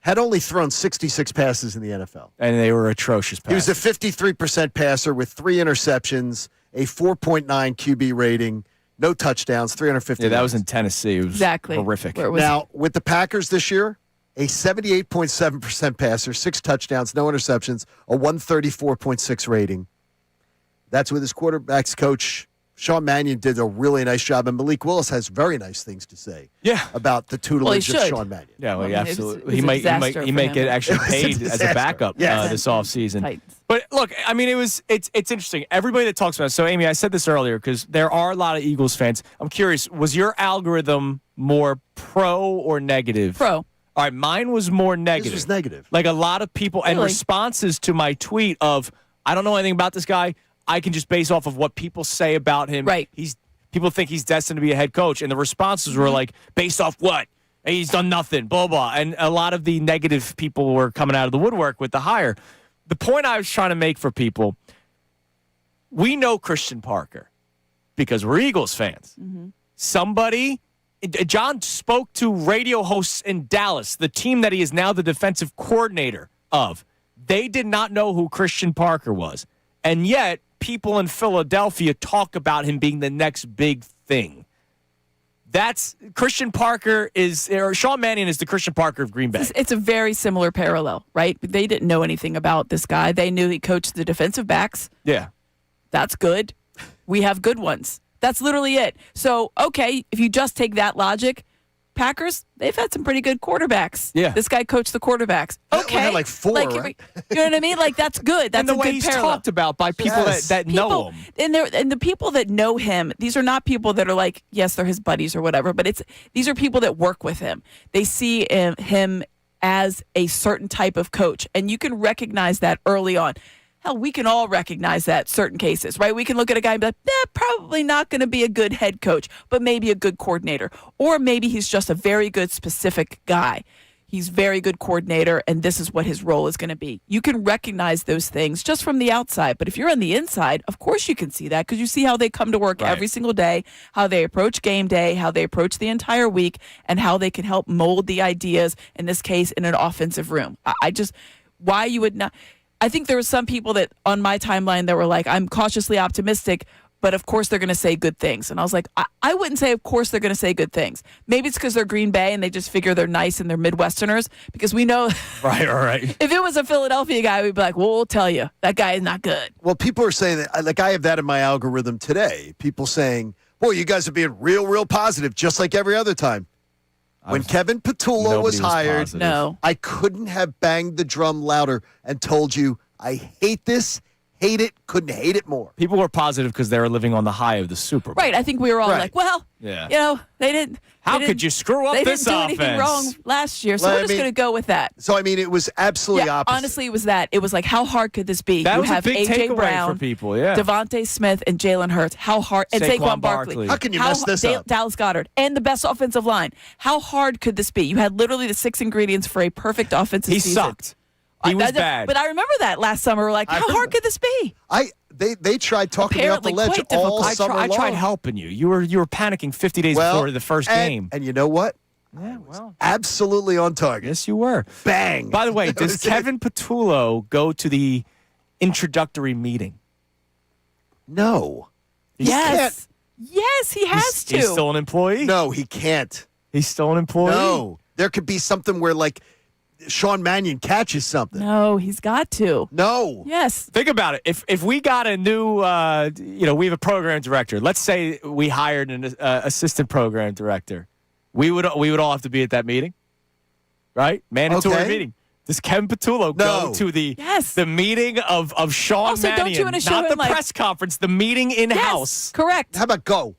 had only thrown 66 passes in the NFL. And they were atrocious passes. He was a 53% passer with 3 interceptions, a 4.9 QB rating, no touchdowns, 350 Yeah, that was in Tennessee. It was horrific. Now, with the Packers this year, a 78.7% passer, 6 touchdowns, no interceptions, a 134.6 rating. That's with his quarterbacks coach, Sean Mannion, did a really nice job, and Malik Willis has very nice things to say about the tutelage of Sean Mannion. Yeah, absolutely. He might get actually paid as a backup this offseason. But look, I mean, it's interesting. Everybody that talks about it. So, Amy, I said this earlier because there are a lot of Eagles fans. I'm curious, was your algorithm more pro or negative? Pro. All right, mine was more negative. This was negative. Like a lot of people and responses to my tweet of, I don't know anything about this guy. I can just base off of what people say about him. Right. People think he's destined to be a head coach, and the responses were like, based off what? He's done nothing, blah, blah. And a lot of the negative people were coming out of the woodwork with the hire. The point I was trying to make for people, we know Christian Parker because we're Eagles fans. Mm-hmm. John spoke to radio hosts in Dallas, the team that he is now the defensive coordinator of. They did not know who Christian Parker was. And yet, people in Philadelphia talk about him being the next big thing. That's Christian Parker or Sean Mannion is the Christian Parker of Green Bay. It's a very similar parallel, right? They didn't know anything about this guy. They knew he coached the defensive backs. Yeah. That's good. We have good ones. That's literally it. So, okay, if you just take that logic, Packers, they've had some pretty good quarterbacks. Yeah. This guy coached the quarterbacks. We Okay. had like 4, right? You know what I mean? Like, that's good. That's and the a way good he's parallel. talked about by people that know him. And the people that know him, these are not people that are like, yes, they're his buddies or whatever, but these are people that work with him. They see him as a certain type of coach, and you can recognize that early on. Hell, we can all recognize that certain cases, right? We can look at a guy and be like, probably not going to be a good head coach, but maybe a good coordinator. Or maybe he's just a very good specific guy. He's very good coordinator, and this is what his role is going to be. You can recognize those things just from the outside. But if you're on the inside, of course you can see that because you see how they come to work every single day, how they approach game day, how they approach the entire week, and how they can help mold the ideas, in this case, in an offensive room. Why you would not... I think there were some people that on my timeline that were like, I'm cautiously optimistic, but of course they're going to say good things. And I was like, I wouldn't say of course they're going to say good things. Maybe it's because they're Green Bay and they just figure they're nice and they're Midwesterners, because we know Right. if it was a Philadelphia guy, we'd be like, well, we'll tell you, that guy is not good. Well, people are saying that, like I have that in my algorithm today. People saying, boy, you guys are being real positive, just like every other time. When Kevin Petullo was hired, I couldn't have banged the drum louder and told you, I hate this, hate it, couldn't hate it more. People were positive because they were living on the high of the Super Bowl. Right. I think we were all like, well, they didn't. How could you screw up this offense? They didn't do anything wrong last year, so we're just going to go with that. So, I mean, it was absolutely opposite. Honestly, it was that. It was like, how hard could this be? That you was have a big A.J. takeaway Brown, for people, yeah. Devontae Smith, and Jalen Hurts. How hard? And Saquon Barkley. How can you mess this up? Dallas Goedert. And the best offensive line. How hard could this be? You had literally the 6 ingredients for a perfect offensive season. He sucked. He was bad. But I remember that last summer. We're like, how hard could this be? They tried talking me off the ledge all summer long. I tried helping you. You were panicking 50 days before the first game. And you know what? Yeah, well, absolutely on target. Yes, you were. Bang. By the way, does Kevin Petullo go to the introductory meeting? No. Yes, he has to. He's still an employee? No, he can't. He's still an employee? No. There could be something where, like, Sean Mannion catches something. No, he's got to. No. Yes. Think about it. If we got a new, we have a program director. Let's say we hired an assistant program director. We would all have to be at that meeting, right? Mandatory meeting. Does Kevin Petullo go to the meeting of Sean also, Mannion? don't you want to show not him, the press conference, the meeting in-house. Yes, correct. How about go?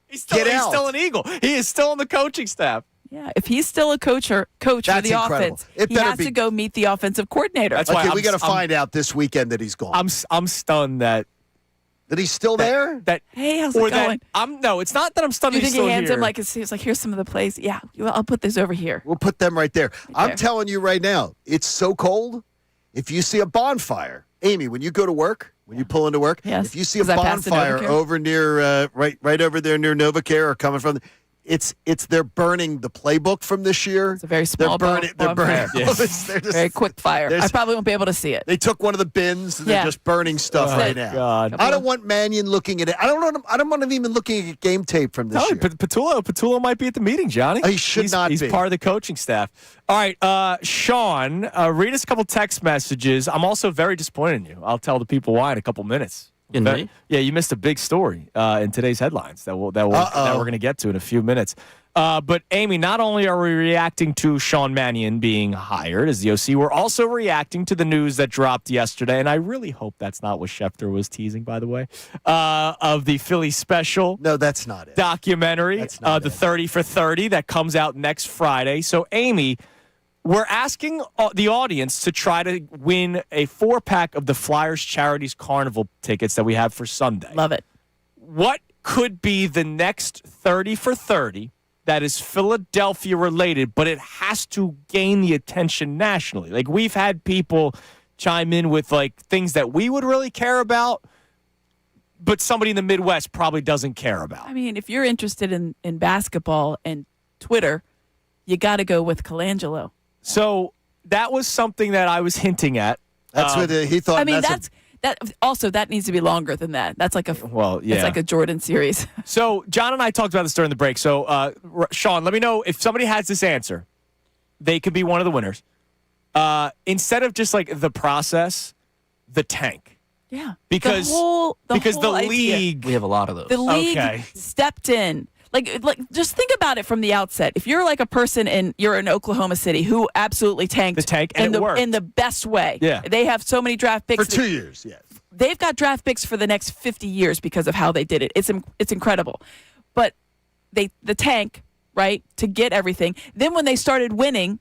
He's still an Eagle. He is still on the coaching staff. Yeah, if he's still a coach for the offense, he has to go meet the offensive coordinator. That's why we got to find out this weekend that he's gone. I'm stunned that he's still there. Hey, how's it going? No, it's not that I'm stunned. Do you he's think still he hands here. him like he's like, here's some of the plays? Yeah, I'll put this over here. We'll put them right there. I'm telling you right now, it's so cold. If you see a bonfire, Amy, when you go to work, when you pull into work, if you see a bonfire over near right over there near NovaCare or coming from. They're burning the playbook from this year. It's a very small They're burning. Yes. Very quick fire. I probably won't be able to see it. They took one of the bins and they're just burning stuff right now. God. I don't want Mannion looking at it. I don't want him even looking at game tape from this year. Petullo might be at the meeting, Johnny. He should not be. He's part of the coaching staff. All right, Sean, read us a couple text messages. I'm also very disappointed in you. I'll tell the people why in a couple minutes. Me? Yeah, you missed a big story in today's headlines that we're going to get to in a few minutes. But Amy, not only are we reacting to Sean Mannion being hired as the OC, we're also reacting to the news that dropped yesterday, and I really hope that's not what Schefter was teasing, by the way, of the Phillies special. No, that's not it. Documentary, the 30 for 30 that comes out next Friday. So, Amy, we're asking the audience to try to win a 4-pack of the Flyers Charities Carnival tickets that we have for Sunday. Love it. What could be the next 30 for 30 that is Philadelphia related, but it has to gain the attention nationally? Like, we've had people chime in with, like, things that we would really care about, but somebody in the Midwest probably doesn't care about. I mean, if you're interested in basketball and Twitter, you got to go with Colangelo. So that was something that I was hinting at. That's what he thought. I mean, that needs to be longer than that. That's like it's like a Jordan series. So John and I talked about this during the break. So Sean, let me know if somebody has this answer. They could be one of the winners. Instead of just like the process, the tank. Yeah, because the whole league. We have a lot of those. The league stepped in. Like, just think about it from the outset. If you're like a person you're in Oklahoma City who absolutely tanked and it worked in the best way. Yeah. They have so many draft picks For 2 years, yeah. They've got draft picks for the next 50 years because of how they did it. It's incredible. But the tank, right, to get everything. Then when they started winning,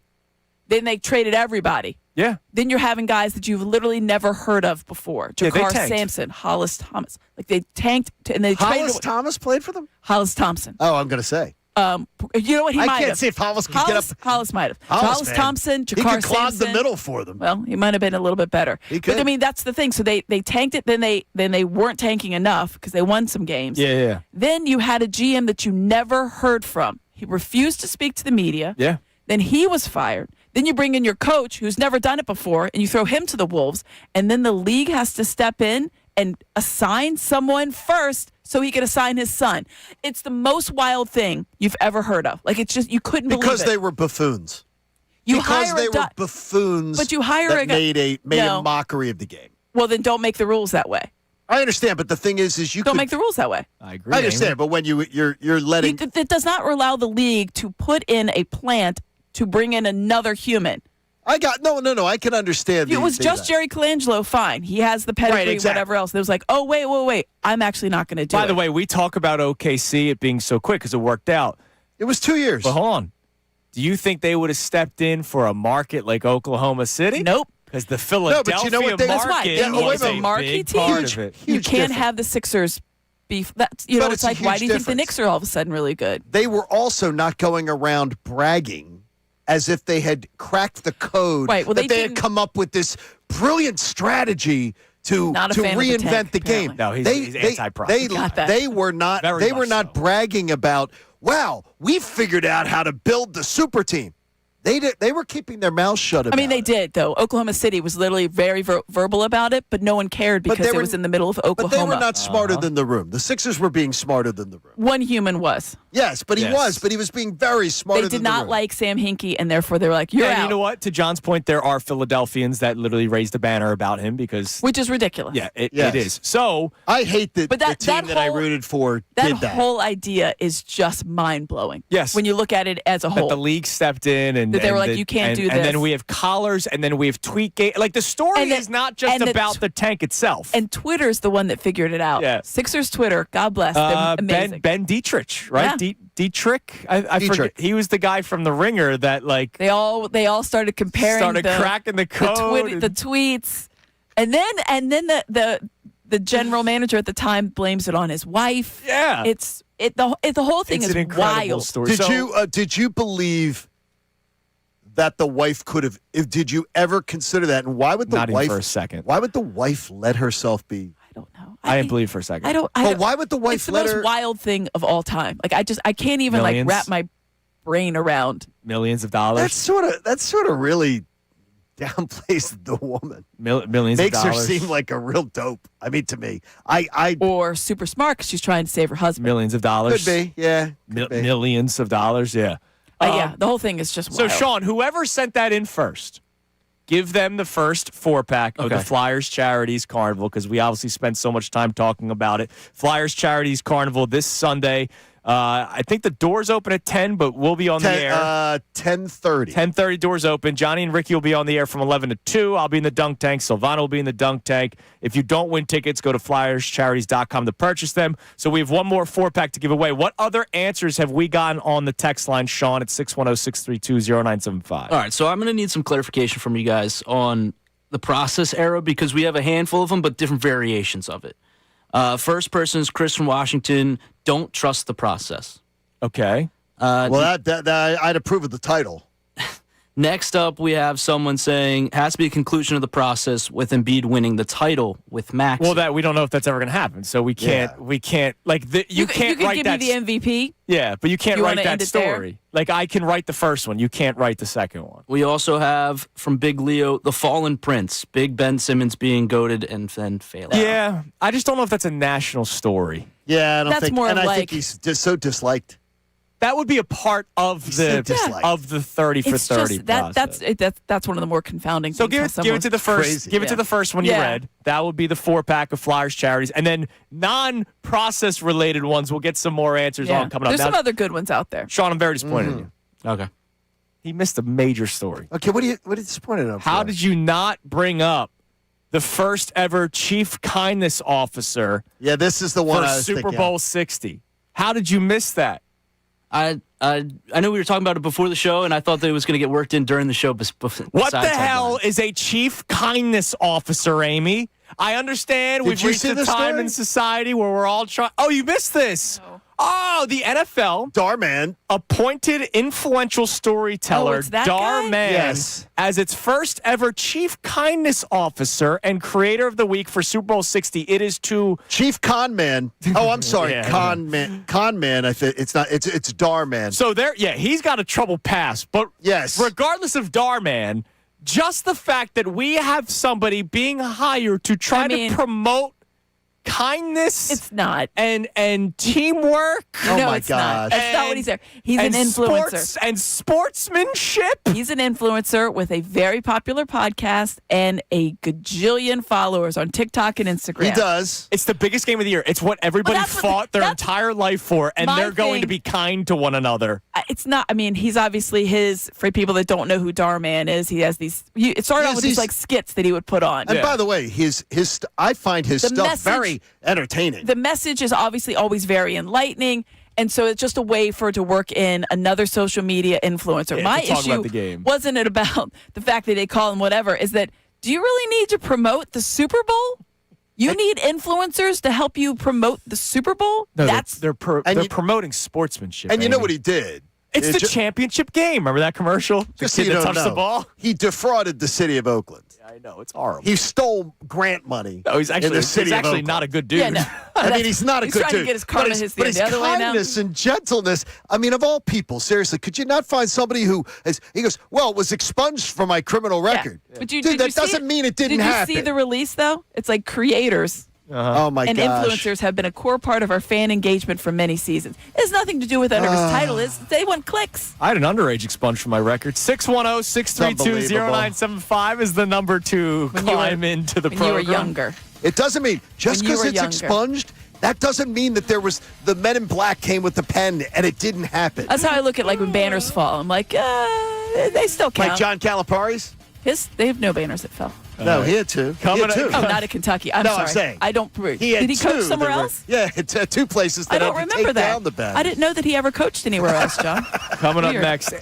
then they traded everybody. Yeah. Then you're having guys that you've literally never heard of before. Jakar Sampson, Hollis Thomas. Like they tanked and they traded. Hollis Thomas played for them? Hollis Thompson. Oh, I'm going to say. You know what? He might have. I can't see if Hollis could get up. Hollis might have. Hollis Thompson, Jakar Sampson. He could clog the middle for them. Well, he might have been a little bit better. He could. But I mean, that's the thing. So they tanked it. Then they weren't tanking enough because they won some games. Yeah. Then you had a GM that you never heard from. He refused to speak to the media. Yeah. Then he was fired. Then you bring in your coach who's never done it before and you throw him to the wolves. And then the league has to step in and assign someone first so he can assign his son. It's the most wild thing you've ever heard of. Like, it's just, you couldn't believe it. Because they were buffoons. Because they were buffoons but you hire that made a mockery of the game. Well, then don't make the rules that way. I understand, but the thing is you don't make the rules that way. I agree. I understand, but when you're letting... It does not allow the league to put in a plant to bring in another human. No. I can understand. It was just Jerry Colangelo, fine. He has the pedigree, Right, exactly. whatever else. It was like, oh, wait. I'm actually not going to do it. By the way, we talk about OKC it being so quick because it worked out. It was 2 years. But hold on. Do you think they would have stepped in for a market like Oklahoma City? Nope. Because the Philadelphia you know what market was a marquee big team. part of it. You can't have the Sixers be. That's But it's it's a like, why huge do you think the difference. Knicks are all of a sudden really good? They were also not going around bragging as if they had cracked the code. Right, well, that they had didn't- come up with this brilliant strategy to Not a fan of the reinvent tank, the game. apparently. No, he's anti-process. Got that. They were not. Very They were much not so. bragging about. Wow, we figured out how to build the super team. They were keeping their mouths shut about I mean, they it. did, though. Oklahoma City was literally very verbal about it, but no one cared But because they it were- was in the middle of But Oklahoma. they were not smarter than the room. The Sixers were being smarter than the room. One human was. Yes, but he Yes. was. But he was being very smarter They than did the not room. like Sam Hinkie, and therefore they were like, you're And out. you know what? To John's point, there are Philadelphians that literally raised a banner about him because, Which is ridiculous. yeah, it Yes. is. So, I hate that But the team that I whole- rooted for That did that. whole idea is just mind-blowing. Yes. When you look at it as a that whole. the league stepped in and That they were and like, you can't do And this. then we have collars and then we have tweet gate. Like the story And the- is not just and about the tank itself. And Twitter's the one that figured it out. Yeah. Sixers Twitter, God bless them. Amazing. Ben Dietrich, right? Yeah. Dietrich? I Dietrich. forget. He was the guy from The Ringer that like They all started comparing cracking the code. the tweets. And then the general manager at the time blames it on his wife. Yeah. The whole thing It's is an incredible wild. story. Did you believe that the wife could have? Did you ever consider that? And why would the Not even wife? for a second. Why would the wife let herself be? I don't know. I didn't believe for a second. I don't. But why would the wife It's the let most her? wild thing of all time. Like I can't even Millions? wrap my brain around. Millions of dollars. That sort of really downplays the woman. Millions Makes of her dollars. seem like a real dope. I mean, to me, Or super smart because she's trying to save her husband. Millions of dollars. could be, yeah, could be. Millions of dollars, yeah. Yeah, the whole thing is just So, wild. Sean, whoever sent that in first, give them the first 4-pack of the Flyers Charities Carnival because we obviously spent so much time talking about it. Flyers Charities Carnival this Sunday. I think the doors open at 10, but we'll be on the air. 10:30. 10:30 doors open. Johnny and Ricky will be on the air from 11 to 2. I'll be in the dunk tank. Silvana will be in the dunk tank. If you don't win tickets, go to flyerscharities.com to purchase them. So we have one more 4-pack to give away. What other answers have we gotten on the text line, Sean, at 610-632-0975? All right, so I'm going to need some clarification from you guys on the process era because we have a handful of them, but different variations of it. First person is Chris from Washington. Don't trust the process. Okay. Well, I'd approve of the title. Next up, we have someone saying has to be a conclusion of the process with Embiid winning the title with Max. Well, that we don't know if that's ever going to happen. So we can't. Like you can't you write give that. me the MVP. Yeah, but you can't You write wanna that end it there? story. Like I can write the first one. You can't write the second one. We also have from Big Leo, the Fallen Prince, Big Ben Simmons being goated and then failing. Yeah, I just don't know if that's a national story. Yeah, I don't That's think. more and of I like- think he's just so disliked. that would be a part of the 30 for 30 process. That's one of the more confounding so things. give it to the first. Crazy. Give it to the first one you read. That would be the 4-pack of Flyers charities, and then non-process related ones. We'll get some more answers on coming up. There's some other good ones out there. Sean, I'm very disappointed in you. Okay. He missed a major story. Okay, what are you disappointed of? How did you not bring up the first ever Chief Kindness Officer? Yeah, this is the one for I was Super thinking Bowl 60. How did you miss that? I know we were talking about it before the show, and I thought that it was going to get worked in during the show. What the hell is a Chief Kindness Officer, Amy? I understand we've reached a time in society where we're all trying. Oh, you missed this. No. Oh, the NFL Darman appointed influential storyteller Darman as its first ever Chief Kindness Officer and Creator of the Week for Super Bowl 60. It is to Chief Conman. Oh, I'm sorry, Conman. Conman. I think it's not. It's Darman. So he's got a trouble pass. But regardless of Darman, just the fact that we have somebody being hired to try to promote kindness, it's not, and teamwork. Oh no, my it's gosh, not. That's not what he's there. He's an influencer and sportsmanship. He's an influencer with a very popular podcast and a gajillion followers on TikTok and Instagram. He does. It's the biggest game of the year. It's what everybody fought their entire life for, and they're going to be kind to one another. It's not. I mean, he's obviously for people that don't know who Darman is. He has these. It started out with these like skits that he would put on. And by the way, I find his stuff very entertaining. The message is obviously always very enlightening, and so it's just a way for it to work in another social media influencer. My issue wasn't it about the fact that they call him whatever, is that do you really need to promote the Super Bowl? You need influencers to help you promote the Super Bowl? No, they're promoting sportsmanship. And you know what he did? It's the championship game. Remember that commercial? The kid that touched the ball? He defrauded the city of Oakland. I know, it's horrible. He stole grant money. No, he's actually Oakland. not a good dude. Yeah, no. I mean, he's not a good dude. He's trying to get his karma hits the other way now. Kindness and gentleness. I mean, of all people, seriously, could you not find somebody who he goes, well, it was expunged from my criminal record. Yeah. But that doesn't mean it didn't happen. Did you see the release, though? It's like creators. Oh, my and gosh. influencers have been a core part of our fan engagement for many seasons. It has nothing to do with whatever his title is. They want clicks. I had an underage expunged from my record. 610-632-0975 is the number to climb into the program. When you were younger. It doesn't mean, just because it's expunged, that doesn't mean that there was, the Men in Black came with the pen and it didn't happen. That's how I look at when banners fall. I'm like, they still count. Like John Calipari's? They have no banners that fell. No, he had two. Oh, not at Kentucky. I'm sorry. I'm saying. I don't. Did he coach somewhere else? Yeah, it's two places that I don't remember that. Down the banners. I didn't know that he ever coached anywhere else, John. Coming up next,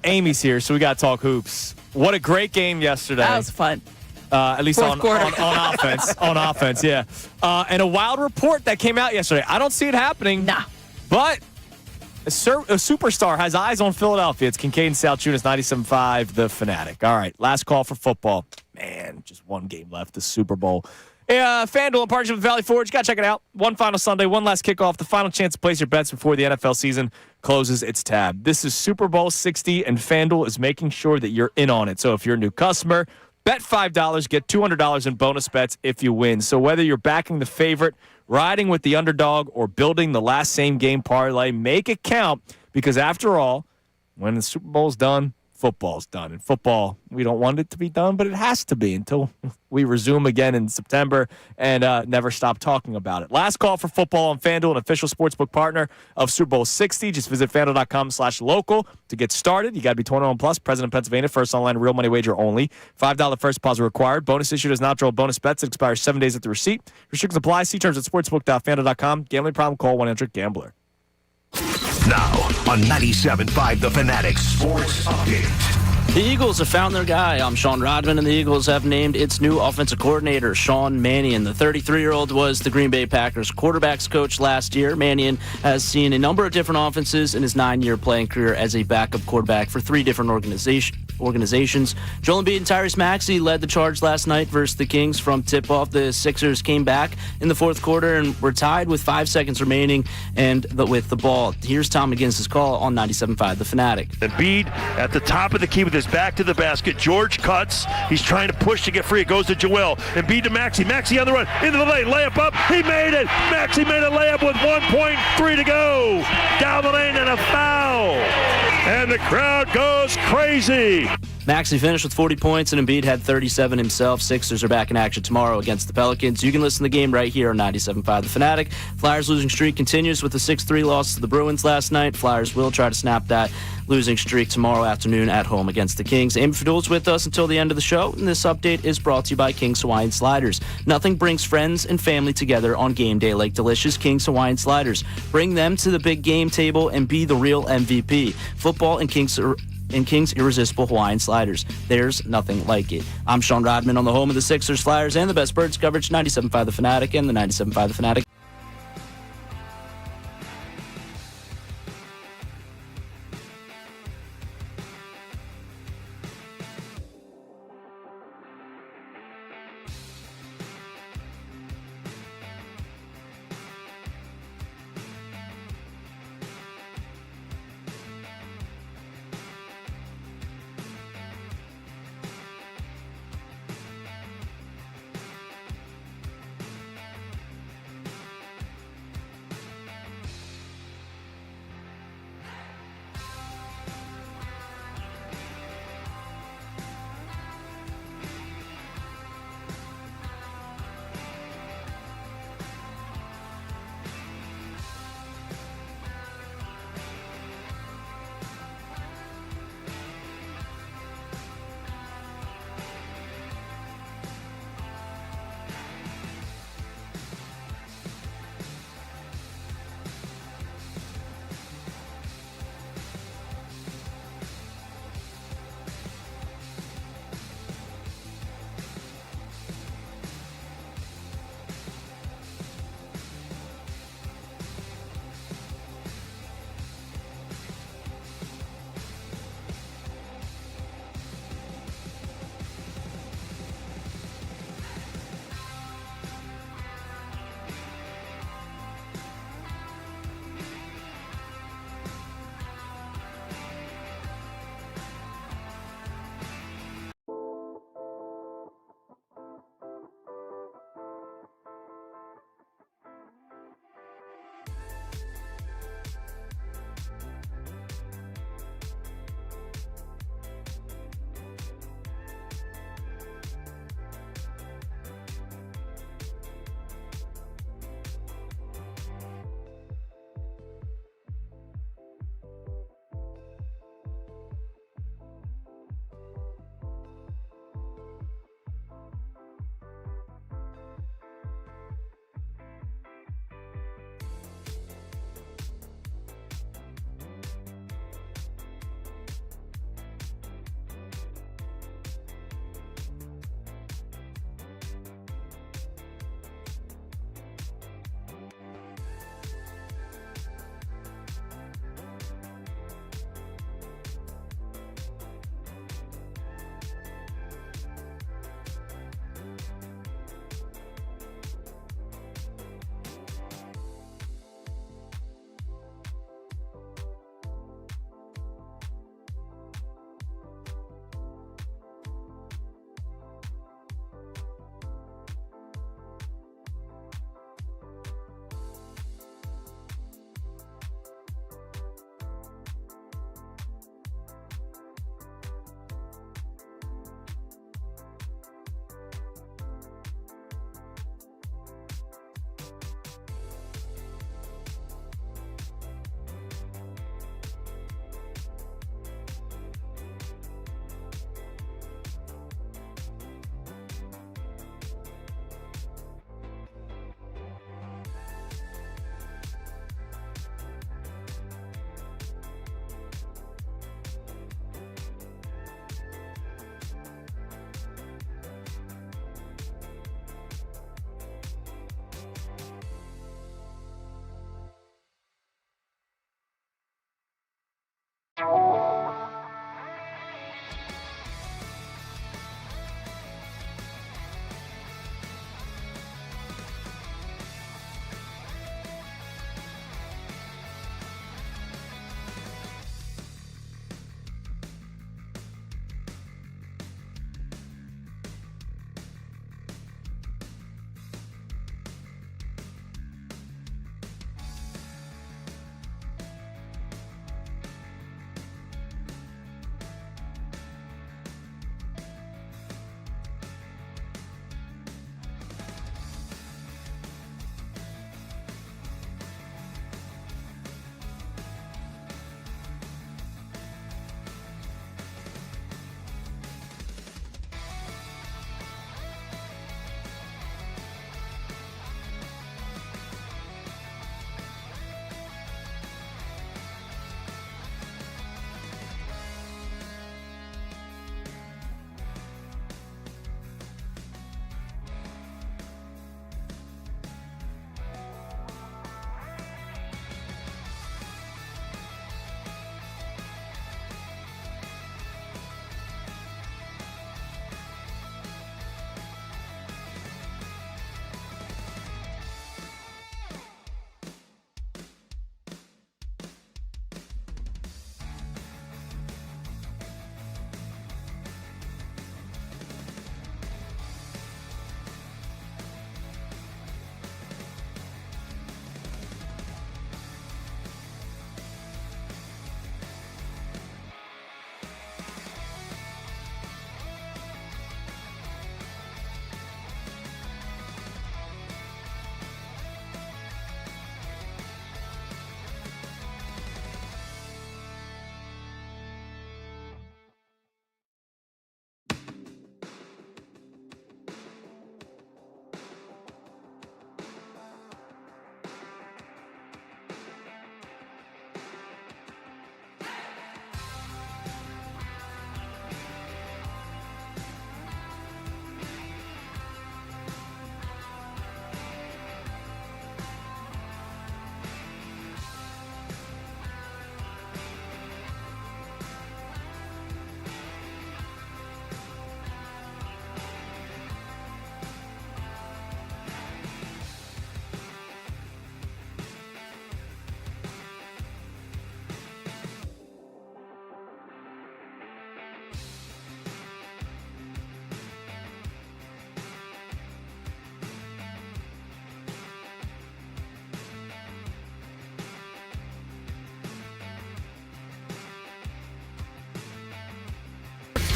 Amy's here, so we got to talk hoops. What a great game yesterday. That was fun. At least on offense. On offense, yeah. And a wild report that came out yesterday. I don't see it happening. Nah. But a superstar has eyes on Philadelphia. It's Kincade Salciunas, 97.5, the Fanatic. All right, last call for football. Man, just one game left, the Super Bowl. FanDuel in partnership with Valley Forge. Got to check it out. One final Sunday, one last kickoff. The final chance to place your bets before the NFL season closes its tab. This is Super Bowl 60, and FanDuel is making sure that you're in on it. So if you're a new customer, bet $5, get $200 in bonus bets if you win. So whether you're backing the favorite, riding with the underdog, or building the last same game parlay, make it count, because after all, when the Super Bowl's done, football's done. And football, we don't want it to be done, but it has to be until we resume again in September and never stop talking about it. Last call for football on FanDuel, an official sportsbook partner of Super Bowl 60. Just visit FanDuel.com/local to get started. You got to be 21 plus, present in Pennsylvania, first online real money wager only. $5 first deposit required. Bonus issued as not draw bonus bets. It expires 7 days at the receipt. Restrictions apply. See terms at sportsbook.fanduel.com. Gambling problem? Call 1-800-GAMBLER. Now on 97.5 The Fanatic Sports Update. The Eagles have found their guy. I'm Sean Rodman, and the Eagles have named its new offensive coordinator, Sean Mannion. The 33-year-old was the Green Bay Packers quarterbacks coach last year. Mannion has seen a number of different offenses in his 9-year playing career as a backup quarterback for 3 different organizations. organizations. Joel Embiid and Tyrese Maxey led the charge last night versus the Kings from tip-off. The Sixers came back in the fourth quarter and were tied with 5 seconds remaining with the ball. Here's Tom McGinnis' call on 97.5 The Fanatic. Embiid at the top of the key with his back to the basket. George cuts. He's trying to push to get free. It goes to Joel. Embiid to Maxey. Maxey on the run. Into the lane. Layup up. He made it. Maxey made a layup with 1.3 to go. Down the lane and a foul. And the crowd goes crazy. Maxey finished with 40 points, and Embiid had 37 himself. Sixers are back in action tomorrow against the Pelicans. You can listen to the game right here on 97.5 The Fanatic. Flyers losing streak continues with a 6-3 loss to the Bruins last night. Flyers will try to snap that losing streak tomorrow afternoon at home against the Kings. Amy Fadul's with us until the end of the show, and this update is brought to you by King's Hawaiian Sliders. Nothing brings friends and family together on game day like delicious King's Hawaiian Sliders. Bring them to the big game table and be the real MVP. Football and King's Irresistible Hawaiian Sliders. There's nothing like it. I'm Sean Rodman on the home of the Sixers, Flyers, and the best Birds coverage, 97.5 The Fanatic and the 97.5 The Fanatic.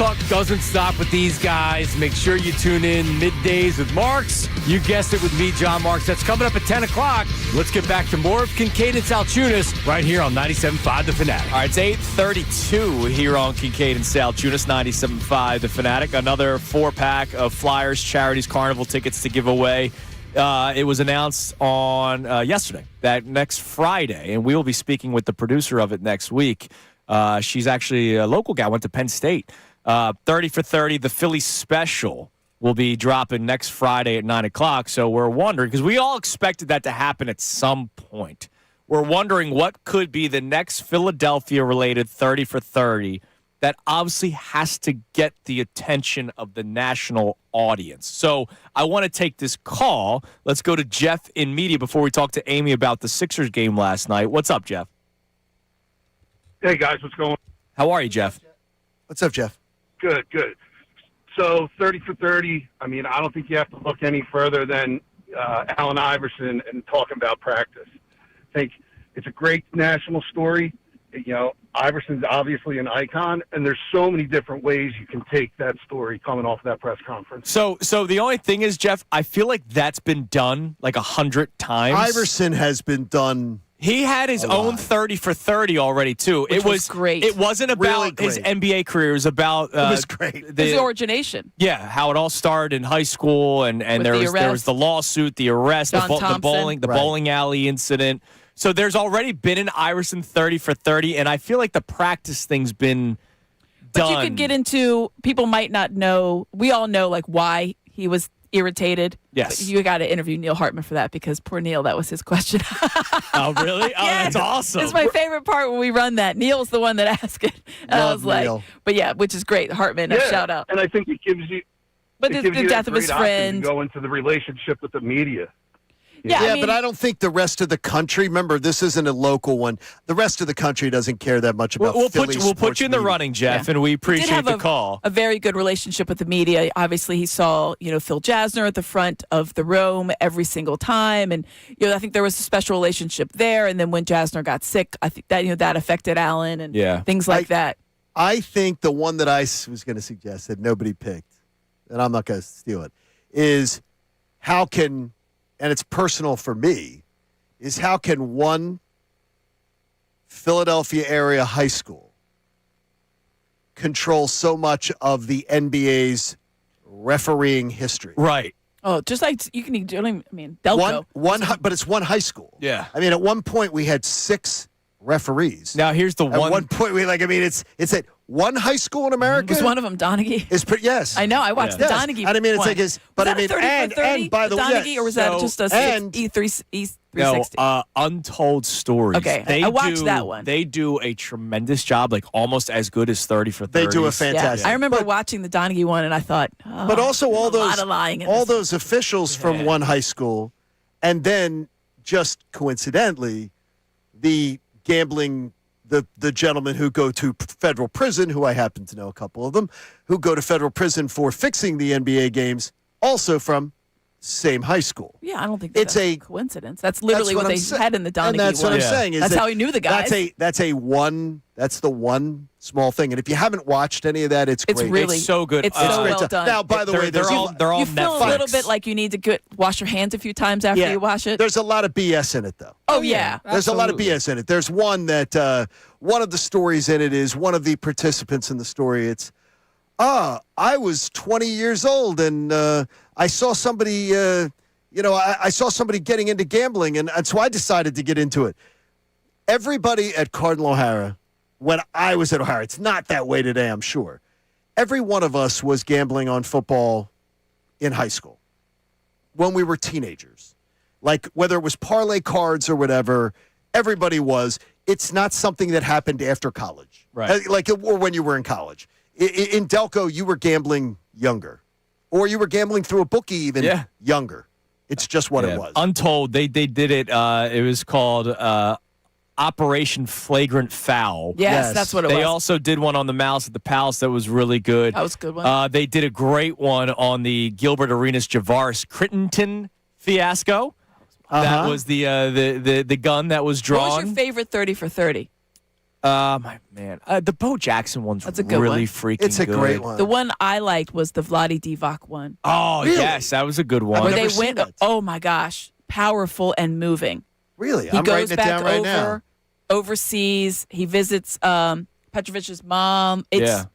talk doesn't stop with these guys. Make sure you tune in Middays with Marks. You guessed it with me, John Marks. That's coming up at 10 o'clock. Let's get back to more of Kincade and Salciunas right here on 97.5 The Fanatic. All right, it's 8:32 here on Kincade and Salciunas, 97.5 The Fanatic. Another 4-pack of Flyers Charities Carnival tickets to give away. It was announced on yesterday that next Friday, and we will be speaking with the producer of it next week. She's actually a local gal, went to Penn State. 30 for 30, the Phillies special will be dropping next Friday at 9 o'clock. So we're wondering, because we all expected that to happen at some point. We're wondering what could be the next Philadelphia-related 30 for 30 that obviously has to get the attention of the national audience. So I want to take this call. Let's go to Jeff in media before we talk to Amy about the Sixers game last night. What's up, Jeff? Hey, guys, what's going on? How are you, Jeff? What's up, Jeff? Good, good. So 30 for 30, I mean, I don't think you have to look any further than Allen Iverson and talking about practice. I think it's a great national story. You know, Iverson's obviously an icon, and there's so many different ways you can take that story coming off of that press conference. So the only thing is, Jeff, I feel like that's been done like 100 times. Iverson has been done. He had his own 30 for 30 already, too. Which was great. It wasn't about Really his great. NBA career. It was about It was great. It was the origination. Yeah, how it all started in high school, and With there the was arrest. the lawsuit, the arrest, John the Thompson. bowling alley incident. So there's already been an Iverson 30 for 30, and I feel like the practice thing's been done. But you could get into, people might not know, we all know like why he was irritated. Yes. But you got to interview Neil Hartman for that, because poor Neil, that was his question. Oh, really? Oh, Yes. that's awesome. It's my favorite part when we run that. Neil's the one that asked it. And I Love was like, Neil. but yeah, which is great. Hartman, a shout out. And I think it gives you But it the gives you death that of his great option friend. to go into the relationship with the media. Yeah, I mean, but I don't think the rest of the country, remember, this isn't a local one. The rest of the country doesn't care that much about We'll Philly put sports you in the media. running, Jeff, and we He did appreciate have the call. a very good relationship with the media. Obviously, he saw, Phil Jasner at the front of the room every single time. And, I think there was a special relationship there. And then when Jasner got sick, I think that, that affected Allen and things like that. I think the one that I was going to suggest that nobody picked, and I'm not going to steal it, is how can, and it's personal for me, is how can one Philadelphia area high school control so much of the NBA's refereeing history? Right. Oh, just like you can do, Delco. But it's one high school. Yeah. I mean, at one point we had 6 referees. Now here's the At one. one point it's at one high school in America. Was one of them Donaghy? Yes. I know. I watched the Donaghy. And I mean, it's one. like Was that a 30 for 30, and by the way, Donaghy, or was that just a E360? No, Untold Stories. Okay, I watched that one. They do a tremendous job, like almost as good as 30 for 30. They do a fantastic. I remember watching the Donaghy one, and I thought, but also all a lot of lying in this. those officials from one high school, and then just coincidentally, the gambling. The gentlemen who go to federal prison, who I happen to know a couple of them, who go to federal prison for fixing the NBA games, also from same high school. Yeah, I don't think it's that's a coincidence. That's literally what they had in the Donaghy and that's one. what I'm saying. Is that's how he knew the guys. That's the one small thing. And if you haven't watched any of that, it's great. Really, it's so good. It's so great well done. Now, by the way, they're all you feel Netflix. a little bit like you need to wash your hands a few times after you watch it. There's a lot of BS in it, though. Oh yeah, There's a lot of BS in it. There's one that one of the stories in it is one of the participants in the story. It's, I was 20 years old and I saw somebody, I saw somebody getting into gambling, and so I decided to get into it. Everybody at Cardinal O'Hara, when I was at O'Hara, it's not that way today, I'm sure. Every one of us was gambling on football in high school when we were teenagers. Like whether it was parlay cards or whatever, everybody was. It's not something that happened after college, right? Or when you were in college. In Delco, you were gambling younger, or you were gambling through a bookie even younger. It's just what it was. Untold. They did it. It was called Operation Flagrant Foul. Yes, that's what it was. They also did one on the Mouse at the Palace that was really good. That was a good one. They did a great one on the Gilbert Arenas Javaris Crittenton fiasco. That was the gun that was drawn. What was your favorite 30 for 30? My man, the Bo Jackson one's That's a good really one. freaking It's a good. great one. The one I liked was the Vlade Divac one. Oh, Really? yes, that was a good one. Where never they seen went, that. oh my gosh, powerful and moving. Really? He I'm goes writing it back down right over, now. overseas. He visits Petrovic's mom. It's Yeah.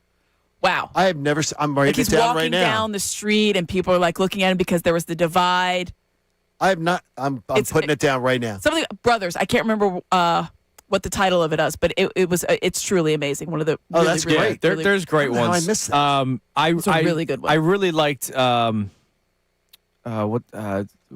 wow. I have never. I'm writing Like he's it down walking right now. down the street and people are like looking at him because there was the divide. I have not. I'm putting it down right now. Something Brothers. I can't remember what the title of it is, but it was. It's truly amazing. One of the. Oh, really, that's really, great. really- There's great I don't know how ones. I missed that. It's a really good one. I really liked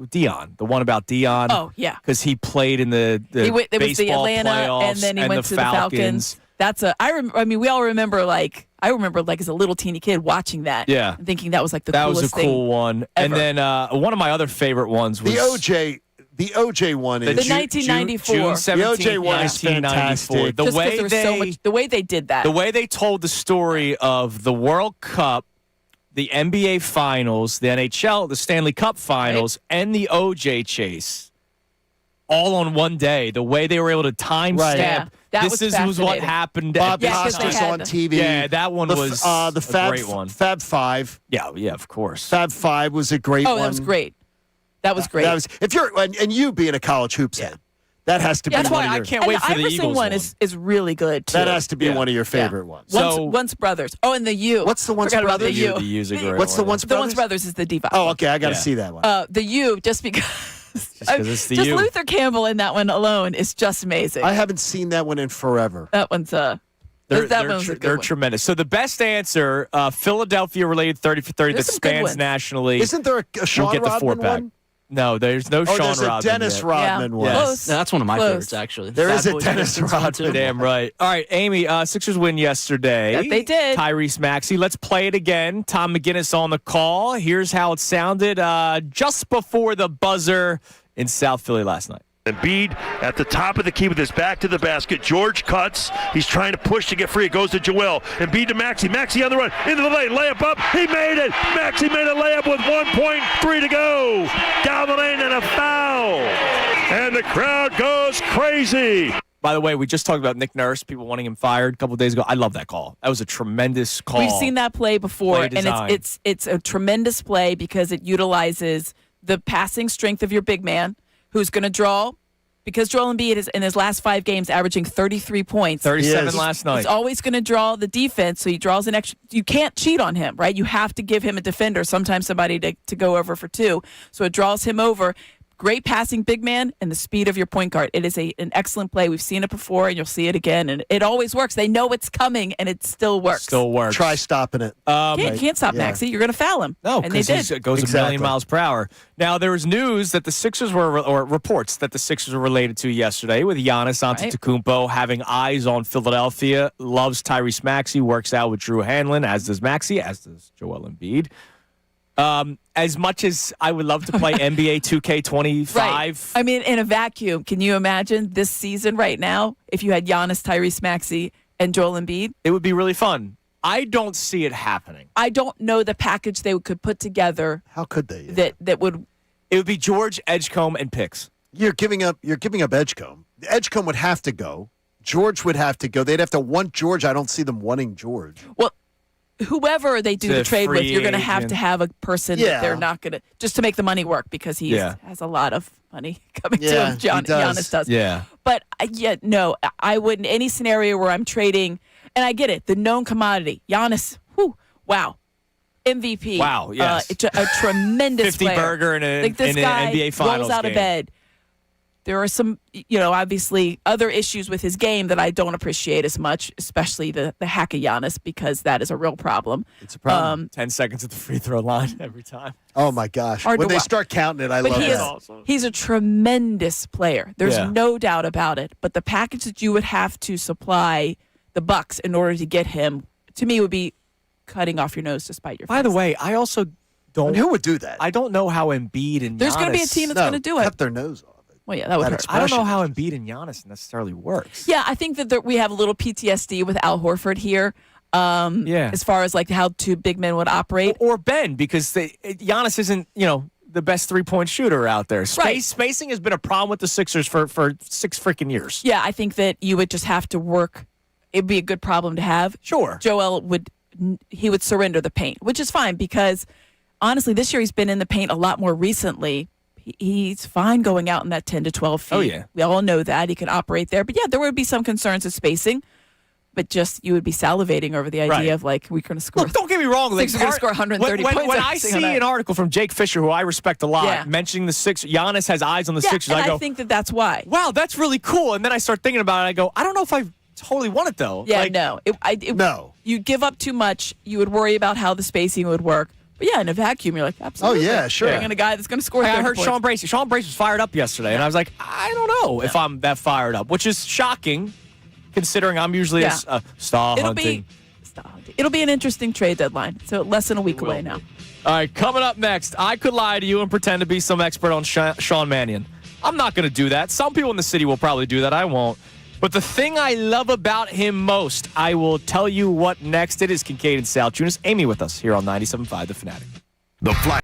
Dion, the one about Dion. Oh yeah. because he played in the It was the baseball Atlanta, playoffs and then he went the to the Falcons. That's a. I mean, we all remember like I remember like as a little teeny kid watching that. Yeah. And thinking that was like the That coolest was a cool thing. one. ever. And then one of my other favorite ones was The OJ one The is 1994. June 17th, The OJ one is 1994. fantastic. The Just 'cause way there was they so much, the way they did that. the way they told the story of the World Cup, the NBA Finals, the NHL, the Stanley Cup Finals, and the OJ chase, all on one day. The way they were able to timestamp. Right. Yeah, that was was what fascinating. happened. Bob at Yeah, this 'cause they Costas had on the- TV. Yeah, that one was the a Fab, great one. Fab Five. Yeah, of course. Fab Five was a great Oh, one. that was great. That was great. That was if you're and you being a college hoops head, that has to Yeah, be that's one why of I your. can't and wait the for the Iverson Eagles one one. is really good too. That has to be Yeah. one of your favorite ones. So- Once Brothers. Oh, and the U. What's the Once Forgot about Brothers? The U. The U's a great What's the one. Once The Brothers? Once Brothers is the diva. Oh, okay. I got to Yeah. see that one. The U, just because. Just 'cause it's the just U. Luther Campbell in that one alone is just amazing. I haven't seen that one in forever. that one's that one's a good They're one. tremendous. So the best answer, Philadelphia related 30 for 30 There's that some good spans ones. nationally. Isn't there a Sean We'll get the Rodman 4-pack. one? No, there's no Oh, Sean there's a Rodman Dennis yet. Rodman Yeah. one. Close. No, that's one of my Close. favorites, actually. There Bad is a Boys Dennis Pistons one, Rodman. too. Damn right. All right, Amy, Sixers win yesterday. That they did. Tyrese Maxey. Let's play it again. Tom McGinnis on the call. Here's how it sounded just before the buzzer in South Philly last night. Embiid at the top of the key with his back to the basket. George cuts. He's trying to push to get free. It goes to Joel. Embiid to Maxey. Maxey on the run. Into the lane. Layup up. He made it. Maxey made a layup with 1.3 to go. Down the lane and a foul. And the crowd goes crazy. By the way, we just talked about Nick Nurse, people wanting him fired a couple days ago. I love that call. That was a tremendous call. We've seen that play before, Play and design. it's a tremendous play because it utilizes the passing strength of your big man, who's going to draw. Because Joel Embiid is in his last 5 games averaging 33 points. 37 Yes. last night. He's always going to draw the defense, so he draws an extra. You can't cheat on him, right? You have to give him a defender, sometimes somebody to go over for 2. So it draws him over. Great passing big man and the speed of your point guard. It is an excellent play. We've seen it before, and you'll see it again. And it always works. They know it's coming, and it still works. Still works. Try stopping it. Can't stop Yeah. Maxey. You're going to foul him. No, and they because did. it goes a Exactly. million miles per hour. Now, there was news that the Sixers were, or reports that the Sixers were related to yesterday with Giannis Antetokounmpo having eyes on Philadelphia, loves Tyrese Maxey, works out with Drew Hanlon, as does Maxey, as does Joel Embiid. As much as I would love to play NBA 2K25, Right. I mean, in a vacuum, can you imagine this season right now if you had Giannis, Tyrese Maxey, and Joel Embiid? it would be really fun. I don't see it happening. I don't know the package they could put together How could they? that would. It would be George, Edgecombe, and picks. You're giving up Edgecombe. Edgecombe would have to go. George would have to go. They'd have to want George. I don't see them wanting George. Well, whoever they do The the trade with, free you're going to have agent. to have a person Yeah. that they're not going to just to make the money work because he has a lot of money coming to Yeah, him. he does. Giannis does. Yeah. But no, I wouldn't. Any scenario where I'm trading, and I get it, the known commodity, Giannis. Whew, wow, MVP. Wow, yes. It's a tremendous 50 player. burger in like this an guy NBA Finals rolls out of game. bed. There are some, obviously other issues with his game that I don't appreciate as much, especially the hack of Giannis, because that is a real problem. It's a problem. 10 seconds at the free throw line every time. Oh my gosh! hard When to they watch. start counting it, I But love he that. is, he's a tremendous player. There's Yeah. no doubt about it. But the package that you would have to supply the Bucks in order to get him, to me, would be cutting off your nose to spite your face. By the way, I also don't. And who would do that? I don't know how Embiid and There's going going to be a team that's going to do it. Cut their nose off. Well, yeah, that would That hurt. I don't know expression. how Embiid and Giannis necessarily works. Yeah, I think that we have a little PTSD with Al Horford here. Yeah. As far as like how 2 big men would operate. Or Ben, because Giannis isn't, the best 3-point shooter out there. Spacing has been a problem with the Sixers for 6 freaking years. Yeah, I think that you would just have to work it'd be a good problem to have. Sure. Joel would surrender the paint, which is fine because honestly, this year he's been in the paint a lot more recently. He's fine going out in that 10 to 12 feet. Oh, yeah. We all know that. He can operate there. But, yeah, there would be some concerns of spacing. But just you would be salivating over the idea of, like, we're going to score. Look, don't get me wrong. We're going to score 130 points. When I see an article from Jake Fisher, who I respect a lot, mentioning the Sixers, Giannis has eyes on the Sixers. And I think that's why. Wow, that's really cool. And then I start thinking about it. I go, I don't know if I totally want it, though. Yeah, no. No. You give up too much. You would worry about how the spacing would work. But yeah, in a vacuum, you're like, absolutely. Oh, yeah, sure. Bringing a guy that's going to score 30 I heard points. Sean Bracey. Sean Bracey was fired up yesterday, and I was like, I don't know if I'm that fired up, which is shocking, considering I'm usually a star hunting. It'll be an interesting trade deadline. So less than a week away now. All right, coming up next, I could lie to you and pretend to be some expert on Sean Mannion. I'm not going to do that. Some people in the city will probably do that. I won't. But the thing I love about him most, I will tell you what next. It is Kincade and Salciunas. Amy with us here on 97.5 The Fanatic. The Fly.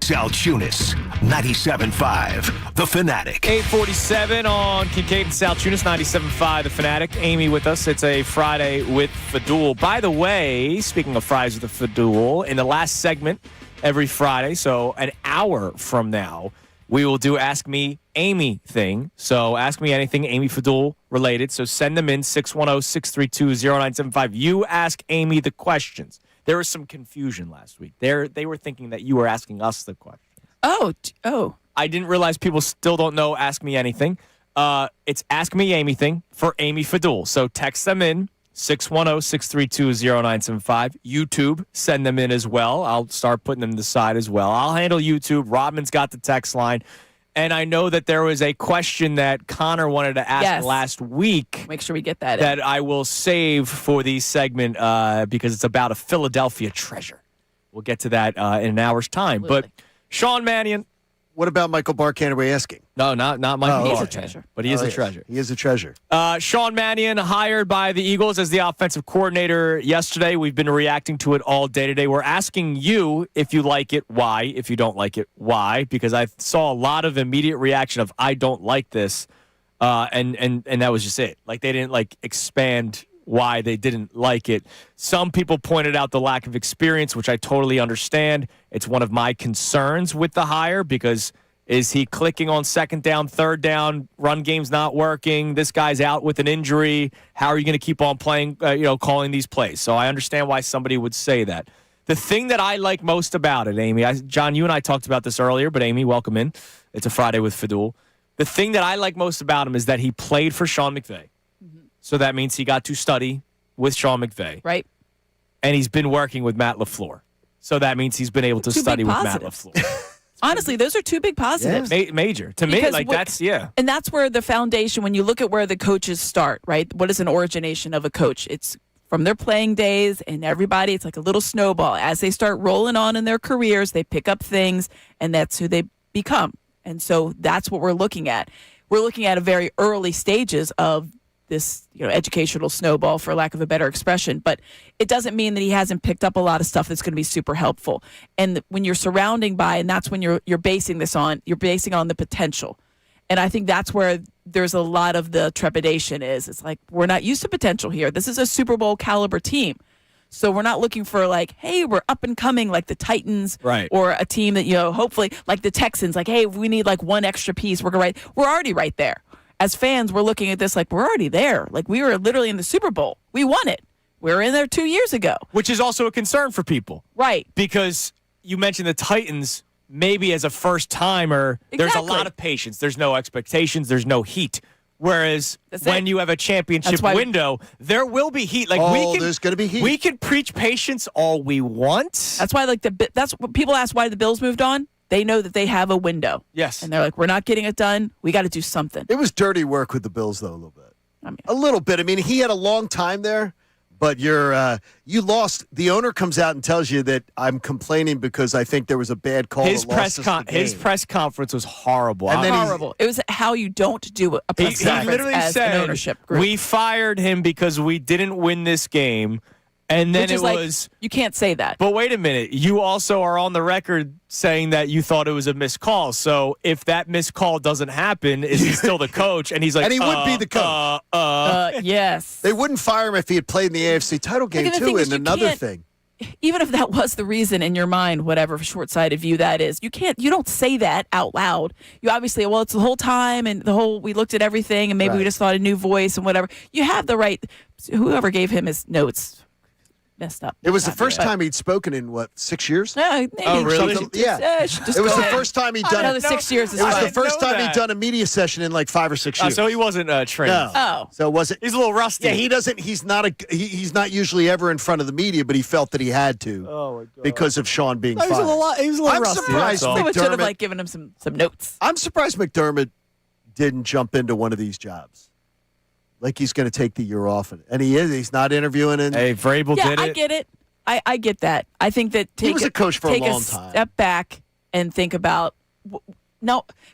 Salciunas, 97.5, The Fanatic. 8:47 on Kincade Salciunas, 97.5, The Fanatic. Amy with us. It's a Friday with Fadul. By the way, speaking of Fridays with the Fadul, in the last segment every Friday, so an hour from now, we will do Ask Me Amy thing. So ask me anything Amy Fadul related. So send them in, 610-632-0975. You ask Amy the questions. There was some confusion last week. They were thinking that you were asking us the questions. Oh. I didn't realize people still don't know Ask Me Anything. It's Ask Me Amy thing for Amy Fadul. So text them in, 610-632-0975. YouTube, send them in as well. I'll start putting them to the side as well. I'll handle YouTube. Rodman's got the text line. And I know that there was a question that Connor wanted to ask last week. Make sure we get that in. I will save for the segment because it's about a Philadelphia treasure. We'll get to that in an hour's time. Absolutely. But Sean Mannion. What about Michael Barkan? Are we asking? No, not Michael Barkan. He's a treasure. But he is a treasure. He is a treasure. Sean Mannion, hired by the Eagles as the offensive coordinator yesterday. We've been reacting to it all day today. We're asking you if you like it, why? If you don't like it, why? Because I saw a lot of immediate reaction of, I don't like this. And that was just it. Like, they didn't, expand why they didn't like it. Some people pointed out the lack of experience, which I totally understand. It's one of my concerns with the hire because is he clicking on second down, third down, run game's not working, this guy's out with an injury, how are you going to keep on playing, calling these plays? So I understand why somebody would say that. The thing that I like most about it, Amy, John, you and I talked about this earlier, but Amy, welcome in. It's a Friday with Fadul. The thing that I like most about him is that he played for Sean McVay. So that means he got to study with Sean McVay. Right. And he's been working with Matt LaFleur. So that means he's been able to study with Matt LaFleur. Honestly, those are two big positives. Major. To me, that's. And that's where the foundation, when you look at where the coaches start, right? What is an origination of a coach? It's from their playing days, and everybody, it's like a little snowball. As they start rolling on in their careers, they pick up things, and that's who they become. And so that's what we're looking at. We're looking at a very early stages of this, educational snowball, for lack of a better expression. But it doesn't mean that he hasn't picked up a lot of stuff that's going to be super helpful. And when you're surrounding by, and that's when you're basing this on, you're basing on the potential. And I think that's where there's a lot of the trepidation is. It's like, we're not used to potential here. This is a Super Bowl caliber team. So we're not looking for hey, we're up and coming like the Titans, right? Or a team that, hopefully like the Texans, hey, we need one extra piece. We're already right there. As fans, we're looking at this we're already there. We were literally in the Super Bowl. We won it. We were in there 2 years ago. Which is also a concern for people. Right. Because you mentioned the Titans, maybe as a first-timer, There's a lot of patience. There's no expectations. There's no heat. Whereas when you have a championship window, there will be heat. There's going to be heat. We can preach patience all we want. That's why that's what people ask why the Bills moved on. They know that they have a window. Yes. And they're we're not getting it done. We got to do something. It was dirty work with the Bills, though, a little bit. A little bit. I mean, he had a long time there, but you lost. The owner comes out and tells you that I'm complaining because I think there was a bad call. His press conference was horrible. And then horrible. It was how you don't do a press conference literally as said, an ownership group. We fired him because we didn't win this game. And then it was... you can't say that. But wait a minute. You also are on the record saying that you thought it was a missed call. So if that missed call doesn't happen, is he still the coach? And he's like... And he would be the coach. Yes. They wouldn't fire him if he had played in the AFC title game, too, and another thing. Even if that was the reason in your mind, whatever short-sighted view that is, you don't say that out loud. You obviously, it's the whole time and we looked at everything and maybe we just thought a new voice and whatever. You have the right... Whoever gave him his notes... messed up. It was the first time he'd spoken in 6 years? Maybe. Oh, really? Yeah. It was the first time he'd done another 6 years. It was the first time he'd done a media session in 5 or 6 years. So he wasn't trained. No. Oh. So was it? He's a little rusty. Yeah, he doesn't. He's not he's not usually ever in front of the media, but he felt that he had to. Oh my God. Because of Sean being fired. He was a little I'm rusty. surprised Someone should have McDermott. given him some notes. I'm surprised McDermott didn't jump into one of these jobs. He's going to take the year off, and he is. He's not interviewing. Hey, Vrabel did it. I get it. I get that. I think that he was a coach for a long time. Step back and think about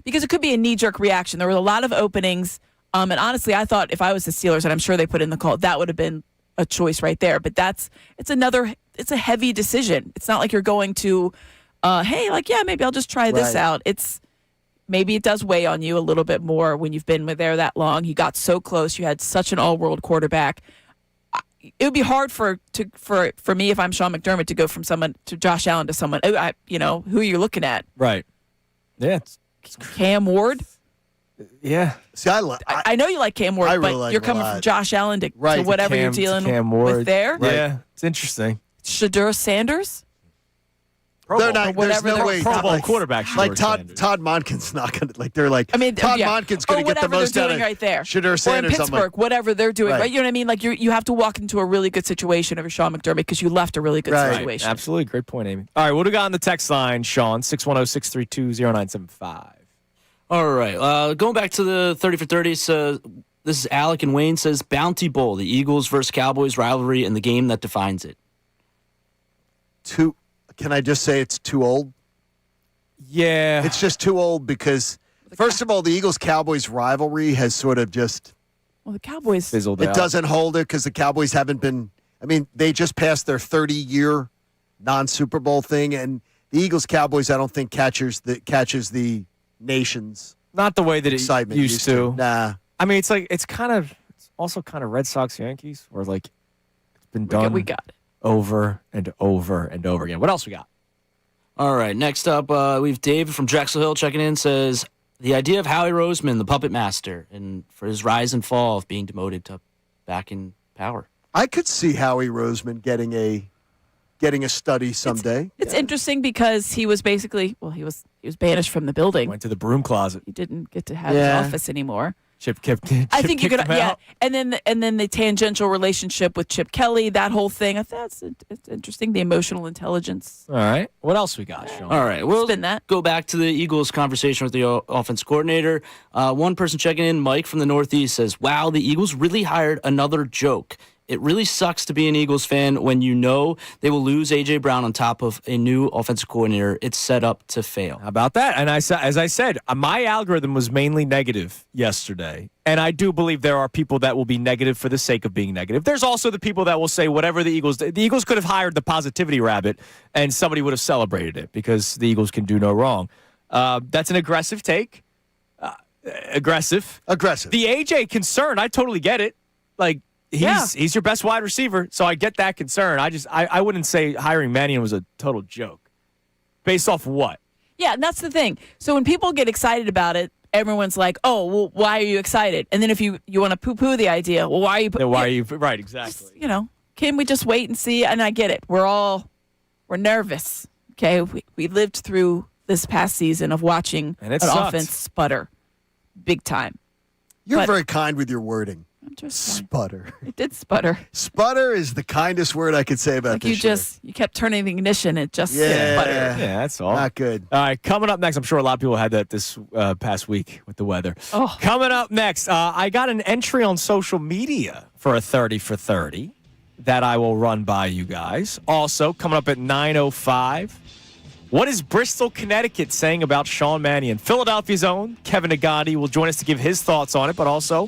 because it could be a knee-jerk reaction. There were a lot of openings, and honestly, I thought if I was the Steelers, and I'm sure they put in the call, that would have been a choice right there. But it's a heavy decision. It's not like you're going to hey, maybe I'll just try this Right. out. Maybe it does weigh on you a little bit more when you've been there that long. You got so close. You had such an all-world quarterback. It would be hard for me if I'm Sean McDermott to go from someone to Josh Allen to someone. Who are you looking at? Right. Yeah. Cam Ward. Yeah. See, I know you like Cam Ward, I really but like you're him a coming lot. from Josh Allen to Right. whatever you're dealing with there. Right. Yeah. It's interesting. Shadur Sanders. They're not. Or whatever There's no they're- way. Pro Bowl like, quarterback. Like Shadur Todd Monken's not going to. Like they're like. I mean, Todd yeah. Monken's going to get the whatever most they're out doing of right there. Shadur Sanders. Or in Pittsburgh, I'm like, whatever they're doing, Right. right? You know what I mean? Like you have to walk into a really good situation if you're Sean McDermott because you left a really good Right. situation. Absolutely. Great point, Amy. All right. What do we got on the text line, Sean? 610-632-0975. All right. Going back to the 30 for 30, so this is Alec and Wayne says Bounty Bowl, the Eagles versus Cowboys rivalry and the game that defines it. Can I just say it's too old? Yeah. It's just too old because, first of all, the Eagles-Cowboys rivalry has sort of just Well, the Cowboys fizzled it out. doesn't hold it because the Cowboys haven't been. I mean, they just passed their 30-year non-Super Bowl thing, and the Eagles-Cowboys I don't think catches the nation's Not the way that it excitement used to. Nah. I mean, it's also kind of Red Sox Yankees, where it's been done we got it. over and over and over again. What else we got? All right. Next up, we have David from Drexel Hill checking in, says the idea of Howie Roseman, the puppet master, and for his rise and fall of being demoted to back in power. I could see Howie Roseman getting a study someday. It's interesting because he was basically he was banished from the building. Went to the broom closet. He didn't get to have Yeah. his office anymore. Chip I think you kicked could, him yeah. out. And then the tangential relationship with Chip Kelly, that whole thing. I thought it's interesting. The emotional intelligence. All right. What else we got, Sean? All right. We'll Spin that. go back to the Eagles conversation with the offense coordinator. One person checking in, Mike from the Northeast, says, wow, the Eagles really hired another joke. It really sucks to be an Eagles fan when you know they will lose A.J. Brown on top of a new offensive coordinator. It's set up to fail. How about that? And as I said, my algorithm was mainly negative yesterday. And I do believe there are people that will be negative for the sake of being negative. There's also the people that will say whatever the Eagles could have hired the positivity rabbit and somebody would have celebrated it because the Eagles can do no wrong. That's an aggressive take. Aggressive. The A.J. concern, I totally get it. He's your best wide receiver, so I get that concern. I wouldn't say hiring Mannion was a total joke. Based off what? Yeah, and that's the thing. So when people get excited about it, everyone's like, "Oh, well, why are you excited?" And then if you want to poo-poo the idea, well, why are you? Right? Exactly. Can we just wait and see? And I get it. We're nervous. Okay, we lived through this past season of watching And an it sucked. offense sputter, big time. You're But- very kind with your wording. I'm just Sputter. It did sputter. Sputter is the kindest word I could say about Like this. you kept turning the ignition. It just Yeah. sputtered. Yeah, that's all. Not good. All right, coming up next, I'm sure a lot of people had that this past week with the weather. Oh. Coming up next, I got an entry on social media for a 30 for 30 that I will run by you guys. Also, coming up at 9:05, what is Bristol, Connecticut saying about Sean Mannion? Philadelphia's own Kevin Nagati will join us to give his thoughts on it, but also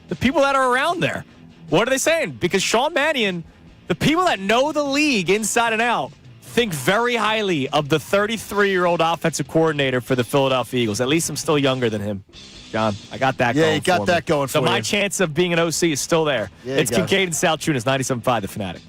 the people that are around there. What are they saying? Because Sean Mannion, the people that know the league inside and out, think very highly of the 33-year-old offensive coordinator for the Philadelphia Eagles. At least I'm still younger than him. John, I got that going. Yeah, you got for that me. going so for my you. chance of being an OC is still there. Yeah, It's you go. Kincade Salciunas, 97.5 The Fanatic.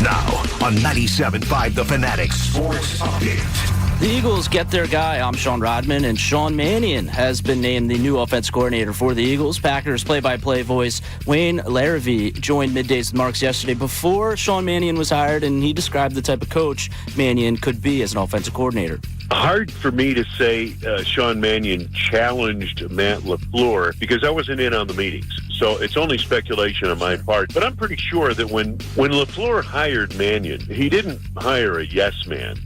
Now on 97.5 The Fanatic Sports Update. The Eagles get their guy. I'm Sean Rodman, and Sean Mannion has been named the new offense coordinator for the Eagles. Packers play-by-play voice Wayne Larrivee joined Middays with Marks yesterday before Sean Mannion was hired, and he described the type of coach Mannion could be as an offensive coordinator. Hard for me to say Sean Mannion challenged Matt LaFleur because I wasn't in on the meetings. So it's only speculation on my part. But I'm pretty sure that when LaFleur hired Mannion, he didn't hire a yes man.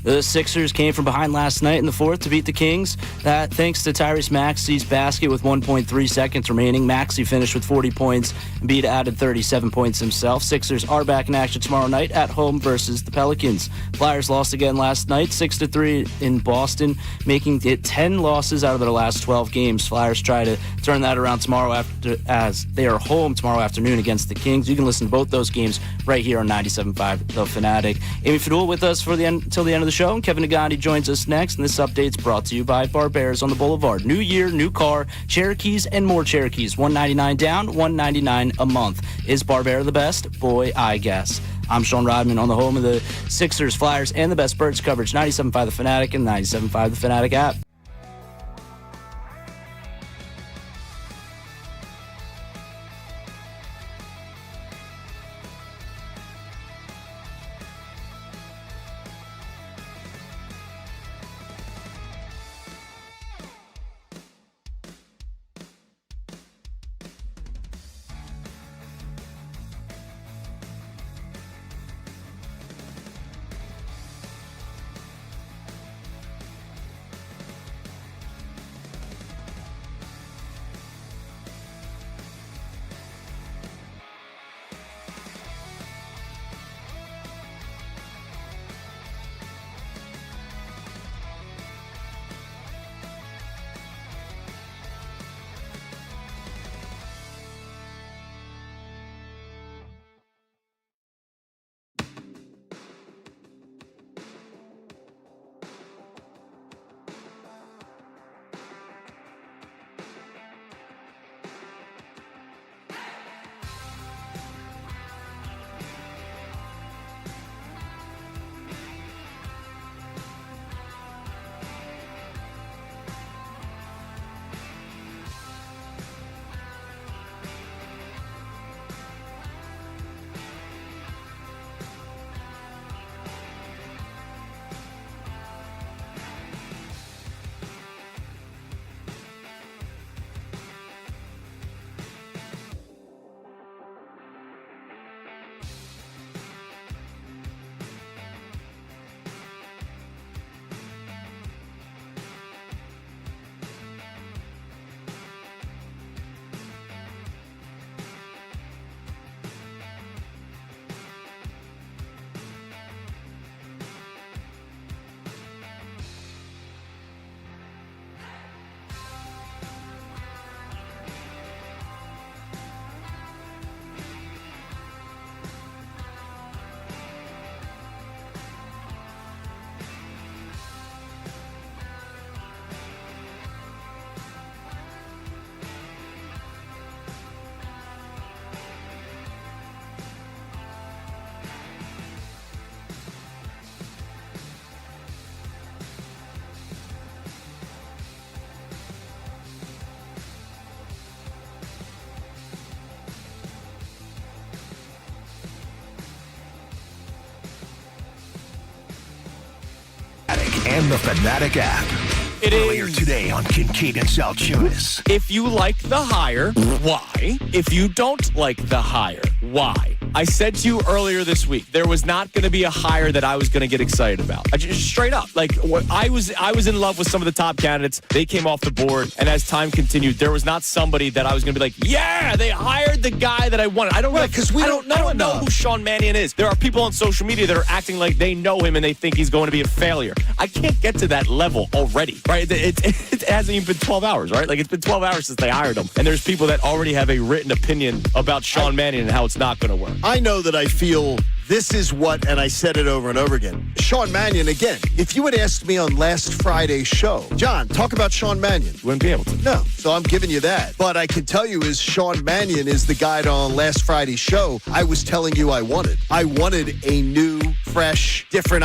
The Sixers came from behind last night in the fourth to beat the Kings. That thanks to Tyrese Maxey's basket with 1.3 seconds remaining. Maxey finished with 40 points. Embiid added 37 points himself. Sixers are back in action tomorrow night at home versus the Pelicans. Flyers lost again last night, 6-3 in Boston, making it 10 losses out of their last 12 games. Flyers try to turn that around tomorrow as they are home tomorrow afternoon against the Kings. You can listen to both those games right here on 97.5 The Fanatic. Amy Fadul with us till the end of the show, and Kevin Nagandi joins us next. And this update's brought to you by Barbera's on the Boulevard. New year, new car, Cherokees, and more Cherokees. $199 down, $199 a month. Is Barbera the best? Boy, I guess. I'm Sean Rodman on the home of the Sixers, Flyers, and the best Birds coverage. 97.5 The Fanatic and 97.5 The Fanatic app. And the Fanatic app. It Earlier is today on Kincade Salciunas. If you like the hire, why? If you don't like the hire, why? I said to you earlier this week, there was not going to be a hire that I was going to get excited about. Just straight up. I was in love with some of the top candidates. They came off the board, and as time continued, there was not somebody that I was going to be like, yeah, they hired the guy that I wanted. I don't know who Sean Mannion is. There are people on social media that are acting like they know him and they think he's going to be a failure. I can't get to that level already, right? It hasn't even been 12 hours, right? It's been 12 hours since they hired him, and there's people that already have a written opinion about Sean Mannion and how it's not going to work. I know that I feel this is what, and I said it over and over again. Sean Mannion, again, if you had asked me on last Friday's show, John, talk about Sean Mannion. You wouldn't be able to. No, so I'm giving you that. But I can tell you is Sean Mannion is the guy on last Friday's show I was telling you I wanted. I wanted a new, fresh, different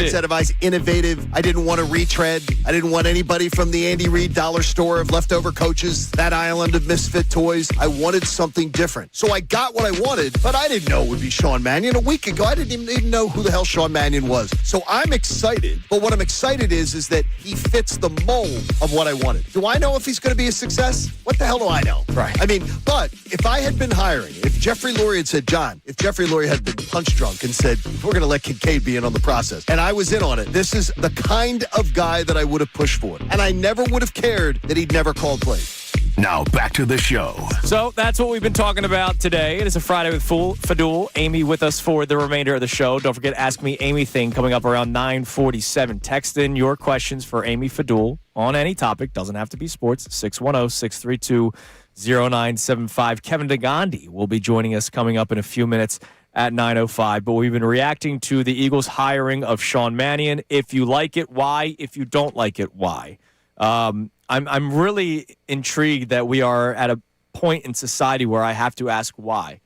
set of eyes, innovative. I didn't want to retread. I didn't want anybody from the Andy Reid dollar store of leftover coaches, that island of misfit toys. I wanted something different. So I got what I wanted, but I didn't know it would be Sean Mannion. A week ago, I didn't even know who the hell Sean Mannion was. So I'm excited, but what I'm excited is that he fits the mold of what I wanted. Do I know if he's going to be a success? What the hell do I know? Right. I mean, but if I had been hiring, if Jeffrey Lurie had said, John, if Jeffrey Lurie had been punch drunk and said, we're going to let Kincade be in on the process, and I was in on it, this is the kind of guy that I would have pushed for. And I never would have cared that he'd never called plays. Now back to the show. So that's what we've been talking about today. It is a Friday with Fadul. Amy with us for the remainder of the show. Don't forget Ask Me Amy thing coming up around 9:47. Text in your questions for Amy Fadul on any topic. Doesn't have to be sports. 610-632-0975. Kevin Nagandi will be joining us coming up in a few minutes at 9:05. But we've been reacting to the Eagles' hiring of Sean Mannion. If you like it, why? If you don't like it, why? I'm really intrigued that we are at a point in society where I have to ask why.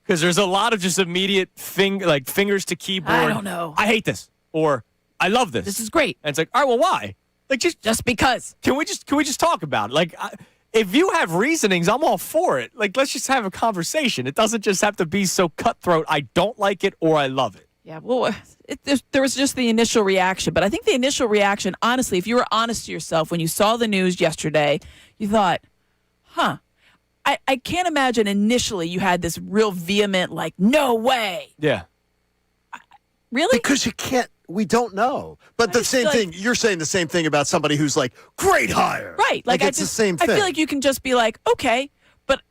Because there's a lot of just immediate fingers to keyboard. I don't know. I hate this, or I love this. This is great. And it's like, all right, well, why? Like just because. Can we just talk about it? Like, if you have reasonings, I'm all for it. Like, let's just have a conversation. It doesn't just have to be so cutthroat. I don't like it or I love it. Yeah, well, there was just the initial reaction. But I think the initial reaction, honestly, if you were honest to yourself when you saw the news yesterday, you thought, huh. I can't imagine initially you had this real vehement, like, no way. Yeah. Really? Because you can't. We don't know. But the same thing, you're saying the same thing about somebody who's like, great hire. Right. Like it's the same thing. I feel like you can just be like, okay. But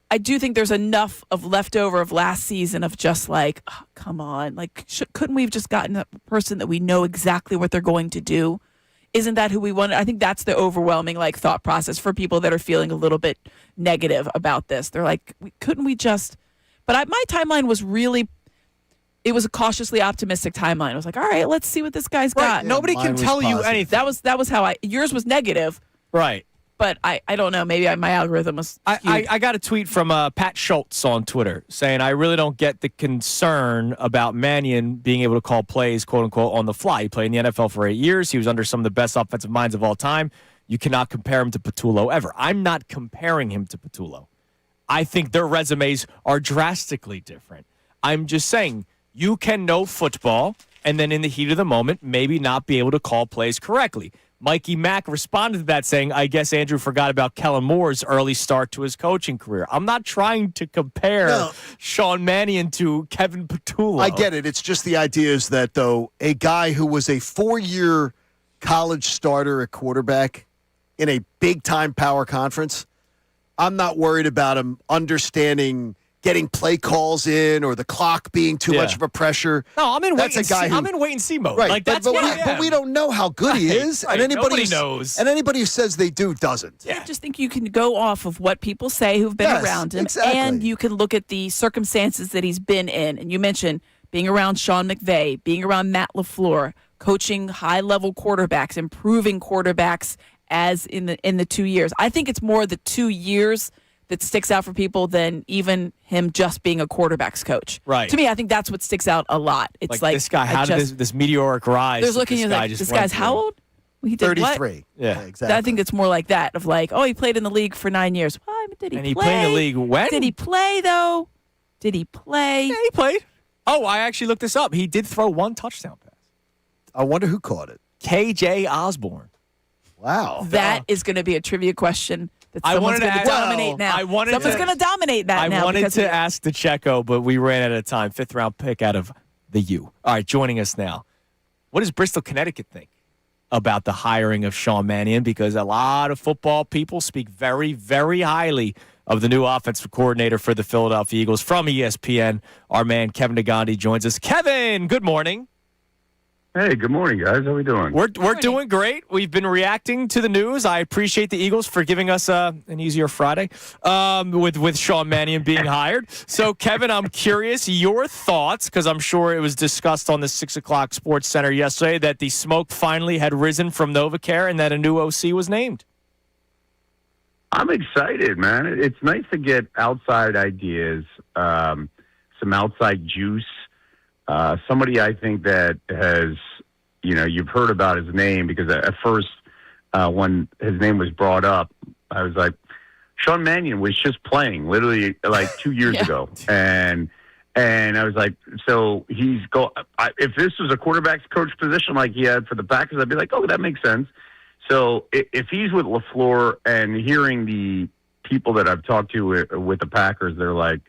I do think there's enough of leftover of last season of just like, oh, come on. Like, couldn't we have just gotten a person that we know exactly what they're going to do? Isn't that who we wanted? I think that's the overwhelming like thought process for people that are feeling a little bit negative about this. They're like, couldn't we just? But my timeline was really. It was a cautiously optimistic timeline. I was like, all right, let's see what this guy's got. Yeah, nobody can tell you anything. That was how yours was negative. Right. But I don't know. Maybe my algorithm was skewed. I got a tweet from Pat Schultz on Twitter saying, I really don't get the concern about Mannion being able to call plays, quote unquote, on the fly. He played in the NFL for 8 years. He was under some of the best offensive minds of all time. You cannot compare him to Patullo ever. I'm not comparing him to Patullo. I think their resumes are drastically different. I'm just saying, you can know football and then in the heat of the moment, maybe not be able to call plays correctly. Mikey Mack responded to that saying, I guess Andrew forgot about Kellen Moore's early start to his coaching career. I'm not trying to compare Sean Mannion to Kevin Patullo. I get it. It's just the idea is that, though, a guy who was a 4-year college starter at quarterback in a big-time power conference, I'm not worried about him understanding getting play calls in or the clock being too much of a pressure. No, I'm in wait and see mode. Right, like, but we don't know how good he is, right. and Nobody knows. And anybody who says they do doesn't. Yeah. I just think you can go off of what people say who've been around him, and you can look at the circumstances that he's been in. And you mentioned being around Sean McVay, being around Matt LaFleur, coaching high-level quarterbacks, improving quarterbacks as in the 2 years. I think it's more the 2 years that sticks out for people than even him just being a quarterback's coach. Right. To me, I think that's what sticks out a lot. It's like this guy, how did this meteoric rise? There's looking at like, this guy's how old? He did 33. What? Yeah, exactly. I think it's more like that of like, oh, he played in the league for 9 years. Well, did he play? And he played in the league when? Did he play, though? Did he play? Yeah, he played. Oh, I actually looked this up. He did throw one touchdown pass. I wonder who caught it. KJ Osborne. Wow. That is going to be a trivia question that someone's going to dominate now. Someone's going to dominate that now. I wanted to ask DeCecco, but we ran out of time. 5th-round pick out of the U. All right, joining us now. What does Bristol, Connecticut think about the hiring of Sean Mannion? Because a lot of football people speak very, very highly of the new offensive coordinator for the Philadelphia Eagles. From ESPN, our man Kevin Negandhi joins us. Kevin, good morning. Hey, good morning, guys. How we doing? We're doing great. We've been reacting to the news. I appreciate the Eagles for giving us an easier Friday with Sean Mannion being hired. So, Kevin, I'm curious your thoughts, because I'm sure it was discussed on the 6 o'clock Sports Center yesterday that the smoke finally had risen from NovaCare and that a new OC was named. I'm excited, man. It's nice to get outside ideas, some outside juice. Somebody I think that has, you've heard about his name because at first when his name was brought up, I was like, Sean Mannion was just playing literally like 2 years ago. And I was like, so if this was a quarterback's coach position like he had for the Packers, I'd be like, oh, that makes sense. So if he's with LaFleur and hearing the people that I've talked to with the Packers, they're like,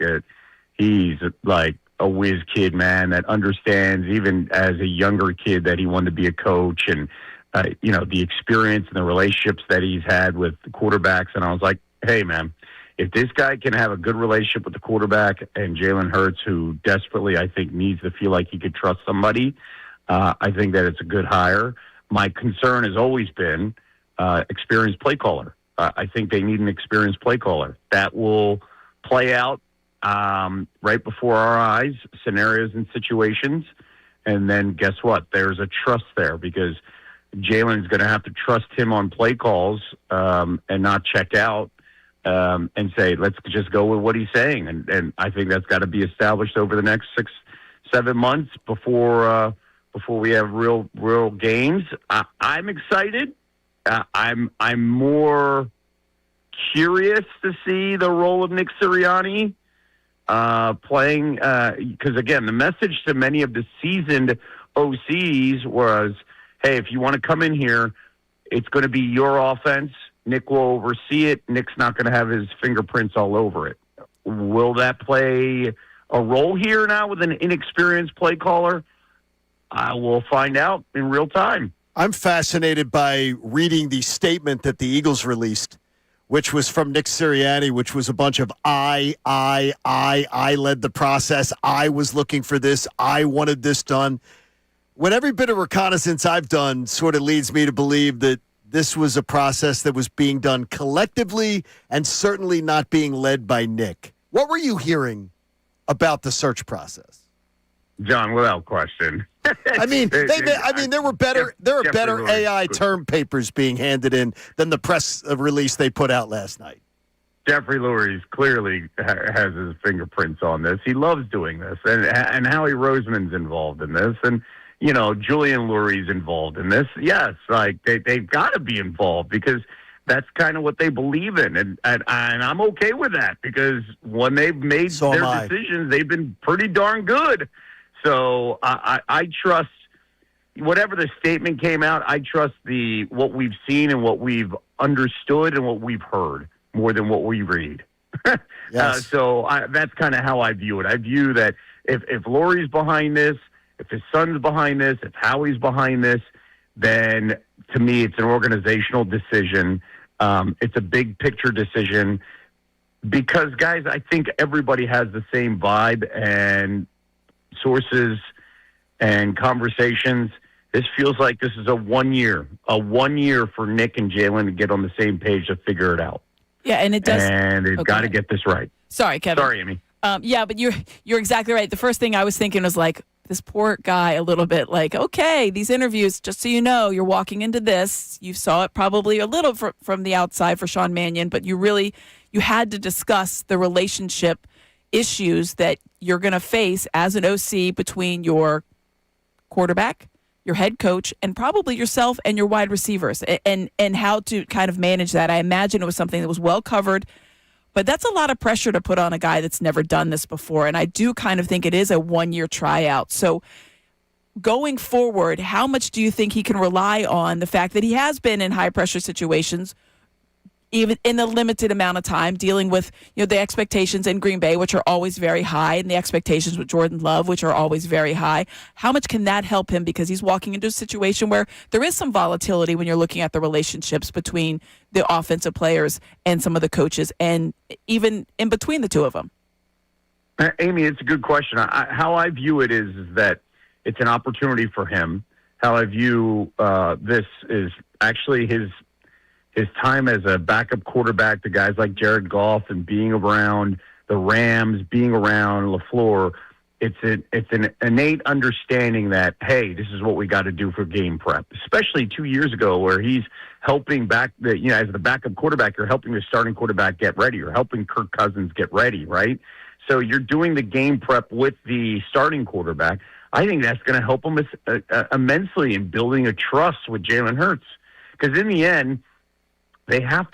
he's like, a whiz kid, man, that understands even as a younger kid that he wanted to be a coach and, the experience and the relationships that he's had with the quarterbacks. And I was like, hey, man, if this guy can have a good relationship with the quarterback and Jalen Hurts, who desperately, I think, needs to feel like he could trust somebody, I think that it's a good hire. My concern has always been experienced play caller. I think they need an experienced play caller. That will play out. right before our eyes, scenarios and situations. And then guess what? There's a trust there because Jalen's going to have to trust him on play calls and not check out and say, let's just go with what he's saying. And I think that's got to be established over the next 6-7 months before we have real games. I'm excited. I'm more curious to see the role of Nick Sirianni playing because, again, the message to many of the seasoned OCs was, hey, if you want to come in here, it's going to be your offense. Nick will oversee it. Nick's not going to have his fingerprints all over it. Will that play a role here now with an inexperienced play caller? We'll find out in real time. I'm fascinated by reading the statement that the Eagles released, which was from Nick Sirianni, which was a bunch of I led the process. I was looking for this. I wanted this done. When every bit of reconnaissance I've done sort of leads me to believe that this was a process that was being done collectively and certainly not being led by Nick. What were you hearing about the search process? John, without question. I mean, there were better AI term papers being handed in than the press release they put out last night. Jeffrey Lurie's clearly has his fingerprints on this. He loves doing this, and Howie Roseman's involved in this, and Julian Lurie's involved in this. Yes, like they've got to be involved because that's kind of what they believe in, and I'm okay with that because when they've made their decisions, they've been pretty darn good. So I trust whatever the statement came out. I trust what we've seen and what we've understood and what we've heard more than what we read. Yes. So that's kind of how I view it. I view that if Lurie's behind this, if his son's behind this, if Howie's behind this, then to me it's an organizational decision. It's a big picture decision because, guys, I think everybody has the same vibe and sources and conversations. This feels like this is a 1 year for Nick and Jalen to get on the same page to figure it out. Yeah, and it does. And they've got to get this right. Sorry, Kevin. Sorry, Amy. Yeah, but you're exactly right. The first thing I was thinking was like, this poor guy a little bit like, okay, these interviews, just so you know, you're walking into this. You saw it probably a little from the outside for Sean Mannion, but you had to discuss the relationship issues that you're going to face as an OC between your quarterback, your head coach, and probably yourself and your wide receivers, and how to kind of manage that. I imagine it was something that was well covered, but that's a lot of pressure to put on a guy that's never done this before, and I do kind of think it is a 1-year tryout. So going forward, how much do you think he can rely on the fact that he has been in high-pressure situations even in a limited amount of time, dealing with the expectations in Green Bay, which are always very high, and the expectations with Jordan Love, which are always very high? How much can that help him? Because he's walking into a situation where there is some volatility when you're looking at the relationships between the offensive players and some of the coaches, and even in between the two of them. Amy, it's a good question. How I view it is that it's an opportunity for him. How I view this is actually his time as a backup quarterback to guys like Jared Goff and being around the Rams, being around LaFleur, it's an innate understanding that, hey, this is what we got to do for game prep, especially 2 years ago where he's helping as the backup quarterback, you're helping the starting quarterback get ready. You're helping Kirk Cousins get ready, right? So you're doing the game prep with the starting quarterback. I think that's going to help him immensely in building a trust with Jalen Hurts. Because in the end, They have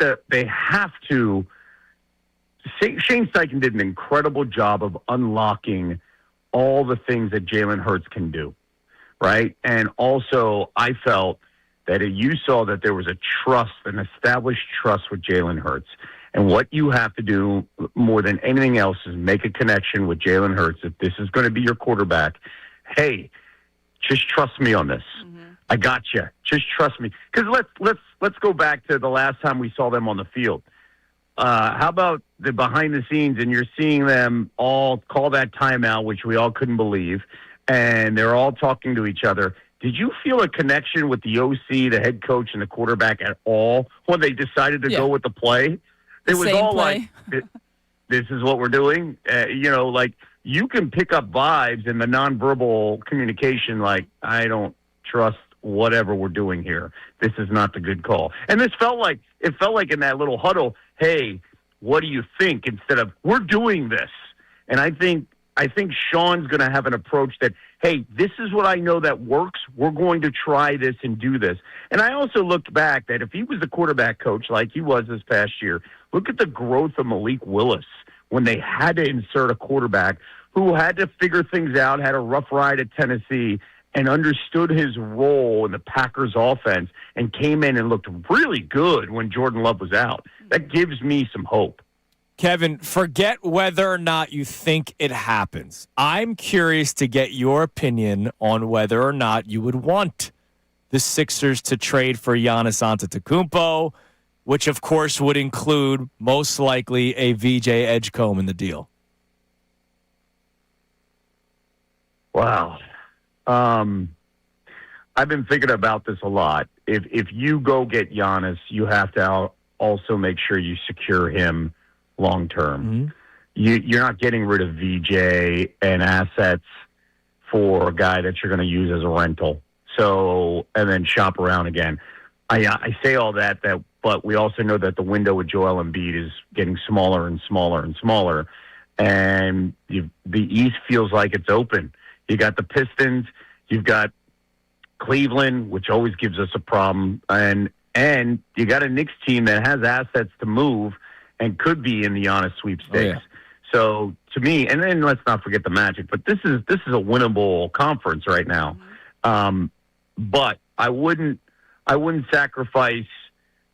to. Shane Steichen did an incredible job of unlocking all the things that Jalen Hurts can do, right? And also, I felt that you saw that there was an established trust with Jalen Hurts. And what you have to do more than anything else is make a connection with Jalen Hurts. If this is going to be your quarterback, hey, just trust me on this. Mm-hmm. I got you. Just trust me. Because let's go back to the last time we saw them on the field. How about the behind the scenes, and you're seeing them all call that timeout, which we all couldn't believe, and they're all talking to each other. Did you feel a connection with the OC, the head coach, and the quarterback at all when they decided to go with the play? It was all play. this is what we're doing. Like you can pick up vibes in the nonverbal communication. Like, I don't trust whatever we're doing here. This is not the good call. And it felt like in that little huddle, hey, what do you think? Instead of, we're doing this. And I think Sean's going to have an approach that, hey, this is what I know that works. We're going to try this and do this. And I also looked back that if he was the quarterback coach like he was this past year, look at the growth of Malik Willis when they had to insert a quarterback who had to figure things out, had a rough ride at Tennessee, and understood his role in the Packers offense and came in and looked really good when Jordan Love was out. That gives me some hope. Kevin, forget whether or not you think it happens. I'm curious to get your opinion on whether or not you would want the Sixers to trade for Giannis Antetokounmpo, which, of course, would include most likely a VJ Edgecombe in the deal. Wow. I've been thinking about this a lot. If you go get Giannis, you have to also make sure you secure him long term. Mm-hmm. You're not getting rid of VJ and assets for a guy that you're going to use as a rental. So, and then shop around again. I say all that, but we also know that the window with Joel Embiid is getting smaller and smaller and smaller. And the East feels like it's open. You got the Pistons, you've got Cleveland, which always gives us a problem, and you got a Knicks team that has assets to move and could be in the Giannis sweepstakes. Oh, yeah. So to me, and then let's not forget the Magic, but this is a winnable conference right now. But I wouldn't sacrifice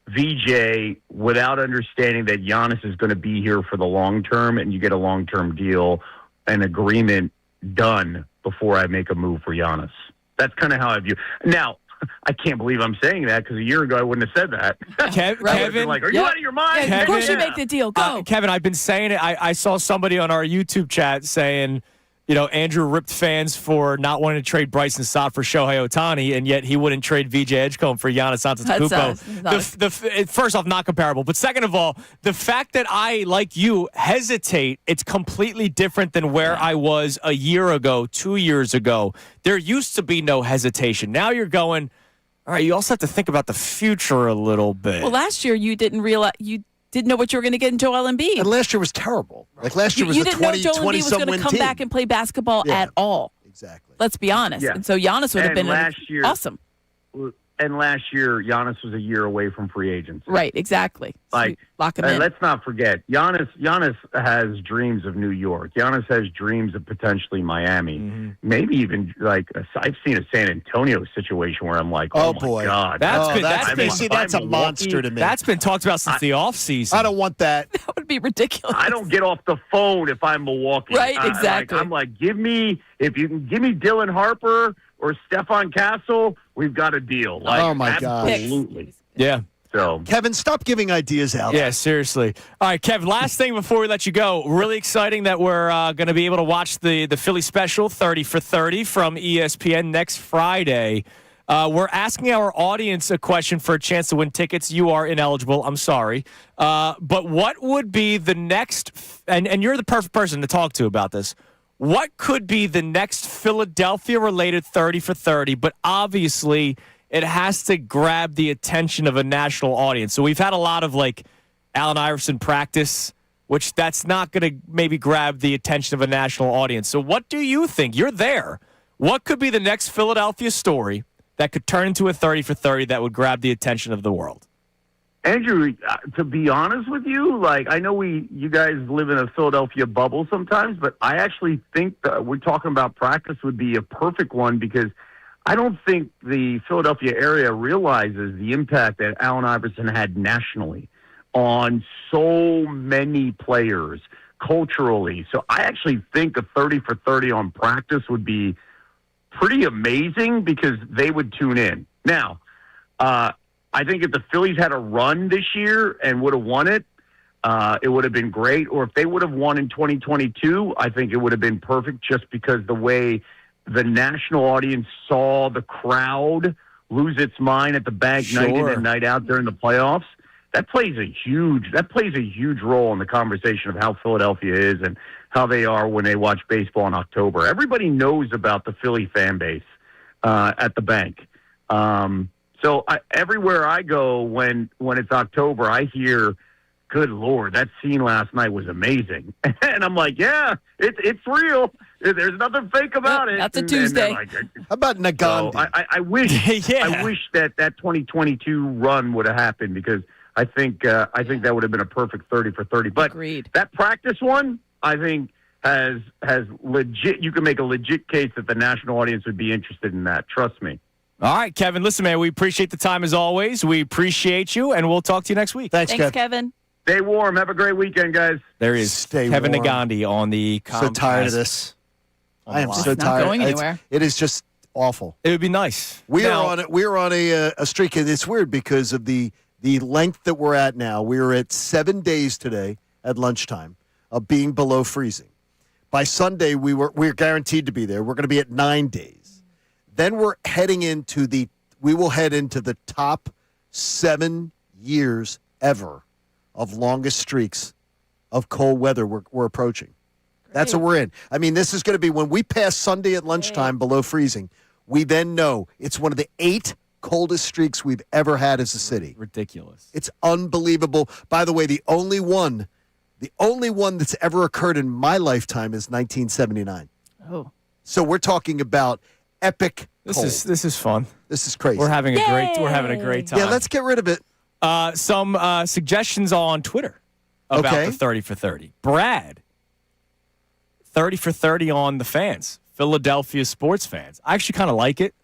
VJ without understanding that Giannis is going to be here for the long term, and you get a long-term deal, an agreement done before I make a move for Giannis. That's kind of how I view. Now, I can't believe I'm saying that because a year ago I wouldn't have said that. Kevin, like, are you out of your mind? Yeah, of course you make the deal. Go. Kevin, I've been saying it. I saw somebody on our YouTube chat saying, Andrew ripped fans for not wanting to trade Bryson Stott for Shohei Ohtani, and yet he wouldn't trade VJ Edgecombe for Giannis Antetokounmpo. First off, not comparable. But second of all, the fact that I, like you, hesitate, it's completely different than where I was a year ago, 2 years ago. There used to be no hesitation. Now you're going, all right, you also have to think about the future a little bit. Well, last year you didn't realize you didn't know what you were going to get in Joel Embiid. And last year was terrible. Like last year was you a 20 didn't know Joel Embiid was going to come team. back and play basketball at all. Exactly. Let's be honest. Yeah. And so Giannis would have been awesome. And last year, Giannis was a year away from free agency. Right, exactly. Like, lock him in. Let's not forget, Giannis has dreams of New York. Giannis has dreams of potentially Miami. Mm-hmm. Maybe even, I've seen a San Antonio situation where I'm like, oh boy. My God. That's a monster to me. That's been talked about since the offseason. I don't want that. That would be ridiculous. I don't get off the phone if I'm Milwaukee. Right, exactly. I'm like, if you can give me Dylan Harper or Stephon Castle, we've got a deal. Oh, my God. Absolutely. Yeah. So, Kevin, stop giving ideas out. Yeah, seriously. All right, Kevin, last thing before we let you go. Really exciting that we're going to be able to watch the Philly special, 30 for 30, from ESPN next Friday. We're asking our audience a question for a chance to win tickets. You are ineligible. I'm sorry. But what would be the next, and you're the perfect person to talk to about this, what could be the next Philadelphia-related 30 for 30, but obviously it has to grab the attention of a national audience. So we've had a lot of, Allen Iverson practice, which that's not going to maybe grab the attention of a national audience. So what do you think? You're there. What could be the next Philadelphia story that could turn into a 30 for 30 that would grab the attention of the world? Andrew, to be honest with you, I know you guys live in a Philadelphia bubble sometimes, but I actually think that we're talking about practice would be a perfect one because I don't think the Philadelphia area realizes the impact that Allen Iverson had nationally on so many players culturally. So I actually think a 30 for 30 on practice would be pretty amazing because they would tune in. Now, I think if the Phillies had a run this year and would have won it, it would have been great. Or if they would have won in 2022, I think it would have been perfect just because the way the national audience saw the crowd lose its mind at the bank night in and night out during the playoffs. that plays a huge role in the conversation of how Philadelphia is and how they are when they watch baseball in October. Everybody knows about the Philly fan base at the bank. So everywhere I go when it's October, I hear, "Good Lord, that scene last night was amazing," and I'm like, "Yeah, it's real. There's nothing fake about it." That's a Tuesday. How about Nagandi? So I wish Yeah. I wish that 2022 run would have happened, because I think that would have been a perfect 30 for 30. But Agreed. that practice one, I think, has legit. You can make a legit case that the national audience would be interested in that. Trust me. All right, Kevin. Listen, man, we appreciate the time as always. We appreciate you, and we'll talk to you next week. Thanks, Kevin. Stay warm. Have a great weekend, guys. There is Stay Kevin warm. Nagandi on the Comcast. So tired of this. I am so It's not tired. going anywhere. It is just awful. It would be nice. We Now- are on a streak, and it's weird because of the length that we're at now. We are at 7 days today at lunchtime of being below freezing. By Sunday, we're guaranteed to be there. We're going to be at 9 days. Then we will head into the top 7 years ever of longest streaks of cold weather we're approaching. That's what we're in. I mean, this is going to be when we pass Sunday at lunchtime below freezing. We then know it's one of the 8 coldest streaks we've ever had as a city. Ridiculous. It's unbelievable. By the way, the only one that's ever occurred in my lifetime is 1979. Oh. So we're talking about epic cold. This is fun. This is crazy. We're having a great time. Yeah, let's get rid of it. Some suggestions on Twitter about Okay. the 30 for 30. Brad, 30 for 30 on the fans, Philadelphia sports fans. I actually kind of like it.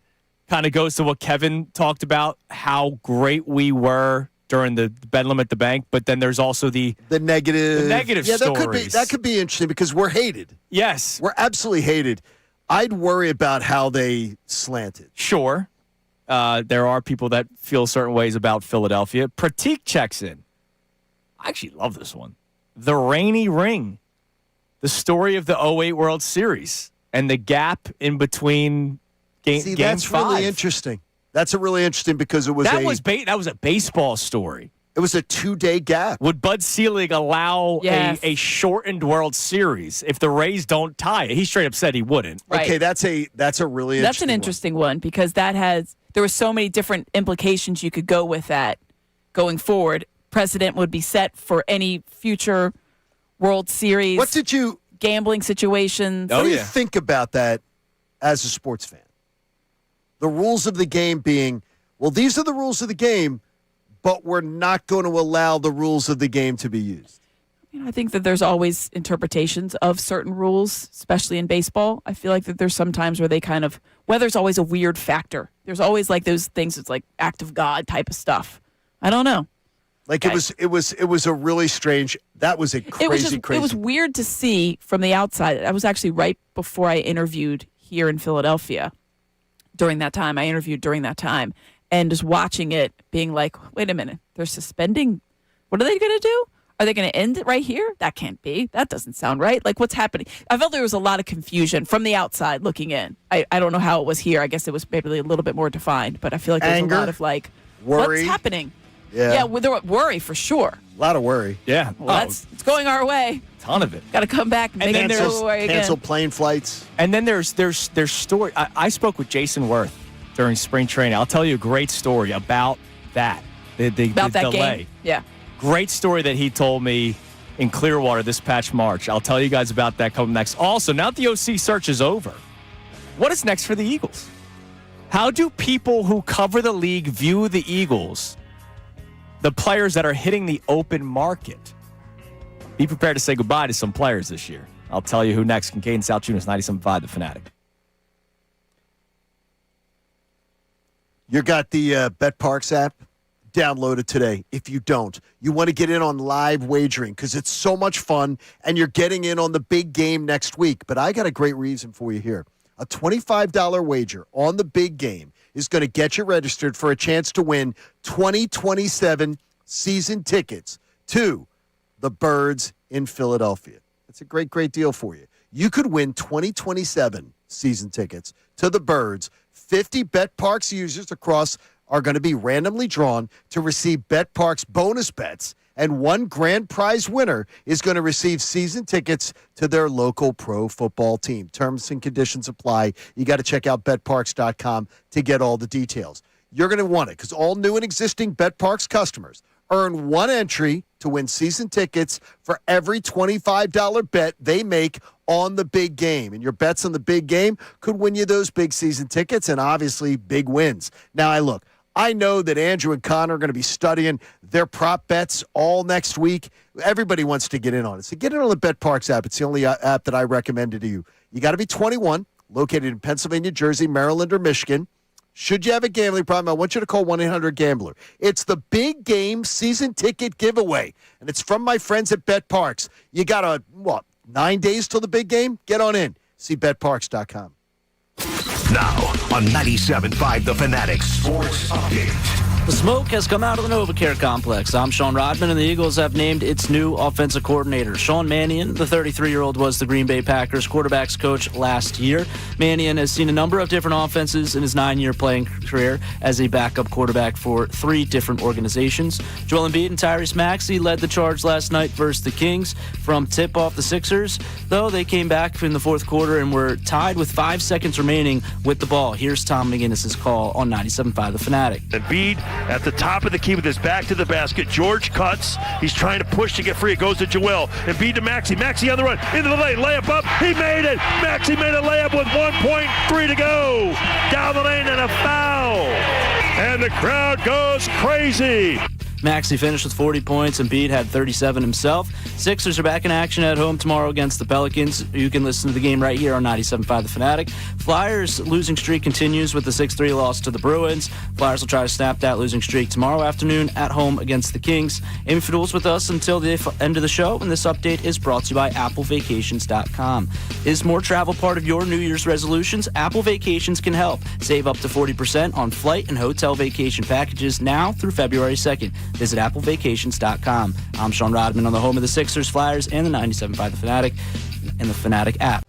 Kind of goes to what Kevin talked about, how great we were during the bedlam at the bank, but then there's also the negative yeah, stories. That could be interesting because we're hated. Yes. We're absolutely hated. I'd worry about how they slanted. Sure. There are people that feel certain ways about Philadelphia. Pratik checks in. I actually love this one. The Rainy Ring. The story of the 08 World Series and the gap in between game that's 5. really interesting. That's a really interesting because it was that was a baseball story. It was a 2-day gap. Would Bud Selig allow Yes. a shortened World Series if the Rays don't tie it? He straight up said he wouldn't. Right. Okay, that's a really That's interesting an interesting one because there were so many different implications you could go with that going forward. Precedent would be set for any future World Series. What did you gambling situations? What do you think about that as a sports fan? The rules of the game being, well, these are the rules of the game, but we're not going to allow the rules of the game to be used. I think that there's always interpretations of certain rules, especially in baseball. I feel like that there's some times where they kind of weather's always a weird factor. There's always like those things. It's like act of God type of stuff. I don't know. Like it was a really strange. That was a crazy. It was weird to see from the outside. I was actually right before I interviewed here in Philadelphia. During that time, I interviewed during that time, and just watching it, being like, "Wait a minute, they're suspending. What are they going to do? Are they going to end it right here? That can't be. That doesn't sound right. Like, what's happening?" I felt there was a lot of confusion from the outside looking in. I don't know how it was here. I guess it was maybe a little bit more defined, but I feel like there's Anger, a lot of like, worry. what's happening? Yeah, well, there was worry for sure. A lot of worry. Yeah. Well, it's going our way. Ton of it. Got to come back and make it go away again. Cancel plane flights. And then there's story. I spoke with Jason Worth during spring training. I'll tell you a great story about that. About that delay. game. Yeah. Great story that he told me in Clearwater this past March. I'll tell you guys about that coming next. Also, now that the OC search is over, what is next for the Eagles? How do people who cover the league view the Eagles, the players that are hitting the open market? Be prepared to say goodbye to some players this year. I'll tell you who next. Kincade Salciunas, 97.5 The Fanatic. You got the Bet Parks app? Download it today. If you don't, you want to get in on live wagering because it's so much fun and you're getting in on the big game next week. But I got a great reason for you here. A $25 wager on the big game is going to get you registered for a chance to win 2027 season tickets to the Birds in Philadelphia. It's a great, great deal for you. You could win 2027 season tickets to the Birds. 50 Bet Parks users across are going to be randomly drawn to receive BetParks bonus bets, and one grand prize winner is going to receive season tickets to their local pro football team. Terms and conditions apply. You got to check out betparks.com to get all the details. You're going to want it because all new and existing BetParks customers earn one entry to win season tickets for every $25 bet they make on the big game. And your bets on the big game could win you those big season tickets and obviously big wins. Now, I know that Andrew and Connor are going to be studying their prop bets all next week. Everybody wants to get in on it. So get in on the BetParks app. It's the only app that I recommended to you. You got to be 21, located in Pennsylvania, Jersey, Maryland, or Michigan. Should you have a gambling problem, I want you to call 1-800-GAMBLER. It's the big game season ticket giveaway, and it's from my friends at BetParks. You got 9 days till the big game? Get on in. See betparks.com. Now on 97.5 The Fanatic Sports Update. The smoke has come out of the NovaCare complex. I'm Sean Rodman, and the Eagles have named its new offensive coordinator. Sean Mannion, the 33-year-old, was the Green Bay Packers quarterbacks coach last year. Mannion has seen a number of different offenses in his 9-year playing career as a backup quarterback for 3 different organizations. Joel Embiid and Tyrese Maxey led the charge last night versus the Kings from tip-off the Sixers, though they came back in the fourth quarter and were tied with 5 seconds remaining with the ball. Here's Tom McGinnis's call on 97.5 The Fanatic. Embiid at the top of the key with his back to the basket. George cuts. He's trying to push to get free. It goes to Joel. Embiid to Maxey. Maxey on the run. Into the lane. Layup up. He made it. Maxey made a layup with 1.3 to go. Down the lane and a foul. And the crowd goes crazy. Maxey finished with 40 points. Embiid had 37 himself. Sixers are back in action at home tomorrow against the Pelicans. You can listen to the game right here on 97.5 The Fanatic. Flyers' losing streak continues with the 6-3 loss to the Bruins. Flyers will try to snap that losing streak tomorrow afternoon at home against the Kings. Amy Fiddle's with us until the end of the show, and this update is brought to you by AppleVacations.com. Is more travel part of your New Year's resolutions? Apple Vacations can help. Save up to 40% on flight and hotel vacation packages now through February 2nd. Visit AppleVacations.com. I'm Sean Rodman on the home of the Sixers, Flyers, and the 97.5 The Fanatic and the Fanatic app.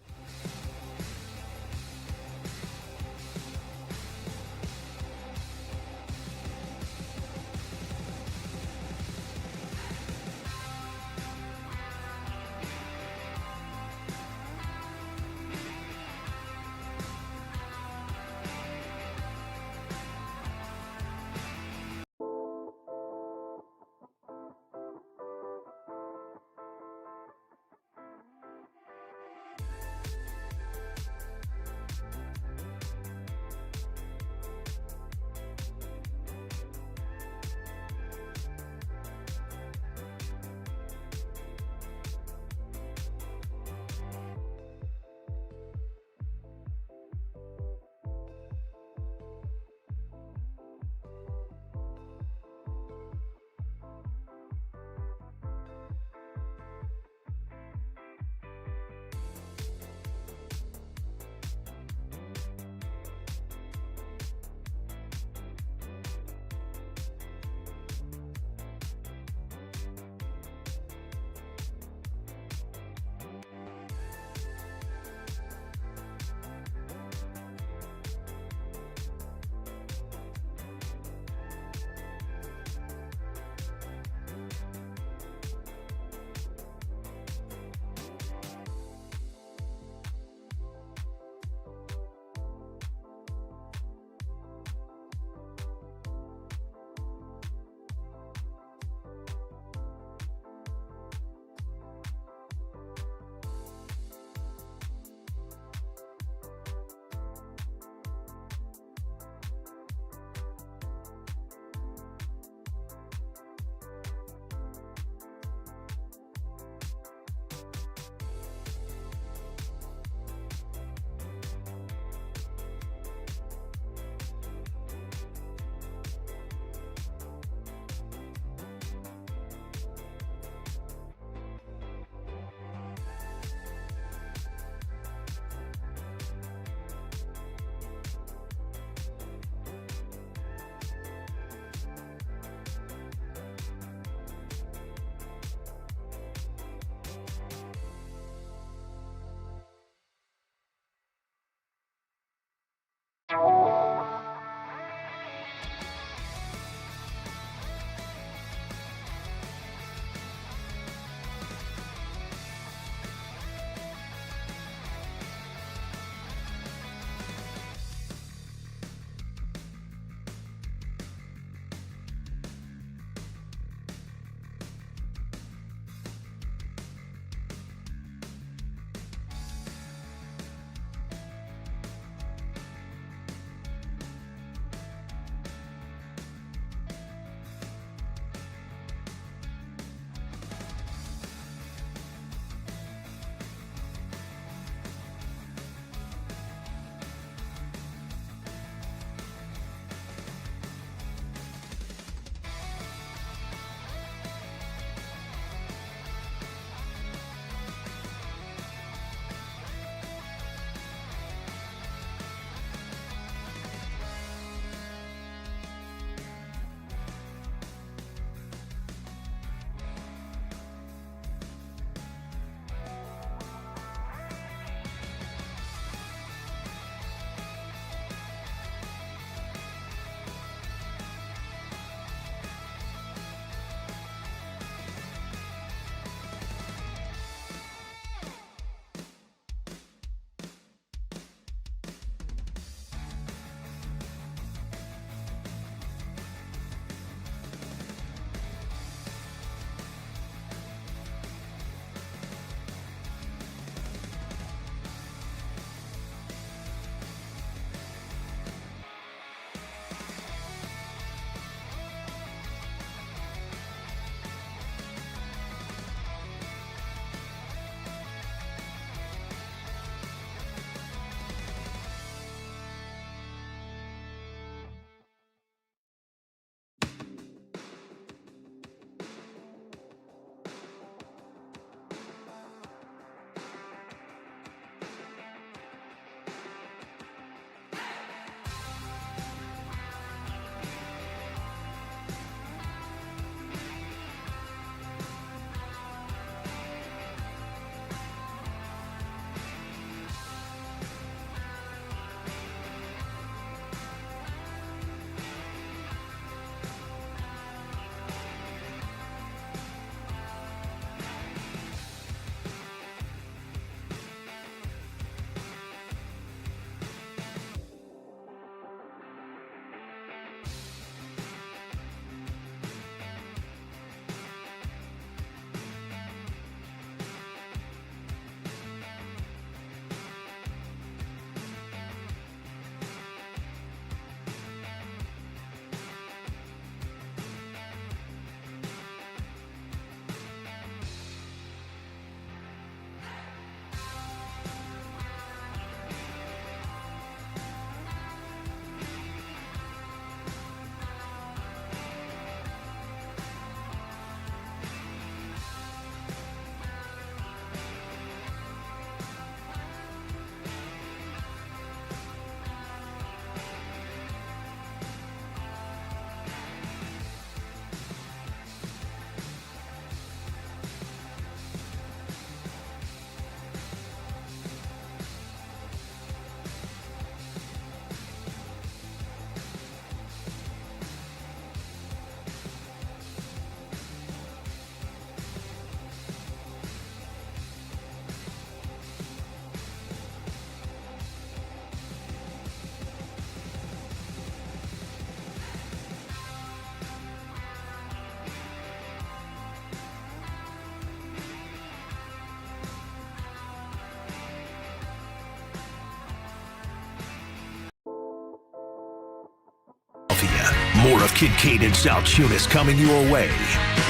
of Kincade and Salciunas coming your way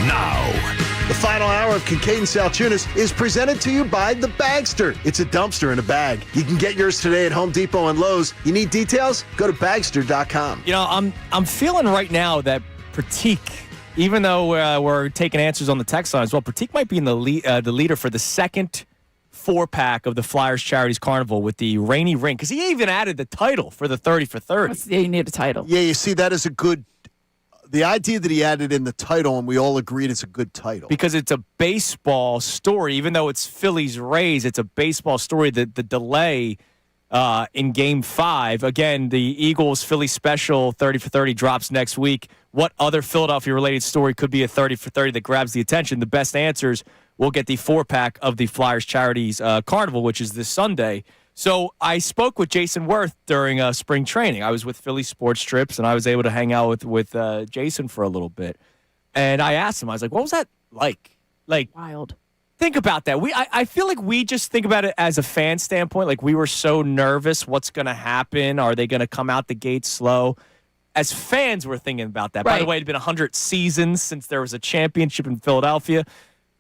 now. The final hour of Kincade and Salciunas is presented to you by The Bagster. It's a dumpster in a bag. You can get yours today at Home Depot and Lowe's. You need details? Go to Bagster.com. You know, I'm feeling right now that Pratik, even though we're taking answers on the text line as well, Pratik might be in the leader for the second 4-pack of the Flyers Charities Carnival with the Rainy Ring, because he even added the title for the 30 for 30. Yeah, you need a title. Yeah, you see, that is a good. The idea that he added in the title, and we all agreed it's a good title. Because it's a baseball story, even though it's Phillies Rays, it's a baseball story. The delay in Game 5, again, the Eagles Philly special 30 for 30 drops next week. What other Philadelphia-related story could be a 30 for 30 that grabs the attention? The best answers will get the 4-pack of the Flyers Charities Carnival, which is this Sunday. So I spoke with Jason Worth during spring training. I was with Philly Sports Trips, and I was able to hang out with Jason for a little bit. And I asked him, I was like, what was that like? Like, wild. Think about that. I feel like we just think about it as a fan standpoint. Like, we were so nervous. What's going to happen? Are they going to come out the gate slow? As fans, we're thinking about that. Right. By the way, it had been 100 seasons since there was a championship in Philadelphia.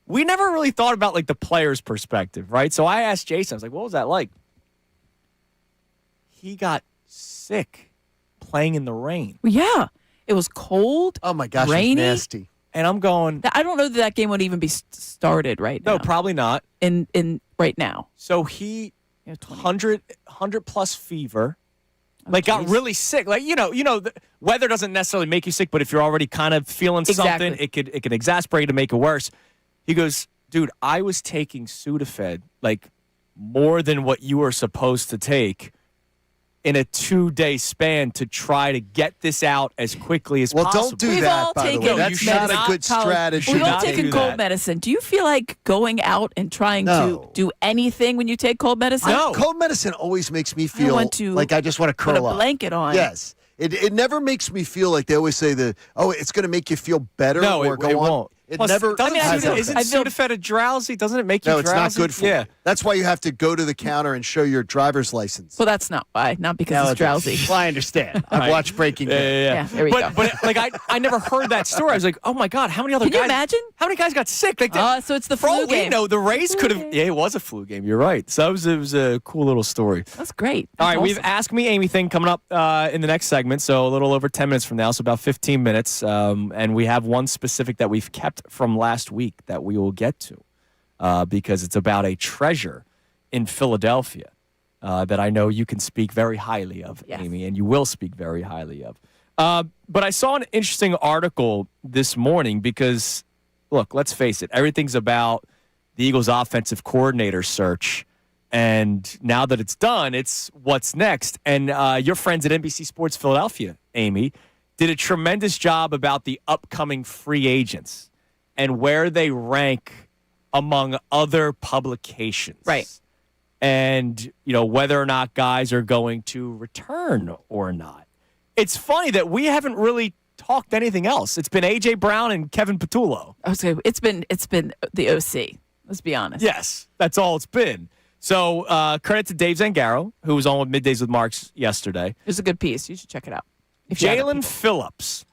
We never really thought about, like, the player's perspective, right? So I asked Jason, I was like, what was that like? He got sick playing in the rain. Yeah. It was cold. Oh, my gosh, rainy. it was nasty. And I'm going, I don't know that game would even be started right now. no, probably not. In right now. So he, Yeah, 20. 100 plus fever. Oh, Like, got geez. really sick. Like, you know, the weather doesn't necessarily make you sick, but if you're already kind of feeling Exactly. something, it can exasperate to make it worse. He goes, dude, I was taking Sudafed, like, more than what you were supposed to take in a 2-day span to try to get this out as quickly as possible. Don't do We've that, all by the taken way. That's not a good strategy. We've all not taken do cold that. medicine. Do you feel like going out and trying No. to do anything when you take cold medicine? No. Cold medicine always makes me I feel want to like I just want to put curl a up. blanket on. Yes. It never makes me feel like they always say it's going to make you feel better No, or it go on. won't. It Plus, never doesn't has that isn't effect. Sudafed a drowsy? Doesn't it make you No, it's drowsy? not good for you. That's why you have to go to the counter and show your driver's license. Well, that's not why. Not because No, it's drowsy. Well, I understand. I've Right. watched Breaking Bad. Yeah. There we go. But like I never heard that story. I was like, oh my god, how many other Can you guys? imagine? How many guys got sick? Like, So it's the for all flu we game. know, the Rays could have. Yeah, it was a flu game. You're right. So it was a cool little story. That's great. All That's right, we've awesome. Ask Me Anything coming up in the next segment, so a little over 10 minutes from now, so about 15 minutes. And we have one specific that we've kept from last week that we will get to because it's about a treasure in Philadelphia that I know you can speak very highly of, Yes. Amy, and you will speak very highly of. But I saw an interesting article this morning because, look, let's face it, everything's about the Eagles' offensive coordinator search. And now that it's done, it's what's next. And your friends at NBC Sports Philadelphia, Amy, did a tremendous job about the upcoming free agents and where they rank among other publications. Right. And, whether or not guys are going to return or not. It's funny that we haven't really talked anything else. It's been A.J. Brown and Kevin Patullo. I was gonna- it's been the OC. Let's be honest. Yes, that's all it's been. So credit to Dave Zangaro, who was on with Middays with Marks yesterday. It was a good piece. You should check it out. If you haven't. Jalen Phillips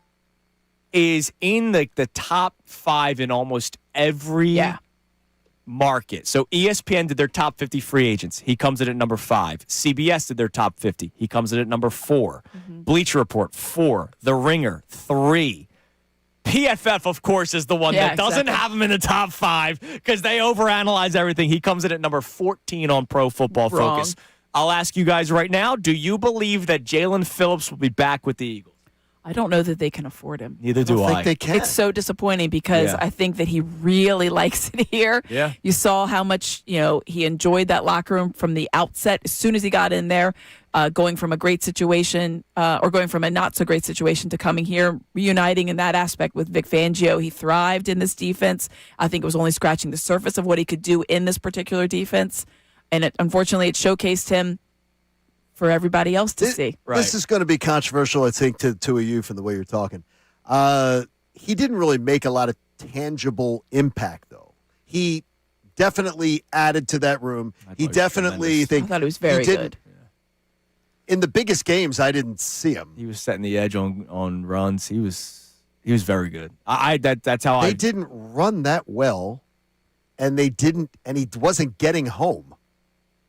is in the top 5 in almost every market. So ESPN did their top 50 free agents. He comes in at number 5. CBS did their top 50. He comes in at number 4. Bleacher Report, 4. The Ringer, 3. PFF, of course, is the one that doesn't have him in the top 5 because they overanalyze everything. He comes in at number 14 on Pro Football Wrong. Focus. I'll ask you guys right now, do you believe that Jalen Phillips will be back with the Eagles? I don't know that they can afford him. Neither do I. It's so disappointing because Yeah. I think that he really likes it here. Yeah. You saw how much, he enjoyed that locker room from the outset. As soon as he got in there, going from a great situation or going from a not so great situation to coming here, reuniting in that aspect with Vic Fangio. He thrived in this defense. I think it was only scratching the surface of what he could do in this particular defense. And unfortunately, it showcased him for everybody else to see. This is going to be controversial, I think, to two of you from the way you're talking. He didn't really make a lot of tangible impact, though. He definitely added to that room. He definitely I thought it was very good. in the biggest games, I didn't see him. He was setting the edge on runs. He was very good. That's how They didn't run that well, and he wasn't getting home.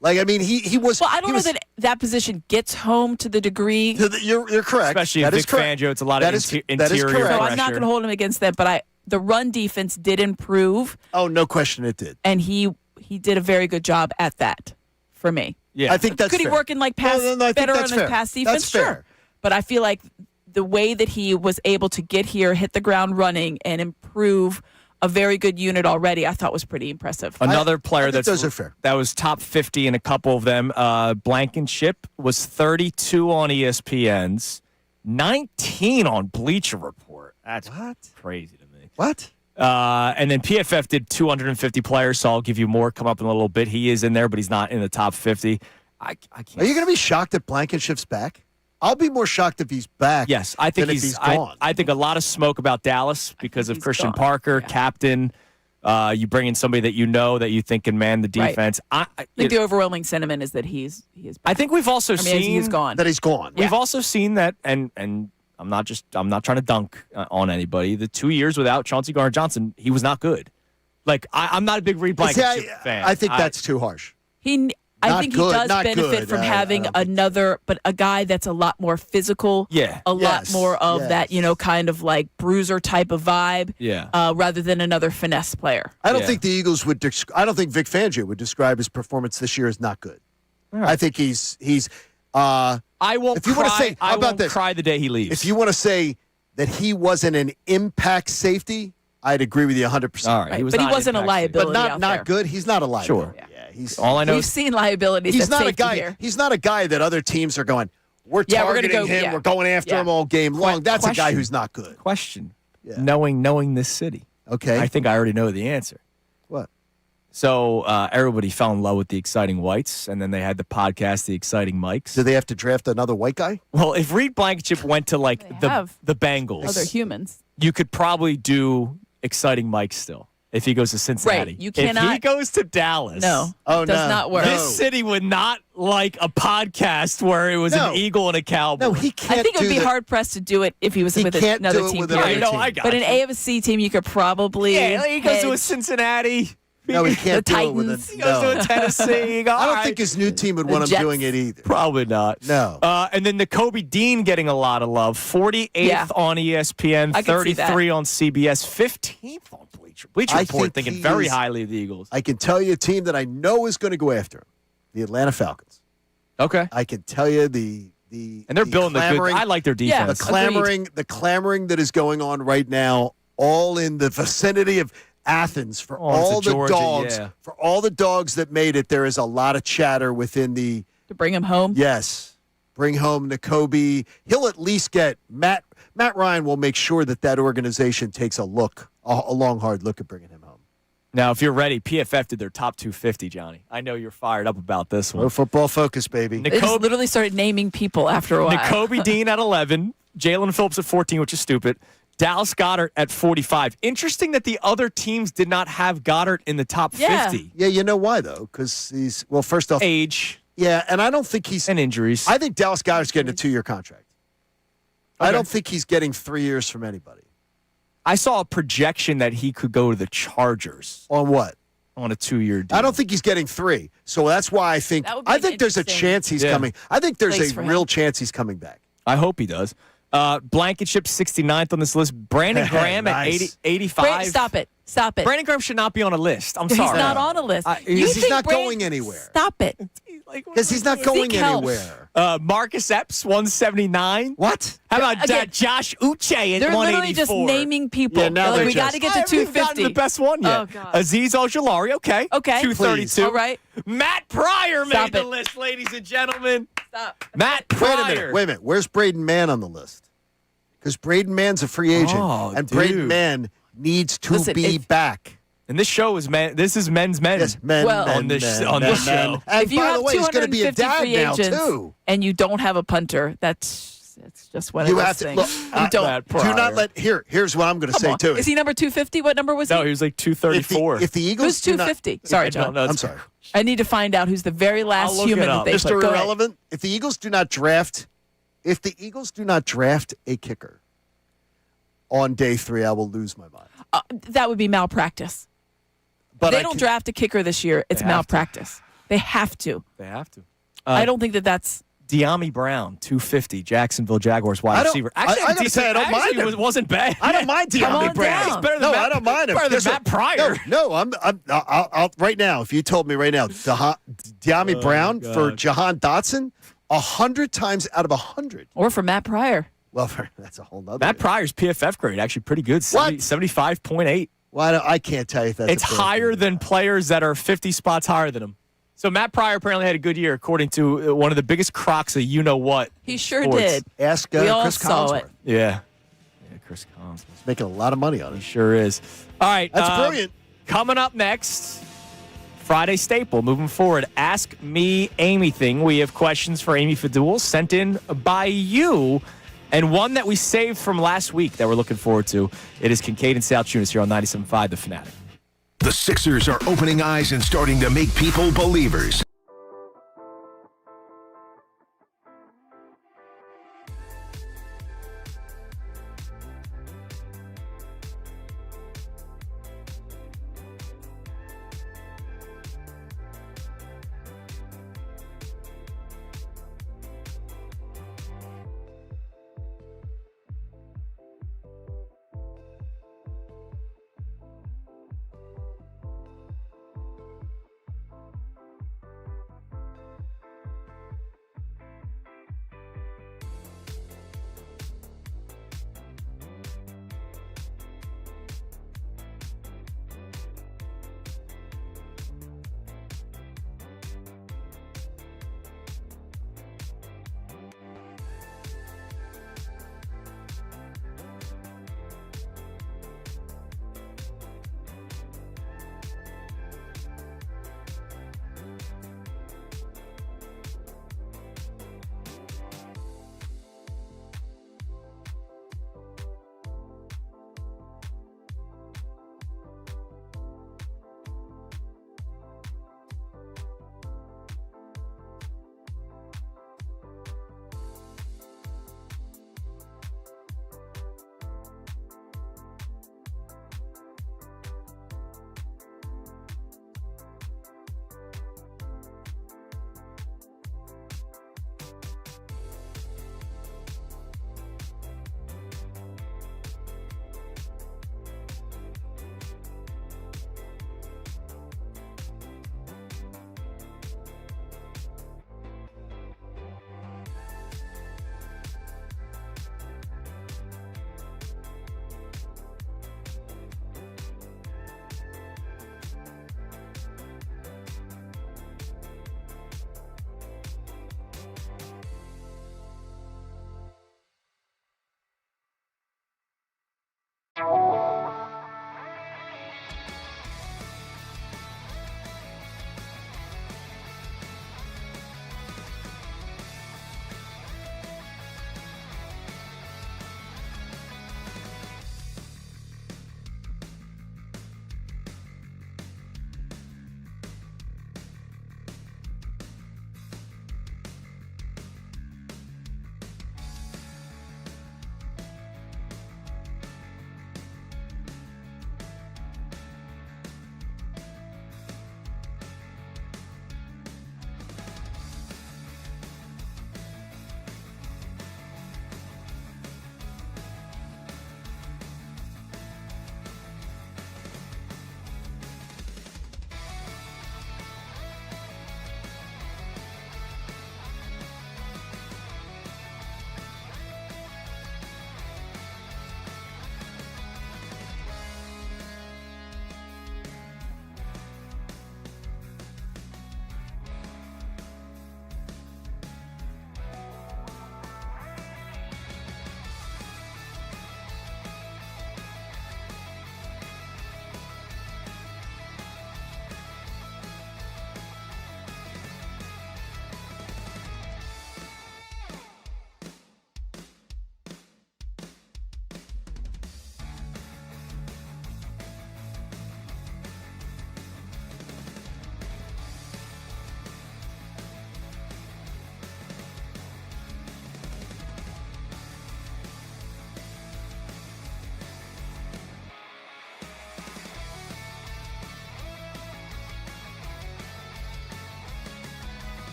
Like, I mean, he was. Well, I don't know that position gets home to the degree. You're correct. Especially that Vic Fangio, it's a lot of interior pressure. So I'm not going to hold him against that, but the run defense did improve. Oh, no question it did. And he did a very good job at that for me. Yeah. I think that's Could fair. he work in like pass better on his pass defense? That's fair. Sure. But I feel like the way that he was able to get here, hit the ground running, and improve a very good unit already, I thought was pretty impressive. Another player those are fair. That was top 50 in a couple of them. Blankenship was 32 on ESPN's, 19 on Bleacher Report. That's crazy to me. What? And then PFF did 250 players, so I'll give you more. Come up in a little bit. He is in there, but he's not in the top 50. I can't. Are you going to be shocked that Blankenship's back? I'll be more shocked if he's back. Yes, I think than if he's gone. I think a lot of smoke about Dallas because of Christian Parker, captain. You bring in somebody that you think can man the defense. Right. I think the overwhelming sentiment is that he is back. I think we've also seen he's gone. That he's gone. We've also seen that, and I'm not trying to dunk on anybody. The 2 years without Chauncey Gardner-Johnson, he was not good. Like I'm not a big Reed Blankenship fan. I think that's too harsh. I think he does benefit from having a guy that's a lot more physical. Yeah. A lot more of that, kind of like bruiser type of vibe. Yeah. Rather than another finesse player. I don't think the Eagles would. I don't think Vic Fangio would describe his performance this year as not good. Right. I think he's. I won't. If you want to say, how about this? Cry the day he leaves. If you want to say that he wasn't an impact safety, I'd agree with you 100%. All right. But he wasn't a liability. But not good. He's not a liability. Sure. Yeah. He's all I know. We've seen liabilities. He's not a guy. Here. He's not a guy that other teams are going. We're targeting him. We're going after him all game long. That's a guy who's not good. Question. Yeah. Knowing this city. Okay. I think I already know the answer. What? So everybody fell in love with the Exciting Whites, and then they had the podcast, The Exciting Mikes. Do they have to draft another white guy? Well, if Reed Blankenship went to like the Bengals, other humans, you could probably do Exciting Mike still. If he goes to Cincinnati. Right. You cannot. If he goes to Dallas. No. It does not work. This city would not like a podcast where it was an Eagle and a Cowboy. No, he can't. I think it would be hard pressed to do it if he was with another team. I got but an AFC team, you could probably. Yeah, he goes to a Cincinnati. No, he can't the do it with Titans. He goes to a Tennessee. I don't think his new team would want him doing it either. Probably not. No. And then the Kobe Dean getting a lot of love. 48th on ESPN, 33 on CBS, 15th on Bleacher Report, thinking very highly of the Eagles. I can tell you a team that I know is going to go after him, the Atlanta Falcons. Okay. I can tell you and they're building the good. I like their defense. The clamoring that is going on right now, all in the vicinity of Athens for all the Georgia, dogs. yeah. For all the dogs that made it, there is a lot of chatter within the. To bring him home. Yes, bring home Nakobe. He'll at least get Matt Ryan will make sure that organization takes a long, hard look at bringing him home. Now, if you're ready, PFF did their top 250, Johnny. I know you're fired up about this one. We're football focus, baby. They just literally started naming people after a while. Nakobe Dean at 11, Jalen Phillips at 14, which is stupid. Dallas Goedert at 45. Interesting that the other teams did not have Goddard in the top 50. Yeah, you know why, though? Because first off, age. Yeah, and I don't think and injuries. I think Dallas Goedert's getting a 2-year contract. Okay. I don't think he's getting 3 years from anybody. I saw a projection that he could go to the Chargers. On what? On a 2-year deal. I don't think he's getting 3. So that's why I think there's a chance he's coming. I think there's a real chance he's coming back. I hope he does. Blankenship 69th on this list. Brandon Graham at 85. Stop it. Brandon Graham should not be on a list. I'm sorry. He's not on a list. He's not going anywhere. Stop it. Because he's not going anywhere. Marcus Epps, 179. What? How about Josh Uche at 184? They're literally just naming people. Yeah, now we got to get to 250. Gotten the best one yet. Oh, God. Azeez Ojulari, okay. 232. All right. Matt Pryor made the list, ladies and gentlemen. Stop. Matt Pryor. Wait a minute. Where's Braden Mann on the list? Because Braden Mann's a free agent. And Braden Mann needs to be back. And this show is this is men's men. Yes, men. On this show. And if you by have the way, he's going to be a dad free now agents too. And you don't have a punter, that's It's just one You of have those to look. things. Do not let. Here's what I'm going to say to Is it. he number 250? What number was he? No, he was like 234. If the Eagles Who's 250? Sorry, John. I'm sorry. I need to find out who's the very last look human it that up. they Mr. put. Go ahead. Irrelevant. If the Eagles do not draft a kicker on day 3, I will lose my mind. That would be malpractice. But they don't draft a kicker this year. It's They have malpractice. They have to. They have to. I don't think that's. De'Ami Brown, 250, Jacksonville Jaguars wide receiver. Actually, I gotta say, I don't mind him. It wasn't bad. I don't mind Come on De'Ami Brown. down. Better than No, I don't mind him. Better than Guess Matt what? Pryor. No, I'll right now. If you told me right now, De'Ami Brown for Jahan Dotson, 100 times out of 100. Or for Matt Pryor. Well, that's a whole nother. Matt Pryor's PFF grade actually pretty good. 75.8. Well, I can't tell you if that's. It's higher than players that are 50 spots higher than him. So Matt Pryor apparently had a good year, according to one of the biggest crocs of you-know-what. He sure sports. did. Ask We all Chris saw Collinsworth. it. Yeah, Chris Collins. He's making a lot of money on He it. sure is. All right. That's brilliant. Coming up next, Friday staple. Moving forward, Ask Me Amy-thing. We have questions for Amy Fadul sent in by you, and one that we saved from last week that we're looking forward to. It is Kincade Salciunas here on 97.5 The Fanatic. The Sixers are opening eyes and starting to make people believers.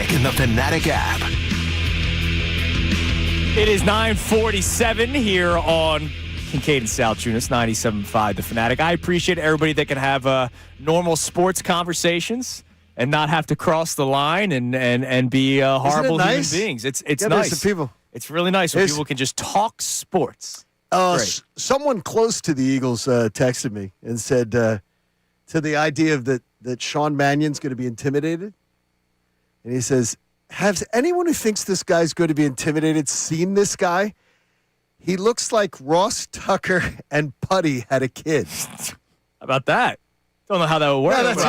Fanatic in the Fanatic app. It is 9:47 here on Kincade Salciunas, 97.5 The Fanatic. I appreciate everybody that can have normal sports conversations and not have to cross the line and be horrible human beings. It's nice. People. It's really nice when people can just talk sports. Someone close to the Eagles texted me and said to the idea of that Sean Mannion's going to be intimidated. And he says, has anyone who thinks this guy's going to be intimidated seen this guy? He looks like Ross Tucker and Putty had a kid. How about that? Don't know how that would work. No,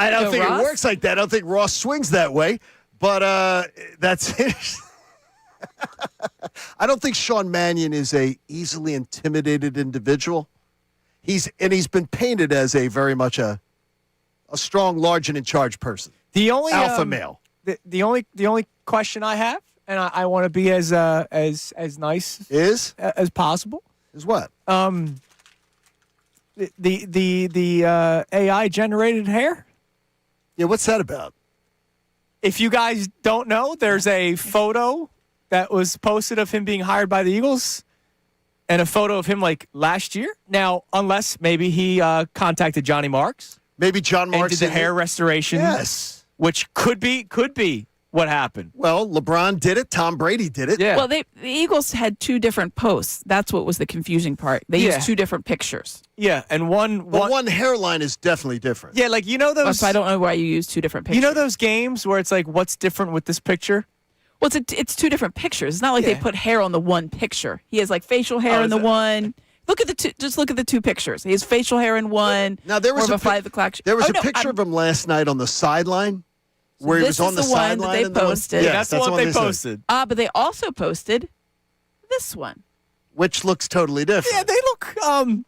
I don't think it works like that. I don't think Ross swings that way. But that's it. I don't think Sean Mannion is a easily intimidated individual. He's been painted as a very much a strong, large, and in charge person. The only alpha male. The only question I have, and I want to be as nice as possible, is what? The AI generated hair. Yeah, what's that about? If you guys don't know, there's a photo that was posted of him being hired by the Eagles, and a photo of him like last year. Now, unless maybe he contacted Johnny Marks, maybe John Marks did the hair restoration. Yes. Which could be what happened. Well, LeBron did it. Tom Brady did it. Yeah. Well, the Eagles had two different posts. That's what was the confusing part. They used two different pictures. Yeah, and one hairline is definitely different. Yeah, like those. So I don't know why you use two different pictures. You know those games where it's like, what's different with this picture? Well, it's two different pictures. It's not like they put hair on the one picture. He has like facial hair in the one. Look at the two. Just look at the two pictures. He has facial hair in one. Now there was a 5 o'clock. There was a picture of him last night on the sideline. Where he was on the sideline. They posted. Yeah, that's the one they posted. But they also posted this one, which looks totally different. Yeah, they look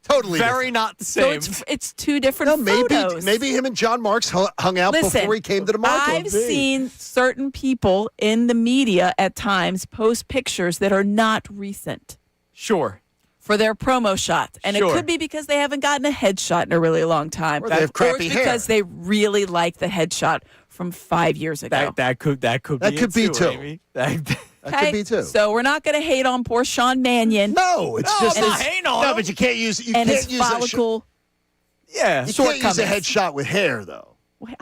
totally very different. not the same. So it's two different photos. Maybe him and John Marks hung out before he came to the market. I've seen certain people in the media at times post pictures that are not recent. Sure. For their promo shots. And it could be because they haven't gotten a headshot in a really long time. Or they have crappy hair. Because they really like the headshot from 5 years ago. That could be too. Amy. That could be too. So we're not going to hate on poor Sean Mannion. No, it's just I'm not hating on him. No, but you can't use follicle. You can't use a headshot with hair though.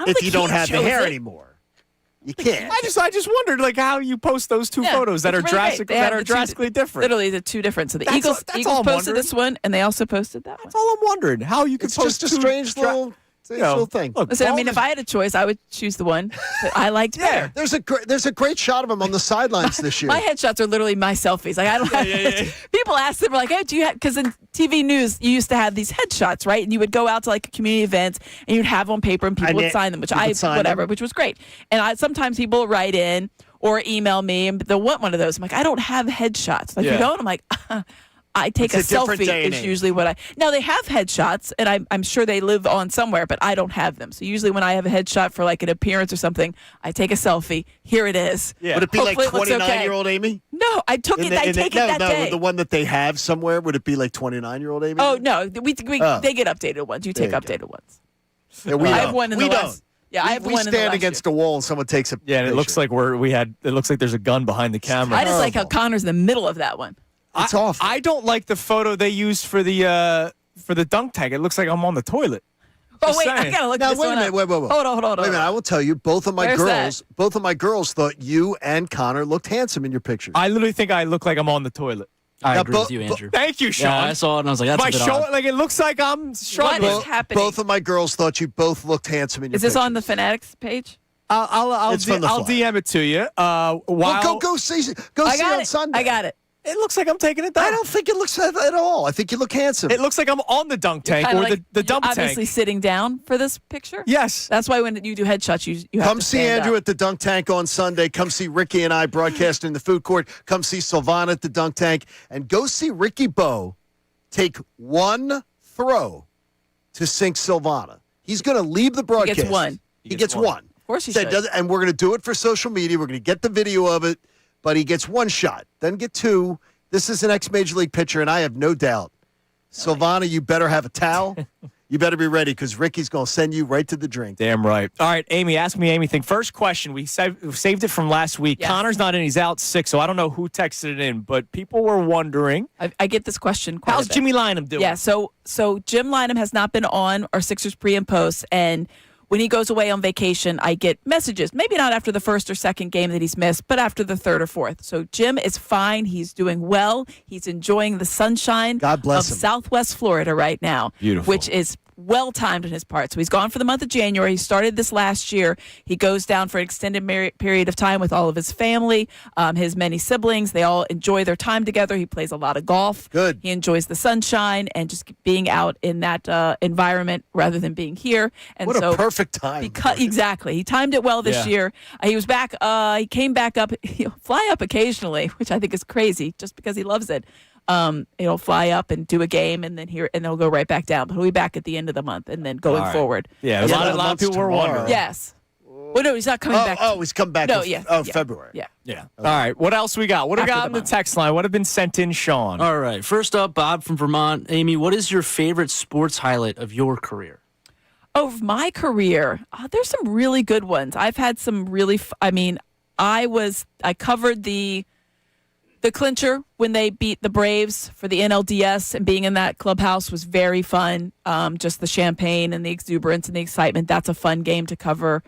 If you don't have the hair anymore. You can't. I just wondered like how you post those two photos that are drastically different. Literally the two different. So the Eagles posted this one and they also posted that one. That's all I'm wondering. How you could post just a strange little thing. Look, listen, I mean, if I had a choice, I would choose the one that I liked better. There's a great shot of him on the sidelines this year. My headshots are literally my selfies. Like I don't have. People ask them like, "Hey, do you have?" Because in TV news, you used to have these headshots, right? And you would go out to like community events and you'd have on paper and people would sign them, which which was great. And sometimes people would write in or email me and they'll want one of those. I'm like, I don't have headshots. Like you don't. I'm like. I take a selfie is usually what I... Now, they have headshots, and I'm sure they live on somewhere, but I don't have them. So usually when I have a headshot for like an appearance or something, I take a selfie. Here it is. Yeah. Would it be Hopefully like 29-year-old Amy? No, I took it. I take it that day. The one that they have somewhere, would it be like 29-year-old Amy? Oh, no. They get updated ones. You take updated ones. Yeah, we I have one in the don't. last... Yeah, I have we one in the stand last against year. a wall and someone takes a Yeah, and it looks like it looks like there's a gun behind the camera. I just like how Connor's in the middle of that one. It's awful. I don't like the photo they used for the dunk tank. It looks like I'm on the toilet. Oh wait, I gotta look this one up. Wait. Hold on. Wait a minute. I will tell you, both of my Where's girls thought you and Connor looked handsome in your pictures. I literally think I look like I'm on the toilet. I agree with you, Andrew. Thank you, Sean. Yeah, I saw it and I was like, that's my a bit shoulder, odd. like it looks like I'm struggling. What is happening? Both of my girls thought you both looked handsome in your Is this pictures. on the Fanatics page? I'll DM it to you. Go see on Sunday. I got it. It looks like I'm taking it down. I don't think it looks at all. I think you look handsome. It looks like I'm on the dunk tank or Like, the dump tank. Obviously sitting down for this picture. Yes. That's why when you do headshots, you have Come to see stand Andrew up. at the dunk tank on Sunday. Come see Ricky and I broadcasting in the food court. Come see Sylvana at the dunk tank. And go see Ricky Bowe take one throw to sink Sylvana. He's going to leave the broadcast. He gets one. He gets one. Of course he should. And we're going to do it for social media. We're going to get the video of it. But he gets one shot. Then get two. This is an ex-Major League pitcher, and I have no doubt. Sylvana, you better have a towel. You better be ready because Ricky's going to send you right to the drink. Damn right. All right, Amy, ask me anything. First question. We saved it from last week. Yes. Connor's not in. He's out sick, so I don't know who texted it in, but people were wondering. I get this question quite How's a bit. Jimmy Lynam doing? Yeah, so Jim Lynam has not been on our Sixers pre and post, and when he goes away on vacation, I get messages, maybe not after the first or second game that he's missed, but after the third or fourth. So Jim is fine. He's doing well. He's enjoying the sunshine God bless of him. Southwest Florida right now, Beautiful. which is well-timed in his part. So he's gone for the month of January. He started this last year. He goes down for an extended period of time with all of his family, his many siblings. They all enjoy their time together. He plays a lot of golf. Good. He enjoys the sunshine and just being out in that environment rather than being here. And What so a perfect time. Exactly. He timed it well this year. He was back. He came back up. He'll fly up occasionally, which I think is crazy just because he loves it. He'll fly up and do a game and then he'll go right back down. But he'll be back at the end of the month and then going forward. Yeah, a lot of people were wondering. Yes. Well, no, he's not coming back. He's coming back. February. Yeah. Yeah. All right. What else we got? What have we got on the text line? What have been sent in, Sean? All right. First up, Bob from Vermont. Amy, what is your favorite sports highlight of your career? Of my career, there's some really good ones. I've had some really. I covered the clincher when they beat the Braves for the NLDS, and being in that clubhouse was very fun. Just the champagne and the exuberance and the excitement. That's a fun game to cover.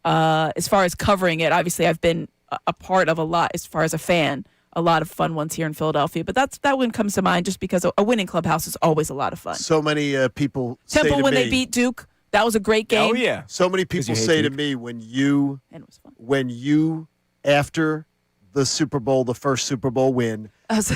As far as covering it, obviously I've been a part of a lot as far as a fan. A lot of fun ones here in Philadelphia, but that one comes to mind just because a winning clubhouse is always a lot of fun. So many people Temple say to when me, they beat Duke, that was a great game. Oh yeah. So many people say to me when you after the Super Bowl, the first Super Bowl win,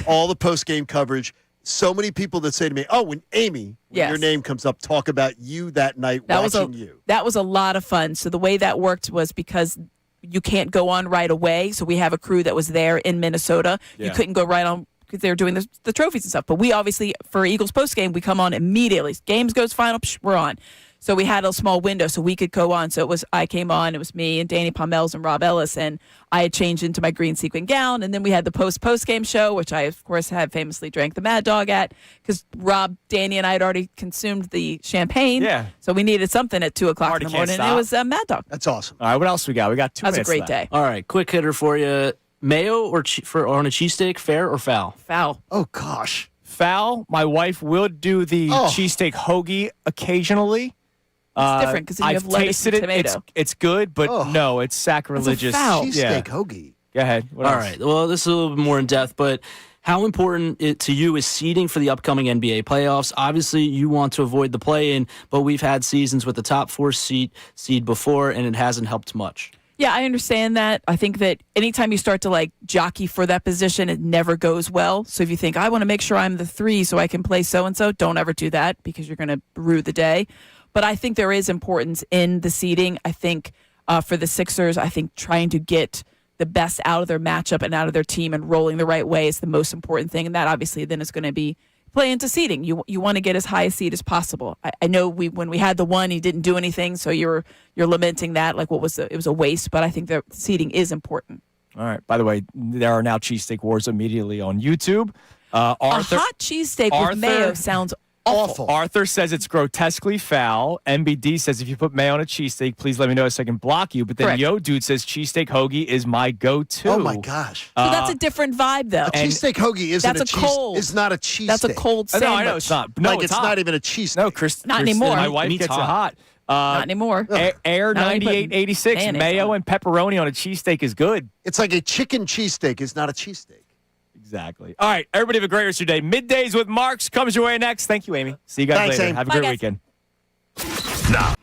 all the post game coverage. So many people that say to me, "Oh, when Amy, when your name comes up, talk about you that night watching you." That was a lot of fun. So the way that worked was because you can't go on right away. So we have a crew that was there in Minnesota. Yeah. You couldn't go right on because they were doing the trophies and stuff. But we obviously, for Eagles post game, we come on immediately. Games goes final, we're on. So we had a small window so we could go on. So I came on, it was me and Danny Pommel's and Rob Ellis, and I had changed into my green sequin gown. And then we had the post-game show, which I, of course, had famously drank the Mad Dog at because Rob, Danny, and I had already consumed the champagne. Yeah. So we needed something at 2 o'clock in the morning. And it was Mad Dog. That's awesome. All right. What else we got? We got 2 That was a minutes great left. day. All right, quick hitter for you. Mayo or on a cheesesteak, fair or foul? Foul. Oh gosh. Foul. My wife will do the cheesesteak hoagie occasionally. It's different because you have I've lettuce tasted and it. tomato. It's good, but no, it's sacrilegious. foul. Cheesesteak hoagie. Go ahead. What All else? right. Well, this is a little bit more in depth, but how important to you is seeding for the upcoming NBA playoffs? Obviously, you want to avoid the play-in, but we've had seasons with the top 4 seed before, and it hasn't helped much. Yeah, I understand that. I think that anytime you start to jockey for that position, it never goes well. So if you think, I want to make sure I'm the 3 so I can play so-and-so, don't ever do that because you're going to rue the day. But I think there is importance in the seeding. I think for the Sixers, I think trying to get the best out of their matchup and out of their team and rolling the right way is the most important thing. And that obviously then is going to be play into seeding. You want to get as high a seed as possible. I know when we had the one, he didn't do anything, so you're lamenting that it was a waste. But I think the seeding is important. All right. By the way, there are now cheesesteak wars immediately on YouTube. Arthur, a hot cheesesteak with mayo sounds awful. Arthur says it's grotesquely foul. MBD says if you put mayo on a cheesesteak, please let me know so I can block you. But then Correct. Yo Dude says cheesesteak hoagie is my go-to. Oh my gosh. So that's a different vibe, though. A cheesesteak hoagie isn't It's not a cheesesteak. That's a cold sandwich. No, I know it's not. No, it's hot. not even a cheesesteak. No, Chris. Not anymore. My wife gets it hot. Not anymore. Air Now you put 9886 mayonnaise mayo on and pepperoni on a cheesesteak is good. It's like a chicken cheesesteak is not a cheesesteak. Exactly. All right, everybody have a great rest of your day. Middays with Marks comes your way next. Thank you, Amy. See you guys Thanks, later. Amy. Have a Bye, great guys. weekend. Now,